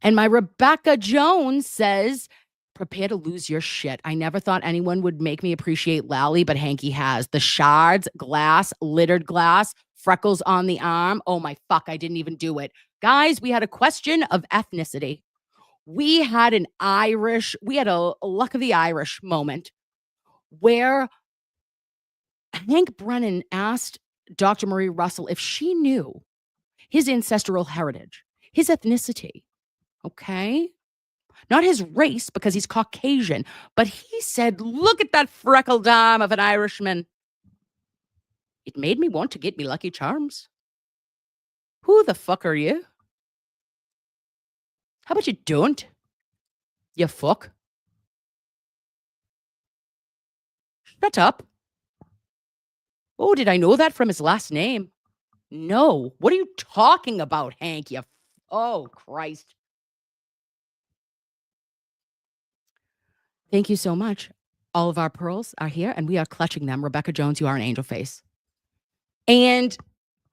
And my Rebecca Jones says, prepare to lose your shit. I never thought anyone would make me appreciate Lally, but Hanky has. The shards, glass, littered glass, freckles on the arm. Oh my fuck, I didn't even do it. Guys, we had a question of ethnicity. We had a luck of the Irish moment where Hank Brennan asked Dr. Marie Russell if she knew his ancestral heritage, his ethnicity. Okay? Not his race, because he's Caucasian, but he said, look at that freckled arm of an Irishman. It made me want to get me Lucky Charms. Who the fuck are you? How about you don't? You fuck. Shut up. Oh, did I know that from his last name? No. What are you talking about, Hank? Oh, Christ. Thank you so much. All of our pearls are here, and we are clutching them. Rebecca Jones, you are an angel face. And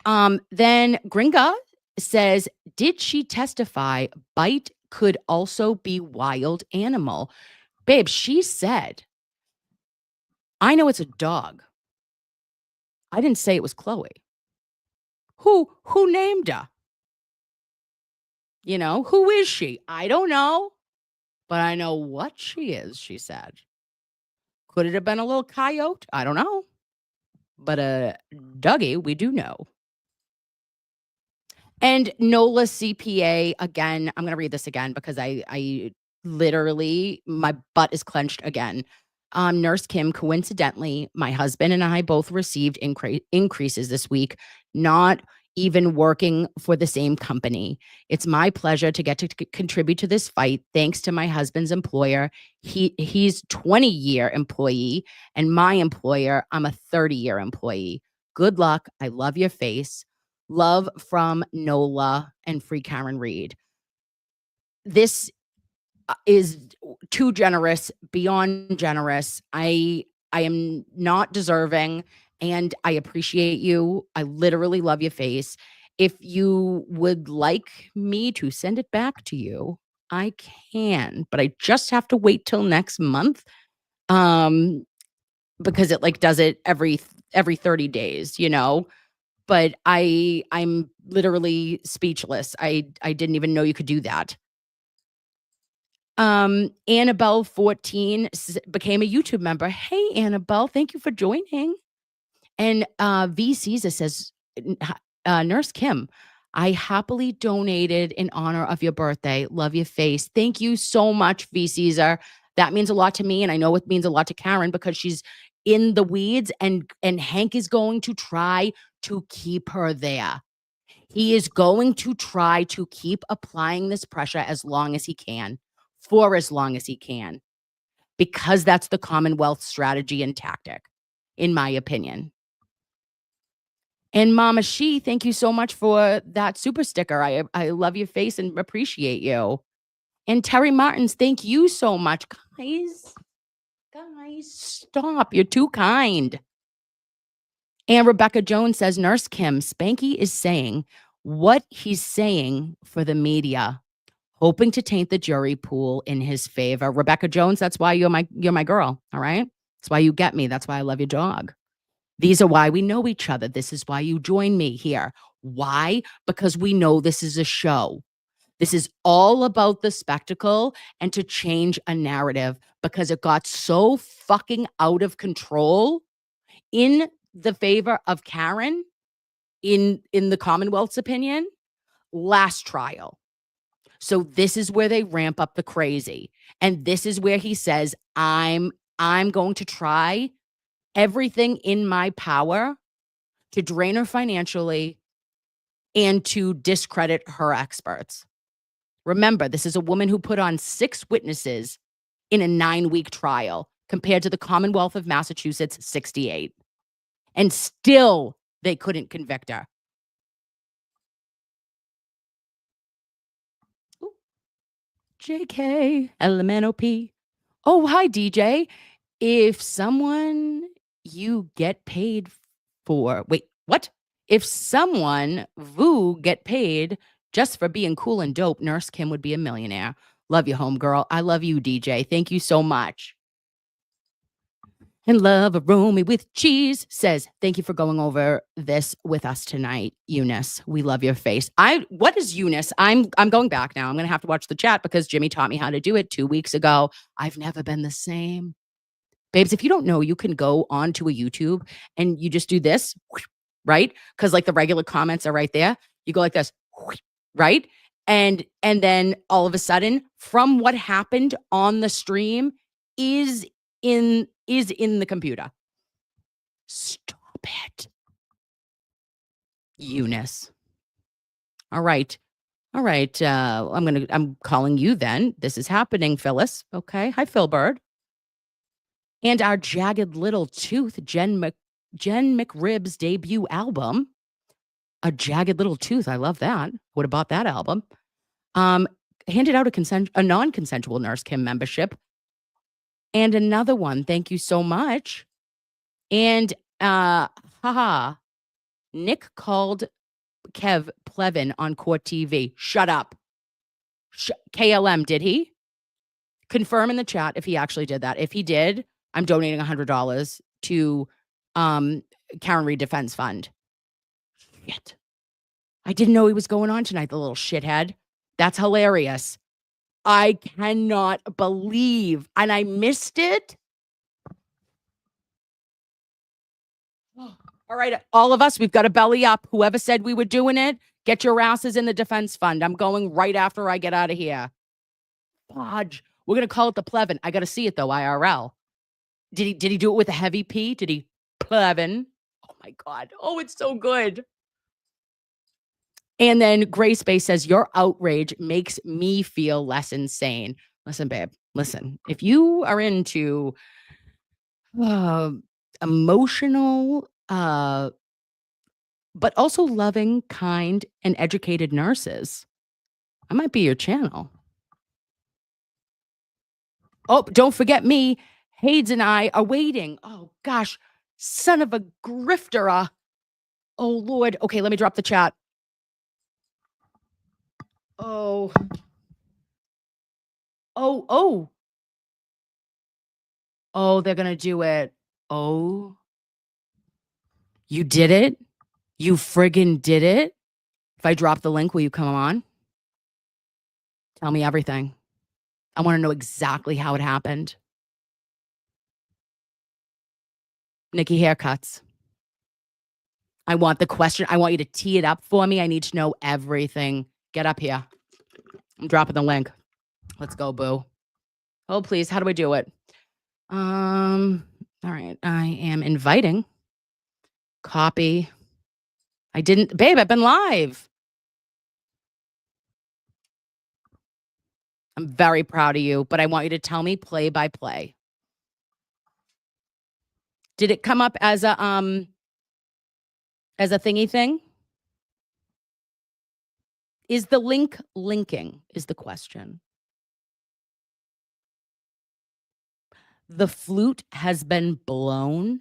then Gringa says, did she testify bite could also be wild animal? Babe, she said, I know it's a dog. I didn't say it was Chloe. Who named her? You know, who is she? I don't know, but I know what she is, she said. Could it have been a little coyote? I don't know. But a Dougie, we do know. And NOLA CPA, again, I'm going to read this again because I literally, my butt is clenched again. Nurse Kim, coincidentally, my husband and I both received increases this week, not even working for the same company. It's my pleasure to get to contribute to this fight thanks to my husband's employer. He's 20-year employee, and my employer, I'm a 30-year employee. Good luck. I love your face. Love from NOLA and Free Karen Reed. This is too generous, beyond generous. I am not deserving, and I appreciate you. I literally love your face. If you would like me to send it back to you, I can, but I just have to wait till next month. Because it like does it every 30 days, you know? But I'm literally speechless. I didn't even know you could do that. Annabelle 14 became a YouTube member. Hey, Annabelle, thank you for joining. And V Caesar says, Nurse Kim, I happily donated in honor of your birthday. Love your face. Thank you so much, V. Caesar. That means a lot to me, and I know it means a lot to Karen because she's in the weeds, and Hank is going to try to keep her there. He is going to try to keep applying this pressure as long as he can, for as long as he can, because that's the Commonwealth strategy and tactic, in my opinion. And Mama She, thank you so much for that super sticker. I love your face and appreciate you. And Terry Martins, thank you so much. Guys, stop. You're too kind. And Rebecca Jones says, Nurse Kim, Spanky is saying what he's saying for the media, hoping to taint the jury pool in his favor. Rebecca Jones, that's why you're my girl, all right? That's why you get me. That's why I love your dog. These are why we know each other. This is why you join me here. Why? Because we know this is a show. This is all about the spectacle and to change a narrative because it got so fucking out of control in the favor of Karen, in the Commonwealth's opinion, last trial. So this is where they ramp up the crazy. And this is where he says, I'm going to try everything in my power to drain her financially and to discredit her experts. Remember, this is a woman who put on 6 witnesses in a 9-week trial compared to the Commonwealth of Massachusetts 68. And still they couldn't convict her. Ooh. JK, LMNOP. Oh, hi, DJ. If someone you get paid for, wait, what? If someone Vu get paid just for being cool and dope, Nurse Kim would be a millionaire. Love you, homegirl. I love you, DJ. Thank you so much. And Love a Romy with Cheese says, thank you for going over this with us tonight, Eunice. We love your face. What is Eunice? I'm going back now. I'm going to have to watch the chat because Jimmy taught me how to do it 2 weeks ago. I've never been the same. Babes, if you don't know, you can go onto a YouTube and you just do this, right? Because like the regular comments are right there. You go like this, right? And then all of a sudden, from what happened on the stream is in the computer. Stop it. Eunice. All right. I'm calling you then. This is happening, Phyllis. Okay. Hi, Philbird. And our Jagged Little Tooth, Jen McRib's debut album. A Jagged Little Tooth. I love that. Would have bought that album. Handed out a non-consensual Nurse Kim membership. And another one. Thank you so much. And Nick called Kev Plevin on Court TV. Shut up. KLM, did he? Confirm in the chat if he actually did that. If he did, I'm donating $100 to Karen Reed Defense Fund. Shit. I didn't know he was going on tonight, the little shithead. That's hilarious. I cannot believe, and I missed it. All right, all of us, we've got a belly up. Whoever said we were doing it, get your asses in the defense fund. I'm going right after I get out of here. Fudge. We're going to call it the Plevin. I got to see it, though, IRL. Did he do it with a heavy P? Did he Plevin? Oh, my God. Oh, it's so good. And then Gray Space says, your outrage makes me feel less insane. Listen, babe, listen. If you are into emotional, but also loving, kind, and educated nurses, I might be your channel. Oh, don't forget me. Hades and I are waiting. Oh, gosh. Son of a grifter. Oh, Lord. Okay, let me drop the chat. Oh, they're going to do it. Oh, you did it? You friggin' did it? If I drop the link, will you come on? Tell me everything. I want to know exactly how it happened. Nikki haircuts. I want the question. I want you to tee it up for me. I need to know everything. Get up here. I'm dropping the link. Let's go, boo. Oh, please. How do I do it? All right. I am inviting. Copy. I didn't, babe, I've been live. I'm very proud of you, but I want you to tell me play by play. Did it come up as a thingy thing? Is the link linking is the question. The flute has been blown.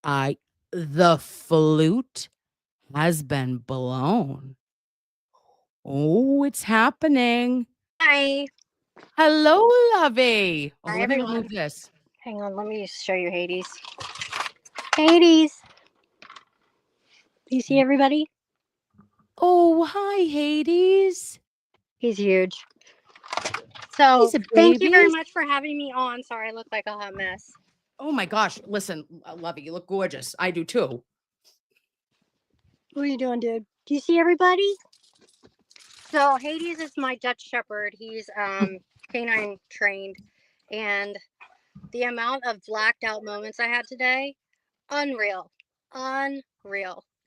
The flute has been blown. Oh, it's happening. Hi. Hello, lovey. Oh, Hi, let me everyone. remove this. Hang on, let me show you Hades. Hades. Do you see everybody? Oh, hi, Hades. He's huge. So He's a thank you very baby. much for having me on. Sorry, I look like a hot mess. Oh my gosh. Listen, lovey, you look gorgeous. I do too. What are you doing, dude? Do you see everybody? So Hades is my Dutch Shepherd. He's canine trained, and the amount of blacked out moments I had today, unreal.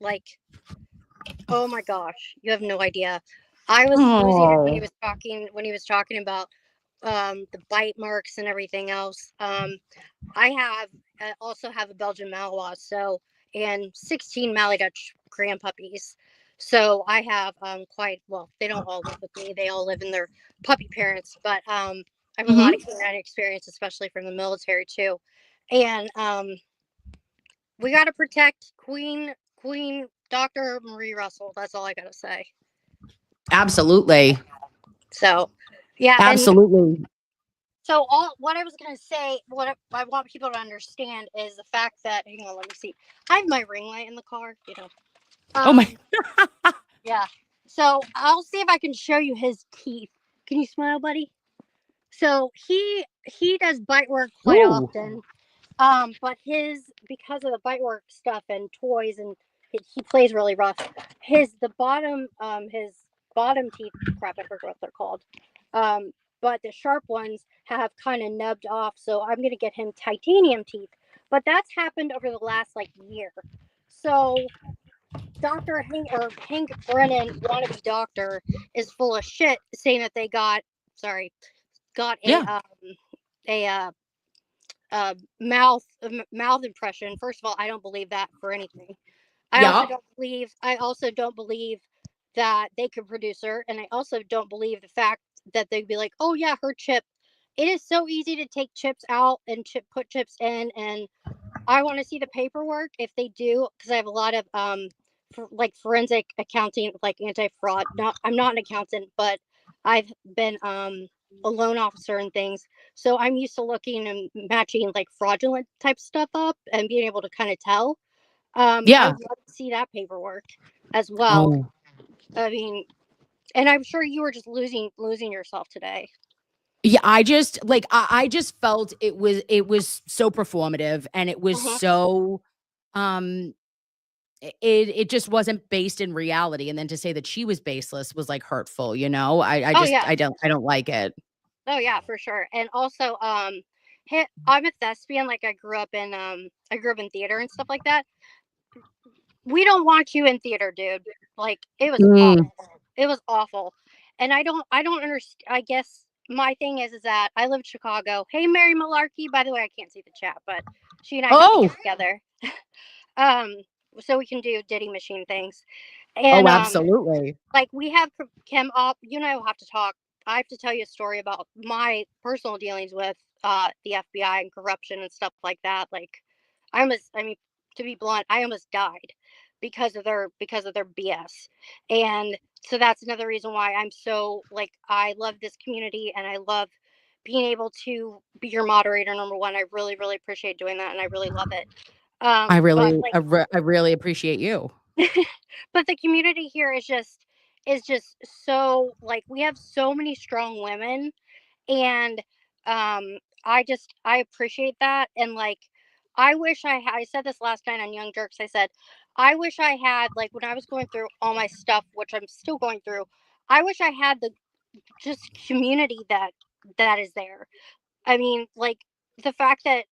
Like, oh my gosh, you have no idea. I was losing it when he was talking about the bite marks and everything else. I also have a Belgian Malinois, so, and 16 Mallee Dutch grand puppies. So I have they don't all live with me. They all live in their puppy parents, but I have a lot of canine experience, especially from the military too. And we got to protect Queen Dr. Marie Russell. That's all I got to say. Absolutely. So, yeah. Absolutely. So what I was going to say, what I want people to understand is the fact that, hang on, let me see. I have my ring light in the car, you know. Oh my. Yeah. So I'll see if I can show you his teeth. Can you smile, buddy? So he does bite work quite Ooh. often. But because of the bite work stuff and toys, and he plays really rough. His bottom teeth, crap, I forgot what they're called. But the sharp ones have kind of nubbed off, so I'm gonna get him titanium teeth. But that's happened over the last year. So Dr. Hank Brennan, wannabe doctor, is full of shit, saying that they got a mouth impression. First of all, I don't believe that for anything. I also don't believe that they could produce her, and I also don't believe the fact that they'd be like, oh yeah, her chip. It is so easy to take chips out and put chips in, and I want to see the paperwork if they do, because I have a lot of forensic accounting, like anti-fraud. I'm not an accountant, but I've been a loan officer and things, so I'm used to looking and matching fraudulent type stuff up and being able to kind of tell. I would love to see that paperwork as well. Oh. I mean, and I'm sure you were just losing yourself today. Yeah, I just I just felt it was so performative, and it was so it just wasn't based in reality, and then to say that she was baseless was hurtful, you know? I don't like it. Oh yeah, for sure. And also I'm a thespian. I grew up in theater and stuff like that. We don't want you in theater, dude. It was awful. It was awful. And I don't understand. I guess my thing is that I live in Chicago. Hey, Mary Malarkey. By the way, I can't see the chat, but she and I need to get together. So we can do Diddy Machine things. And Absolutely. we have Kim up. You and I will have to talk. I have to tell you a story about my personal dealings with the FBI and corruption and stuff like that. To be blunt, I almost died because of their BS. And so that's another reason why I'm so I love this community, and I love being able to be your moderator, number one. I really, really appreciate doing that, and I really love it. I really appreciate you. But the community here is just so we have so many strong women, and I appreciate that. And I wish I said this last night on Young Jerks. I said I wish I had, like, when I was going through all my stuff, which I'm still going through, I wish I had the just community that is there. I mean, like, the fact that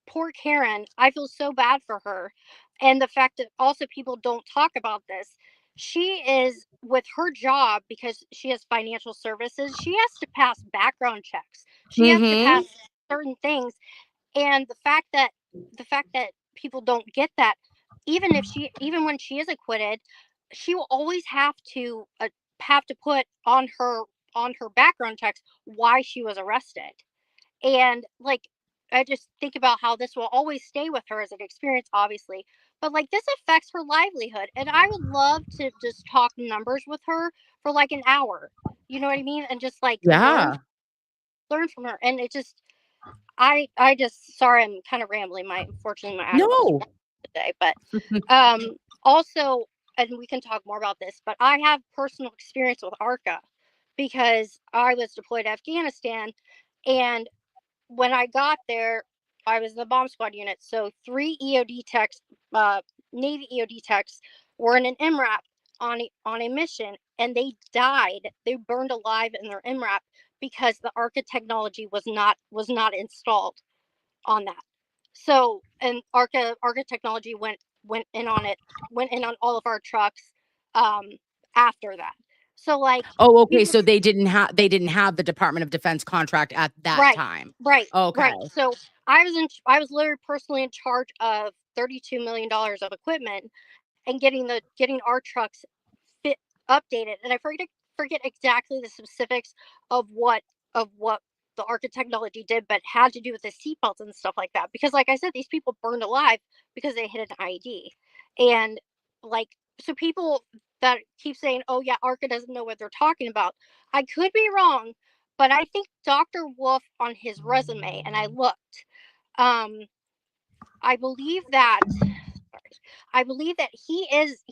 poor Karen, I feel so bad for her. And the fact that also people don't talk about this. She is with her job because she has financial services. She has to pass background checks. She has to pass certain things. And the fact that people don't get that, even when she is acquitted, she will always have to put on her background checks why she was arrested. And like, I just think about how this will always stay with her as an experience, obviously, but like this affects her livelihood. And I would love to just talk numbers with her for like an hour. You know what I mean? And just like Yeah. learn from her. And it just I just, sorry, I'm kind of rambling. Unfortunately my animals No. today, but also, and we can talk more about this, but I have personal experience with ARCA because I was deployed to Afghanistan, and when I got there, I was in the bomb squad unit. So 3 EOD techs, Navy EOD techs, were in an MRAP on a mission, and they died. They burned alive in their MRAP because the ARCA technology was not installed on that. So, and ARCA technology went in on it, went in on all of our trucks after that. So like, Oh, okay. people, So they didn't have the Department of Defense contract at that right, time. right, Okay. right. So I was literally personally in charge of $32 million of equipment and getting our trucks fit updated. And I forget exactly the specifics of what the ARCA technology did, but had to do with the seatbelts and stuff like that. Because like I said, these people burned alive because they hit an IED. And like, so people that keep saying, oh yeah, ARCA doesn't know what they're talking about. I could be wrong, but I think Dr. Wolf on his resume, and I looked, I believe that he is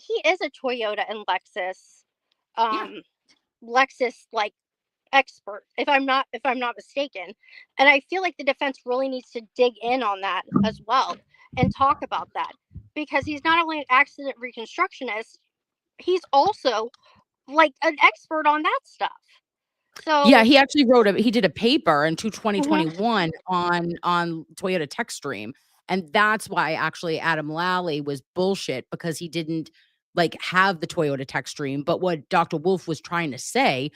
a Toyota and Lexus Yeah. like expert, if I'm not mistaken. And I feel like the defense really needs to dig in on that as well and talk about that, because he's not only an accident reconstructionist, he's also like an expert on that stuff. Yeah, So he actually he did a paper in mhm, 2021 on Toyota Tech Stream. And that's why actually Adam Lally was bullshit, because he didn't like have the Toyota Tech Stream. But what Dr. Wolf was trying to say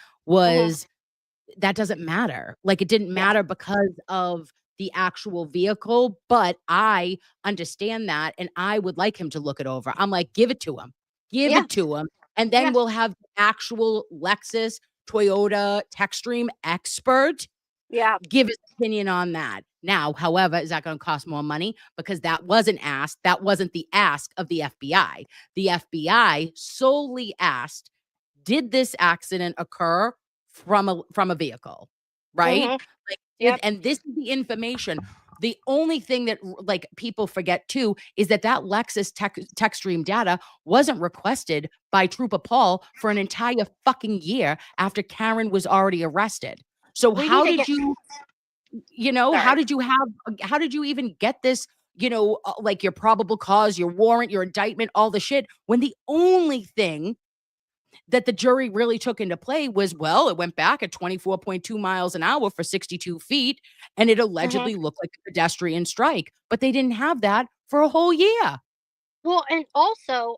mhm, was that doesn't matter. Like, it didn't yeah, matter because of the actual vehicle, but I understand that, and I would like him to look it over. I'm like, "Give it to him. Give yeah, it to him." And yeah, then we'll have the actual Lexus, Toyota Techstream expert yeah, give his opinion on that. Now, however, is that gonna cost more money? Because that wasn't asked. That wasn't the ask of the FBI. The FBI solely asked, did this accident occur from a vehicle, right? mhm, Like, yep, and this is the information. The only thing that like people forget too is that Lexus tech stream data wasn't requested by Trooper Paul for an entire fucking year after Karen was already arrested. So we need how to did get, you, how sorry, did you how did you even get this, like your probable cause, your warrant, your indictment, all the shit, when the only thing that the jury really took into play was, well, it went back at 24.2 miles an hour for 62 feet, and it mhm. allegedly looked like a pedestrian strike. But they didn't have that for a whole year. Well, and also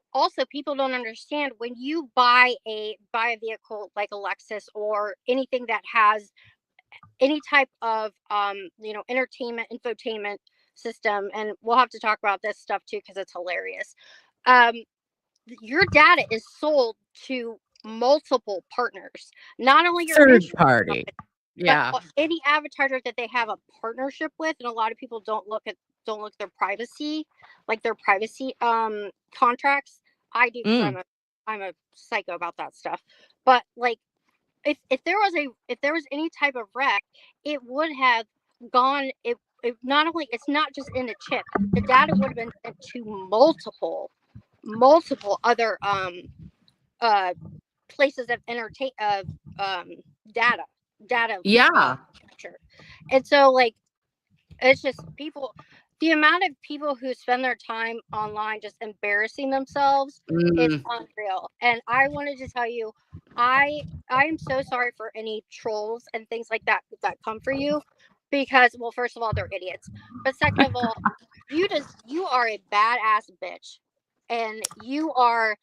people don't understand, when you buy a vehicle like a Lexus or anything that has any type of entertainment infotainment system, and we'll have to talk about this stuff too because it's hilarious. Um, your data is sold to multiple partners, not only your Third insurance party. company, but Yeah. any advertiser that they have a partnership with. And a lot of people don't look at their privacy, like their privacy contracts. I do, because Mm. I'm a psycho about that stuff. But like, if there was any type of wreck, it would have gone, it not only, it's not just in a chip, the data would have been sent to multiple other uh places of entertain of um data Yeah. capture. And so like, it's just people, the amount of people who spend their time online just embarrassing themselves is Mm, unreal. And I wanted to tell you, I am so sorry for any trolls and things like that that come for you, because, well, first of all, they're idiots, but second of all, you are a badass bitch, and you are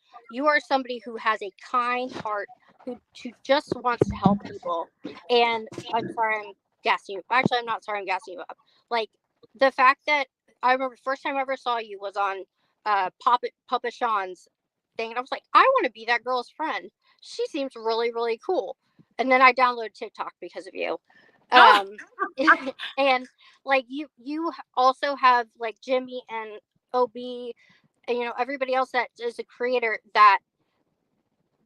somebody who has a kind heart, who just wants to help people. And I'm sorry I'm gassing you. Actually, I'm not sorry I'm gassing you up. Like, the fact that I remember the first time I ever saw you was on Papa Sean's thing, and I was like, I want to be that girl's friend. She seems really, really cool. And then I downloaded TikTok because of you. ah, And like you also have like Jimmy and OB and everybody else that is a creator that,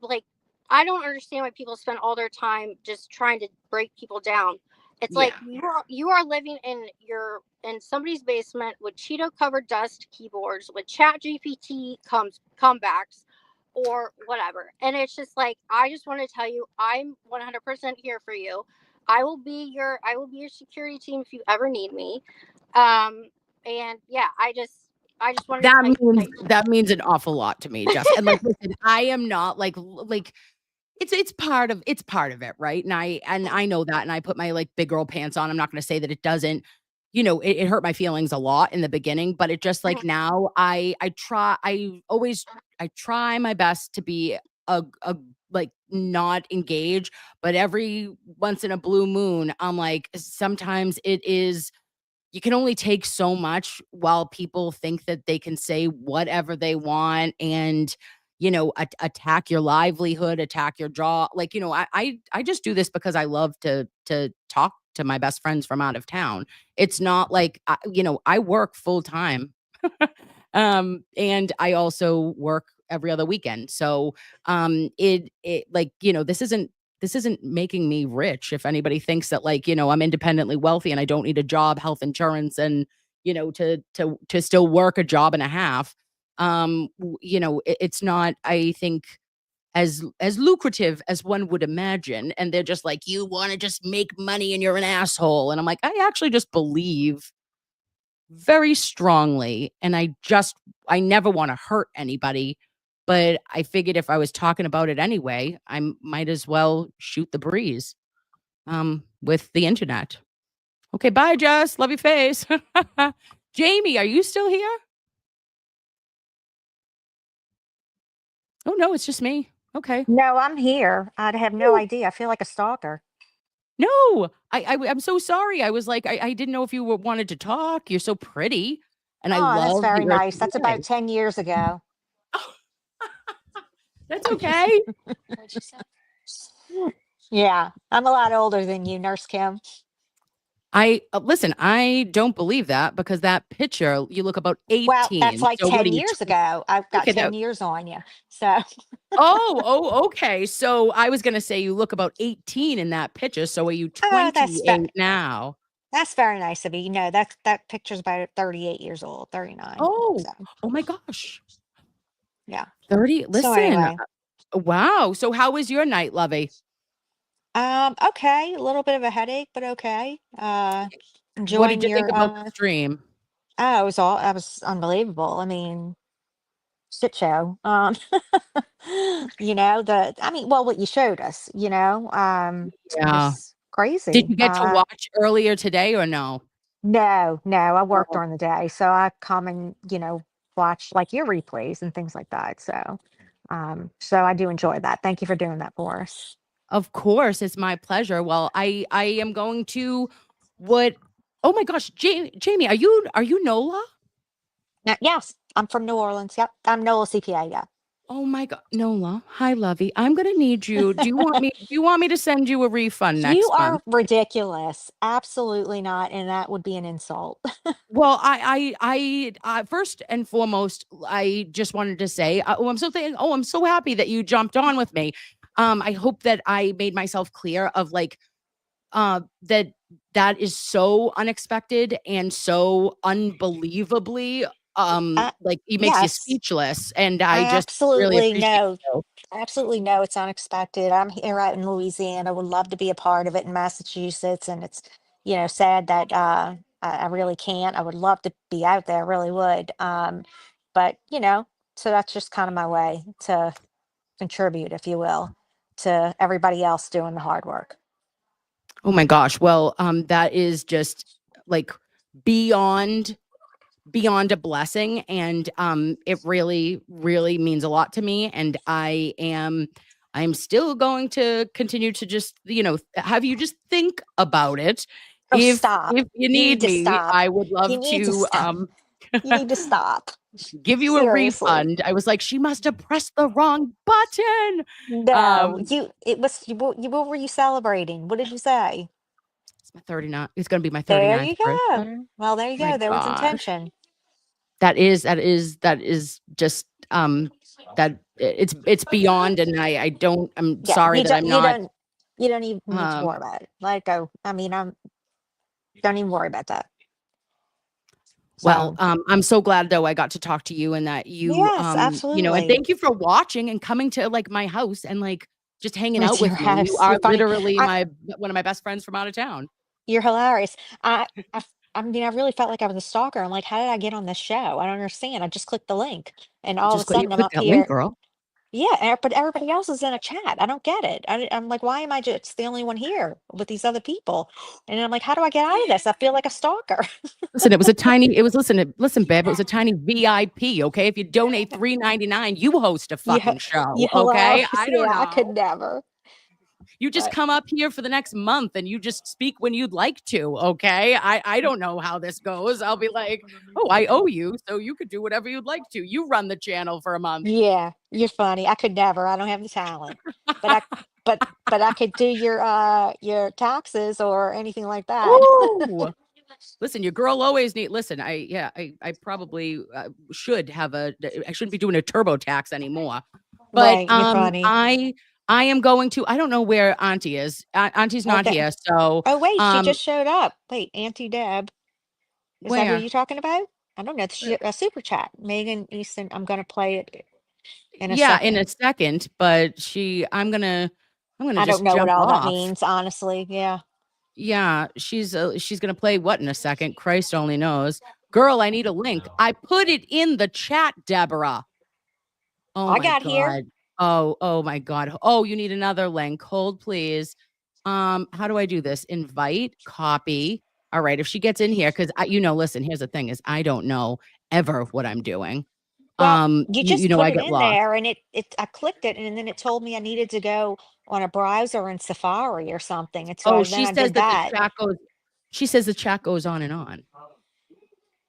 like, I don't understand why people spend all their time just trying to break people down. It's like yeah. you are living in somebody's basement with Cheeto covered dust keyboards with Chat GPT comebacks or whatever. And it's just like, I just want to tell you, I'm 100% here for you. I will be your security team if you ever need me. And yeah, I just wanted to tell you, like, That means an awful lot to me, Jess. And like, listen, I am not like it's part of it, right? And I know that, and I put my like big girl pants on. I'm not going to say that it doesn't. It hurt my feelings a lot in the beginning, but it just like now I try my best to be a like not engage, but every once in a blue moon, I'm like sometimes it is you can only take so much while people think that they can say whatever they want and attack your livelihood, attack your job. Like, I just do this because I love to talk to my best friends from out of town. It's not like I work full time. And I also work every other weekend. So it like, this isn't making me rich. If anybody thinks that like, I'm independently wealthy and I don't need a job, health insurance, and to still work a job and a half, it's not, I think, as lucrative as one would imagine. And they're just like, you want to just make money and you're an asshole. And I'm like, I actually just believe very strongly, and I never want to hurt anybody, but I figured if I was talking about it anyway, I might as well shoot the breeze with the internet. Okay, bye, Jess. Love your face. Jamie, are you still here? Oh no, it's just me. Okay. No, I'm here. I have no Oh, idea. I feel like a stalker. no, I'm so sorry. I was like, I didn't know if you wanted to talk. You're so pretty, and I Oh, that's love very your nice. That's about 10 years ago. That's okay. Yeah, I'm a lot older than you, Nurse Kim. I listen, I don't believe that because that picture, you look about Well, that's 18. like So what 10 are you? years ago. I've got Okay, 10 that, years on you. So, okay. So I was gonna say you look about 18 in that picture. So are you oh, 28 now? that's very nice of you. You know, that picture's about 38 years old, 39. Oh, So, oh my gosh. yeah. 30. So Listen. anyway, Wow. So how was your night, Lovey? okay, a little bit of a headache, but okay. What did Enjoying you think your about the stream? oh, it was unbelievable. I mean, shit show. Well, what you showed us, Yeah. just Did crazy. you get to watch earlier today or no? No, I work Oh, during the day, so I come and, watch like your replays and things like that. So I do enjoy that. Thank you for doing that for us. of course, it's my pleasure. Well, I am going to what oh my gosh, Jamie, are you NOLA? Now, yes, I'm from New Orleans. Yep. I'm NOLA CPA. Yeah. Oh my god, NOLA. Hi, Lovey. I'm gonna need you. Do you want me to send you a refund You next are month? ridiculous. Absolutely not. And that would be an insult. Well, first and foremost, I just wanted to say, I'm so happy that you jumped on with me. I hope that I made myself clear of like that that is so unexpected and so unbelievably like it makes you Yes, speechless, and I I just really absolutely appreciate know. you. Absolutely no, it's unexpected. I'm here out in Louisiana. Would love to be a part of it in Massachusetts, and it's sad that I really can't. I would love to be out there, I really would. But so that's just kind of my way to contribute, if you will, to everybody else doing the hard work. Oh my gosh. Well, that is just like beyond a blessing, and it really means a lot to me, and I'm still going to continue to just have you just think about it. Oh, If stop. you You need need to me, stop. I would love You need to to stop. You need to stop. give you a Seriously. refund. I was like, she must have pressed the wrong button. No, what were you celebrating? What did you say? It's my 39. It's going to be my There 39th you go. birthday. Well, there you My go. There was gosh. intention. That is just it's beyond, and I'm Yeah, sorry that I'm not you don't even need to um worry about it. Let it go. I mean, don't even worry about that. well, So, I'm so glad though I got to talk to you, and that you yes, and absolutely. thank you for watching and coming to like my house and like just hanging It's out your with me. You house. are You're funny. literally one of my best friends from out of town. You're hilarious. I mean, I really felt like I was a stalker. I'm like, how did I get on this show? I don't understand. I just clicked the link, and all of a You sudden I'm click up that link, here. girl. Yeah, but everybody else is in a chat. I don't get it. I'm like, why am I just the only one here with these other people? And I'm like, how do I get out of this? I feel like a stalker. Listen, listen, babe, it was a tiny VIP, okay? If you donate $3.99, you host a You, fucking show, you okay? hilarious. I don't Yeah, I could know. never. You just But come up here for the next month and you just speak when you'd like to, okay? I don't know how this goes. I'll be like, oh, I owe you, so you could do whatever you'd like to. You run the channel for a month. yeah, you're funny. I could never. I don't have the talent. But I could do your taxes or anything like that. Oh, listen, your girl always listen, I probably should have I shouldn't be doing a TurboTax anymore. But Right, you're funny. I am going to, I don't know where Auntie is. Auntie's not Okay. here. So Oh wait, she um just showed up. Wait, Auntie Deb. Is that who where? you're talking about? I don't know. A super chat. Megan Easton. I'm gonna play it in a Yeah, in second. a second, but I'm gonna I don't just know what jump all that off. means, honestly. Yeah. Yeah, she's gonna play what in a second? Christ only knows. Girl, I need a link. I put it in the chat, Deborah. Oh I my got here. God. Oh my God. Oh, you need another link. Hold, please. How do I do this? Invite, copy. All right. If she gets in here, because listen, here's the thing is I don't know ever what I'm doing. Well, you just I put it get in lost. there and I clicked it and then it told me I needed to go on a browser in Safari or something. And so Oh, then she I says did that that. she says the chat goes on and on.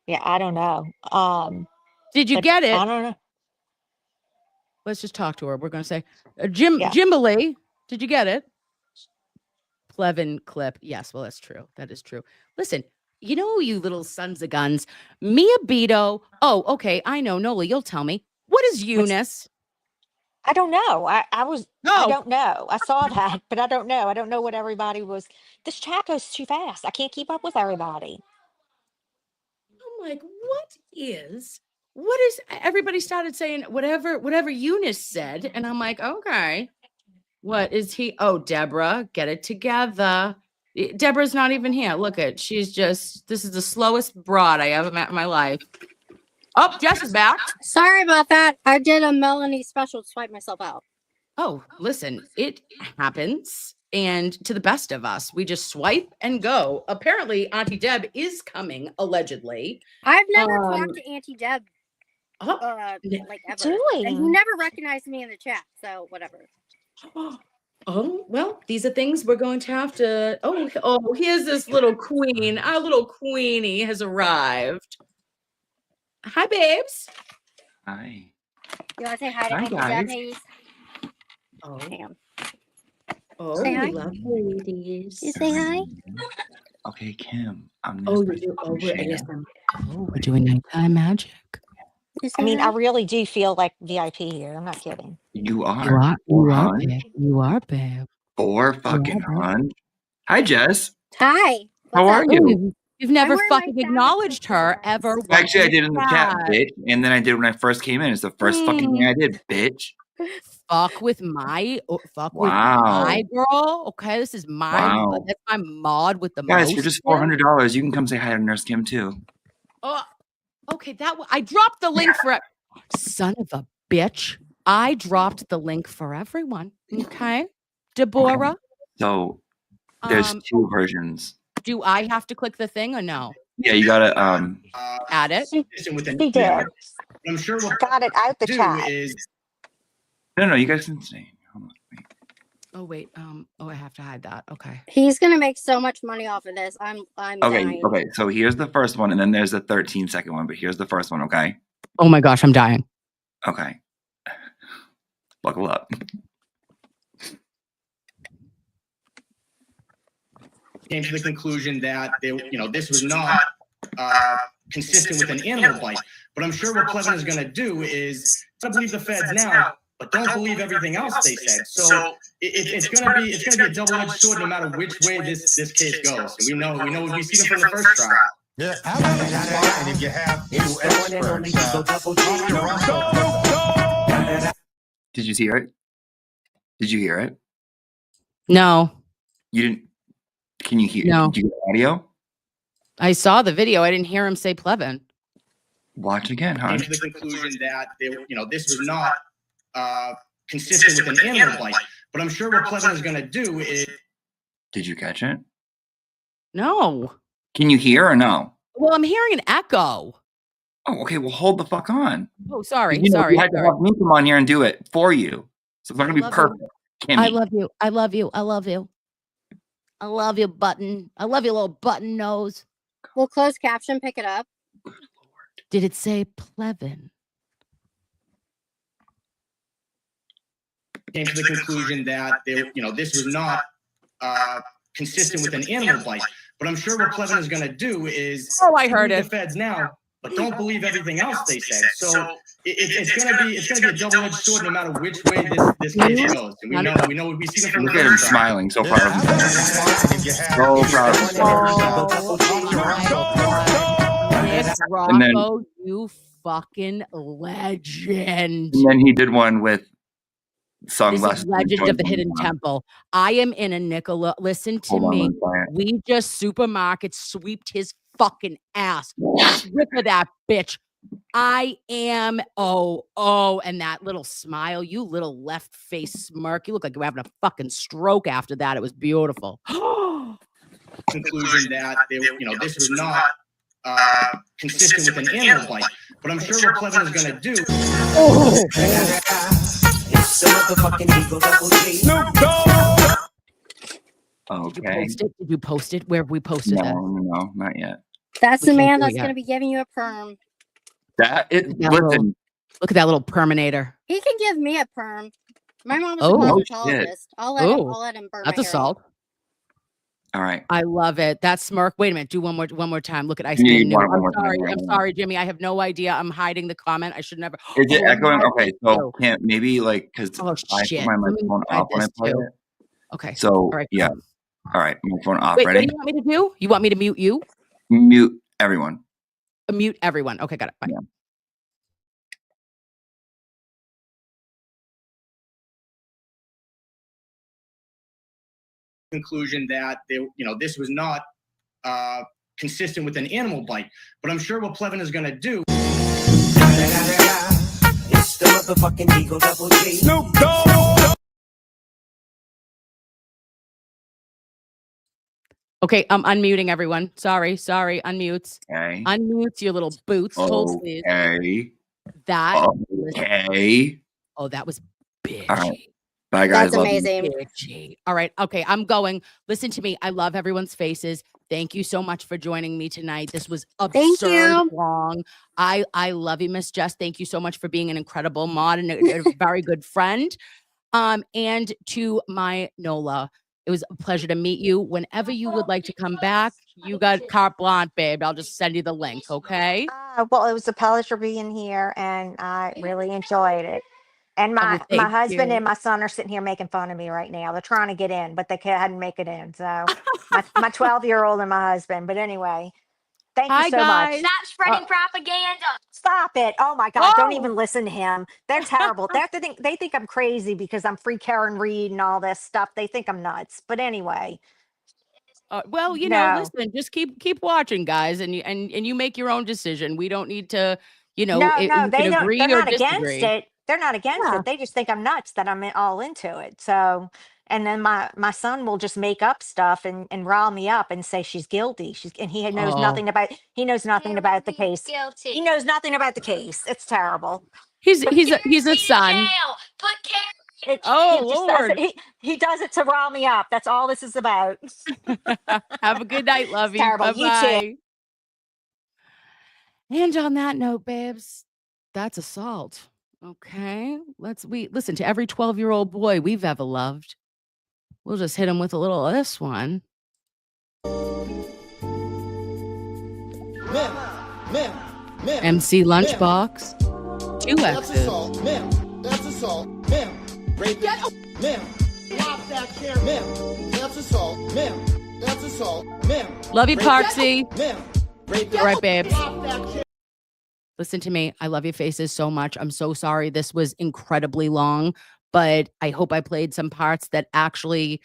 Yeah, I don't know. Did you But get I it? don't know. Let's just talk to her. We're gonna say, Yeah. Jimberly, did you get it? Plevin clip. Yes, well, that's true. That is true. Listen, you little sons of guns. Mia Beto. Oh, okay. I know. Nola, you'll tell me. What is What's Eunice? I don't know. I No. don't know. I saw that, but I don't know. I don't know what everybody was. This chat goes too fast. I can't keep up with everybody. I'm like, what is everybody started saying whatever Eunice said, and I'm like, okay. What is he? Oh, Deborah, get it together. Deborah's not even here. Look at, this is the slowest broad I ever met in my life. Oh, Jess is back. Sorry about that. I did a Melanie special to swipe myself out. Oh, listen, it happens. And to the best of us, we just swipe and go. Apparently, Auntie Deb is coming, allegedly. I've never talked to Auntie Deb, Oh, like ever. And he Doing. never recognized me in the chat, so whatever. oh, well, these are things we're going to have to. Oh, here's this little queen. Our little queenie has arrived. Hi, babes. Hi. You want to say hi to Hi, Auntie guys. Deb, please? Oh, Damn. oh, Say hi. lovely ladies. You say hi? Okay, Kim. I'm Oh, this you do. Oh, we're person. ASM. Oh, we're doing nighttime magic. You say I mean, I hi? really do feel like VIP here. I'm not kidding. You You are. are, you are, 400. babe. You are, babe. 4 You fucking are, babe. 100. Hi, Jess. Hi. How What's are up? you? Ooh, you've never I'm wearing my fucking fabulous acknowledged her pajamas. ever once Actually, I in did in the chat, chat. bitch. And then I did when I first came in. It's the first fucking thing I did, bitch. fuck with my Wow. girl. Okay, this is my Wow. that's my mod with the Guys, for most. just $400, you can come say hi to Nurse Kim too. Oh, okay. I dropped the link for son of a bitch. I dropped the link for everyone. Okay, Deborah. So there's Um, two versions. do I have to click the thing or no? Yeah, you gotta Add it. She did. I'm sure what Got it out the do chat. is no, you guys can stay. Hold on, wait. Oh wait. Oh, I have to hide that. Okay. He's gonna make so much money off of this. I'm Okay, dying. okay. So here's the first one, and then there's the 13-second one. But here's the first one. Okay. Oh my gosh, I'm dying. Okay. Buckle up. came to the conclusion that this was not consistent with an animal bite. But I'm sure what Clevin is going to do is to believe the feds now, but don't believe everything else they said. So it's going to be a double-edged sword no matter which way this case goes. And we know we see them from the first trial. Yeah, and if you have two experts, Did you hear it? Did you hear it? No, You didn't. Can you hear? No. Did you get audio? I saw the video. I didn't hear him say Plevin. Watch again, huh? Came to the conclusion that this was not consistent with an animal bite. But I'm sure what Clevin is going to do is. Did you catch it? No. Can you hear or no? Well, I'm hearing an echo. Oh, okay. Well, hold the fuck on. Oh, sorry. You Sorry. had to have me come on here and do it for you. So it's not gonna be love you. perfect. Kimmy. I love you. I love you. I love you. I love you, button. I love you, little button nose. Will closed caption pick it up? Did it say Plevin? Came to the conclusion that this was not consistent with an animal bite. But I'm sure what Clevin is going to do is. Oh, I heard believe it. The feds now, but don't believe everything else they said. So it's going to be a double-edged sword no matter which way this case goes. And we know we see them from the Look at him first trial. smiling so proud of himself. So proud of himself. Nick And then- Rocco, you fucking legend. And then he did one with song This less. is Legend of the Hidden Temple. I am in a Nicola. Listen to me. We just supermarket sweeped his fucking ass. Strip of that bitch. I am. Oh, and that little smile, you little left face smirk. You look like you're having a fucking stroke after that. It was beautiful. Conclusion that this was not consistent with an animal bite. But I'm sure what Clevin is going to do. Okay. Did you post it? Where have we posted that? No, not yet. That's We the can't man do it that's yet. gonna be giving you a perm. Listen, Look at that little Perminator. He can give me a perm. My mom's Oh, a shit. cosmetologist. I'll let him burn That's my hair. assault. all right. I love it. That smirk. Wait a minute. Do one more time. Look at Ice Yeah, Cream. you New. want it one I'm more time, sorry. yeah, I'm yeah. sorry, Jimmy. I have no idea. I'm hiding the comment. I should never. Is it Oh, echoing? my Okay, God. so can't maybe like because Oh, I shit. put my Let me microphone hide off when I this play too. it. Okay. So All right. yeah. All right, microphone off. Wait, what do Ready? you want me to do? You want me to mute you? Mute everyone. Mute everyone. Okay, got it. Bye. Yeah. Conclusion that this was not consistent with an animal bite. But I'm sure what Plevin is going to do. it's the motherfucking Eagle Double G. Snoop Dogg. Okay, I'm unmuting everyone. Sorry. Unmutes. Okay. Unmutes your little boots. Hold please. Okay. That. Okay. Oh, that was bitchy. All right. Bye, guys. That's Love you. amazing. Bitchy. All right. Okay, I'm going. Listen to me. I love everyone's faces. Thank you so much for joining me tonight. This was Thank absurd you. long. I love you, Miss Jess. Thank you so much for being an incredible mod and a very good friend. And to my Nola, it was a pleasure to meet you. Whenever you would like to come back, you got carte blanche, babe. I'll just send you the link, okay? Well, it was a pleasure being here, and I really enjoyed it. And my thank husband you. and my son are sitting here making fun of me right now. They're trying to get in, but they hadn't make it in. So my 12-year-old and my husband. But anyway, Thank Hi, you so much. guys. Stop spreading propaganda. Stop it. Oh my God. Don't Whoa. even listen to him. They're terrible. They think I'm crazy because I'm free Karen Reed and all this stuff. They think I'm nuts. But anyway, Well, no. listen, just keep watching, guys, and you make your own decision. We don't need to, No, you can they don't. agree They're or not against disagree. it. They're not against Yeah. it. They just think I'm nuts that I'm all into it. So, and then my son will just make up stuff and rile me up and say she's guilty. And he knows Oh, nothing about the case. Guilty. He knows nothing about the case. It's terrible. he's But he's a son. Put Karen. Oh, He just does it. Lord. He does it to rile me up. That's all this is about. It's Have a good night, lovey. terrible. Bye You too. bye. And on that note, babes, that's assault. Okay, we listen to every 12-year-old boy we've ever loved. We'll just hit him with a little of this one. MC Lunchbox, 2 X's. That's assault. Rape. Drop that chair. That's assault. That's assault. Love you, Parksy. Rape. All right, babes. Drop that chair. Listen to me. I love your faces so much. I'm so sorry this was incredibly long, but I hope I played some parts that actually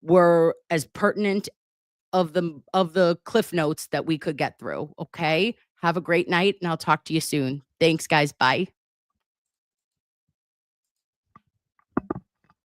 were as pertinent of the cliff notes that we could get through. Okay. Have a great night, and I'll talk to you soon. Thanks, guys. Bye.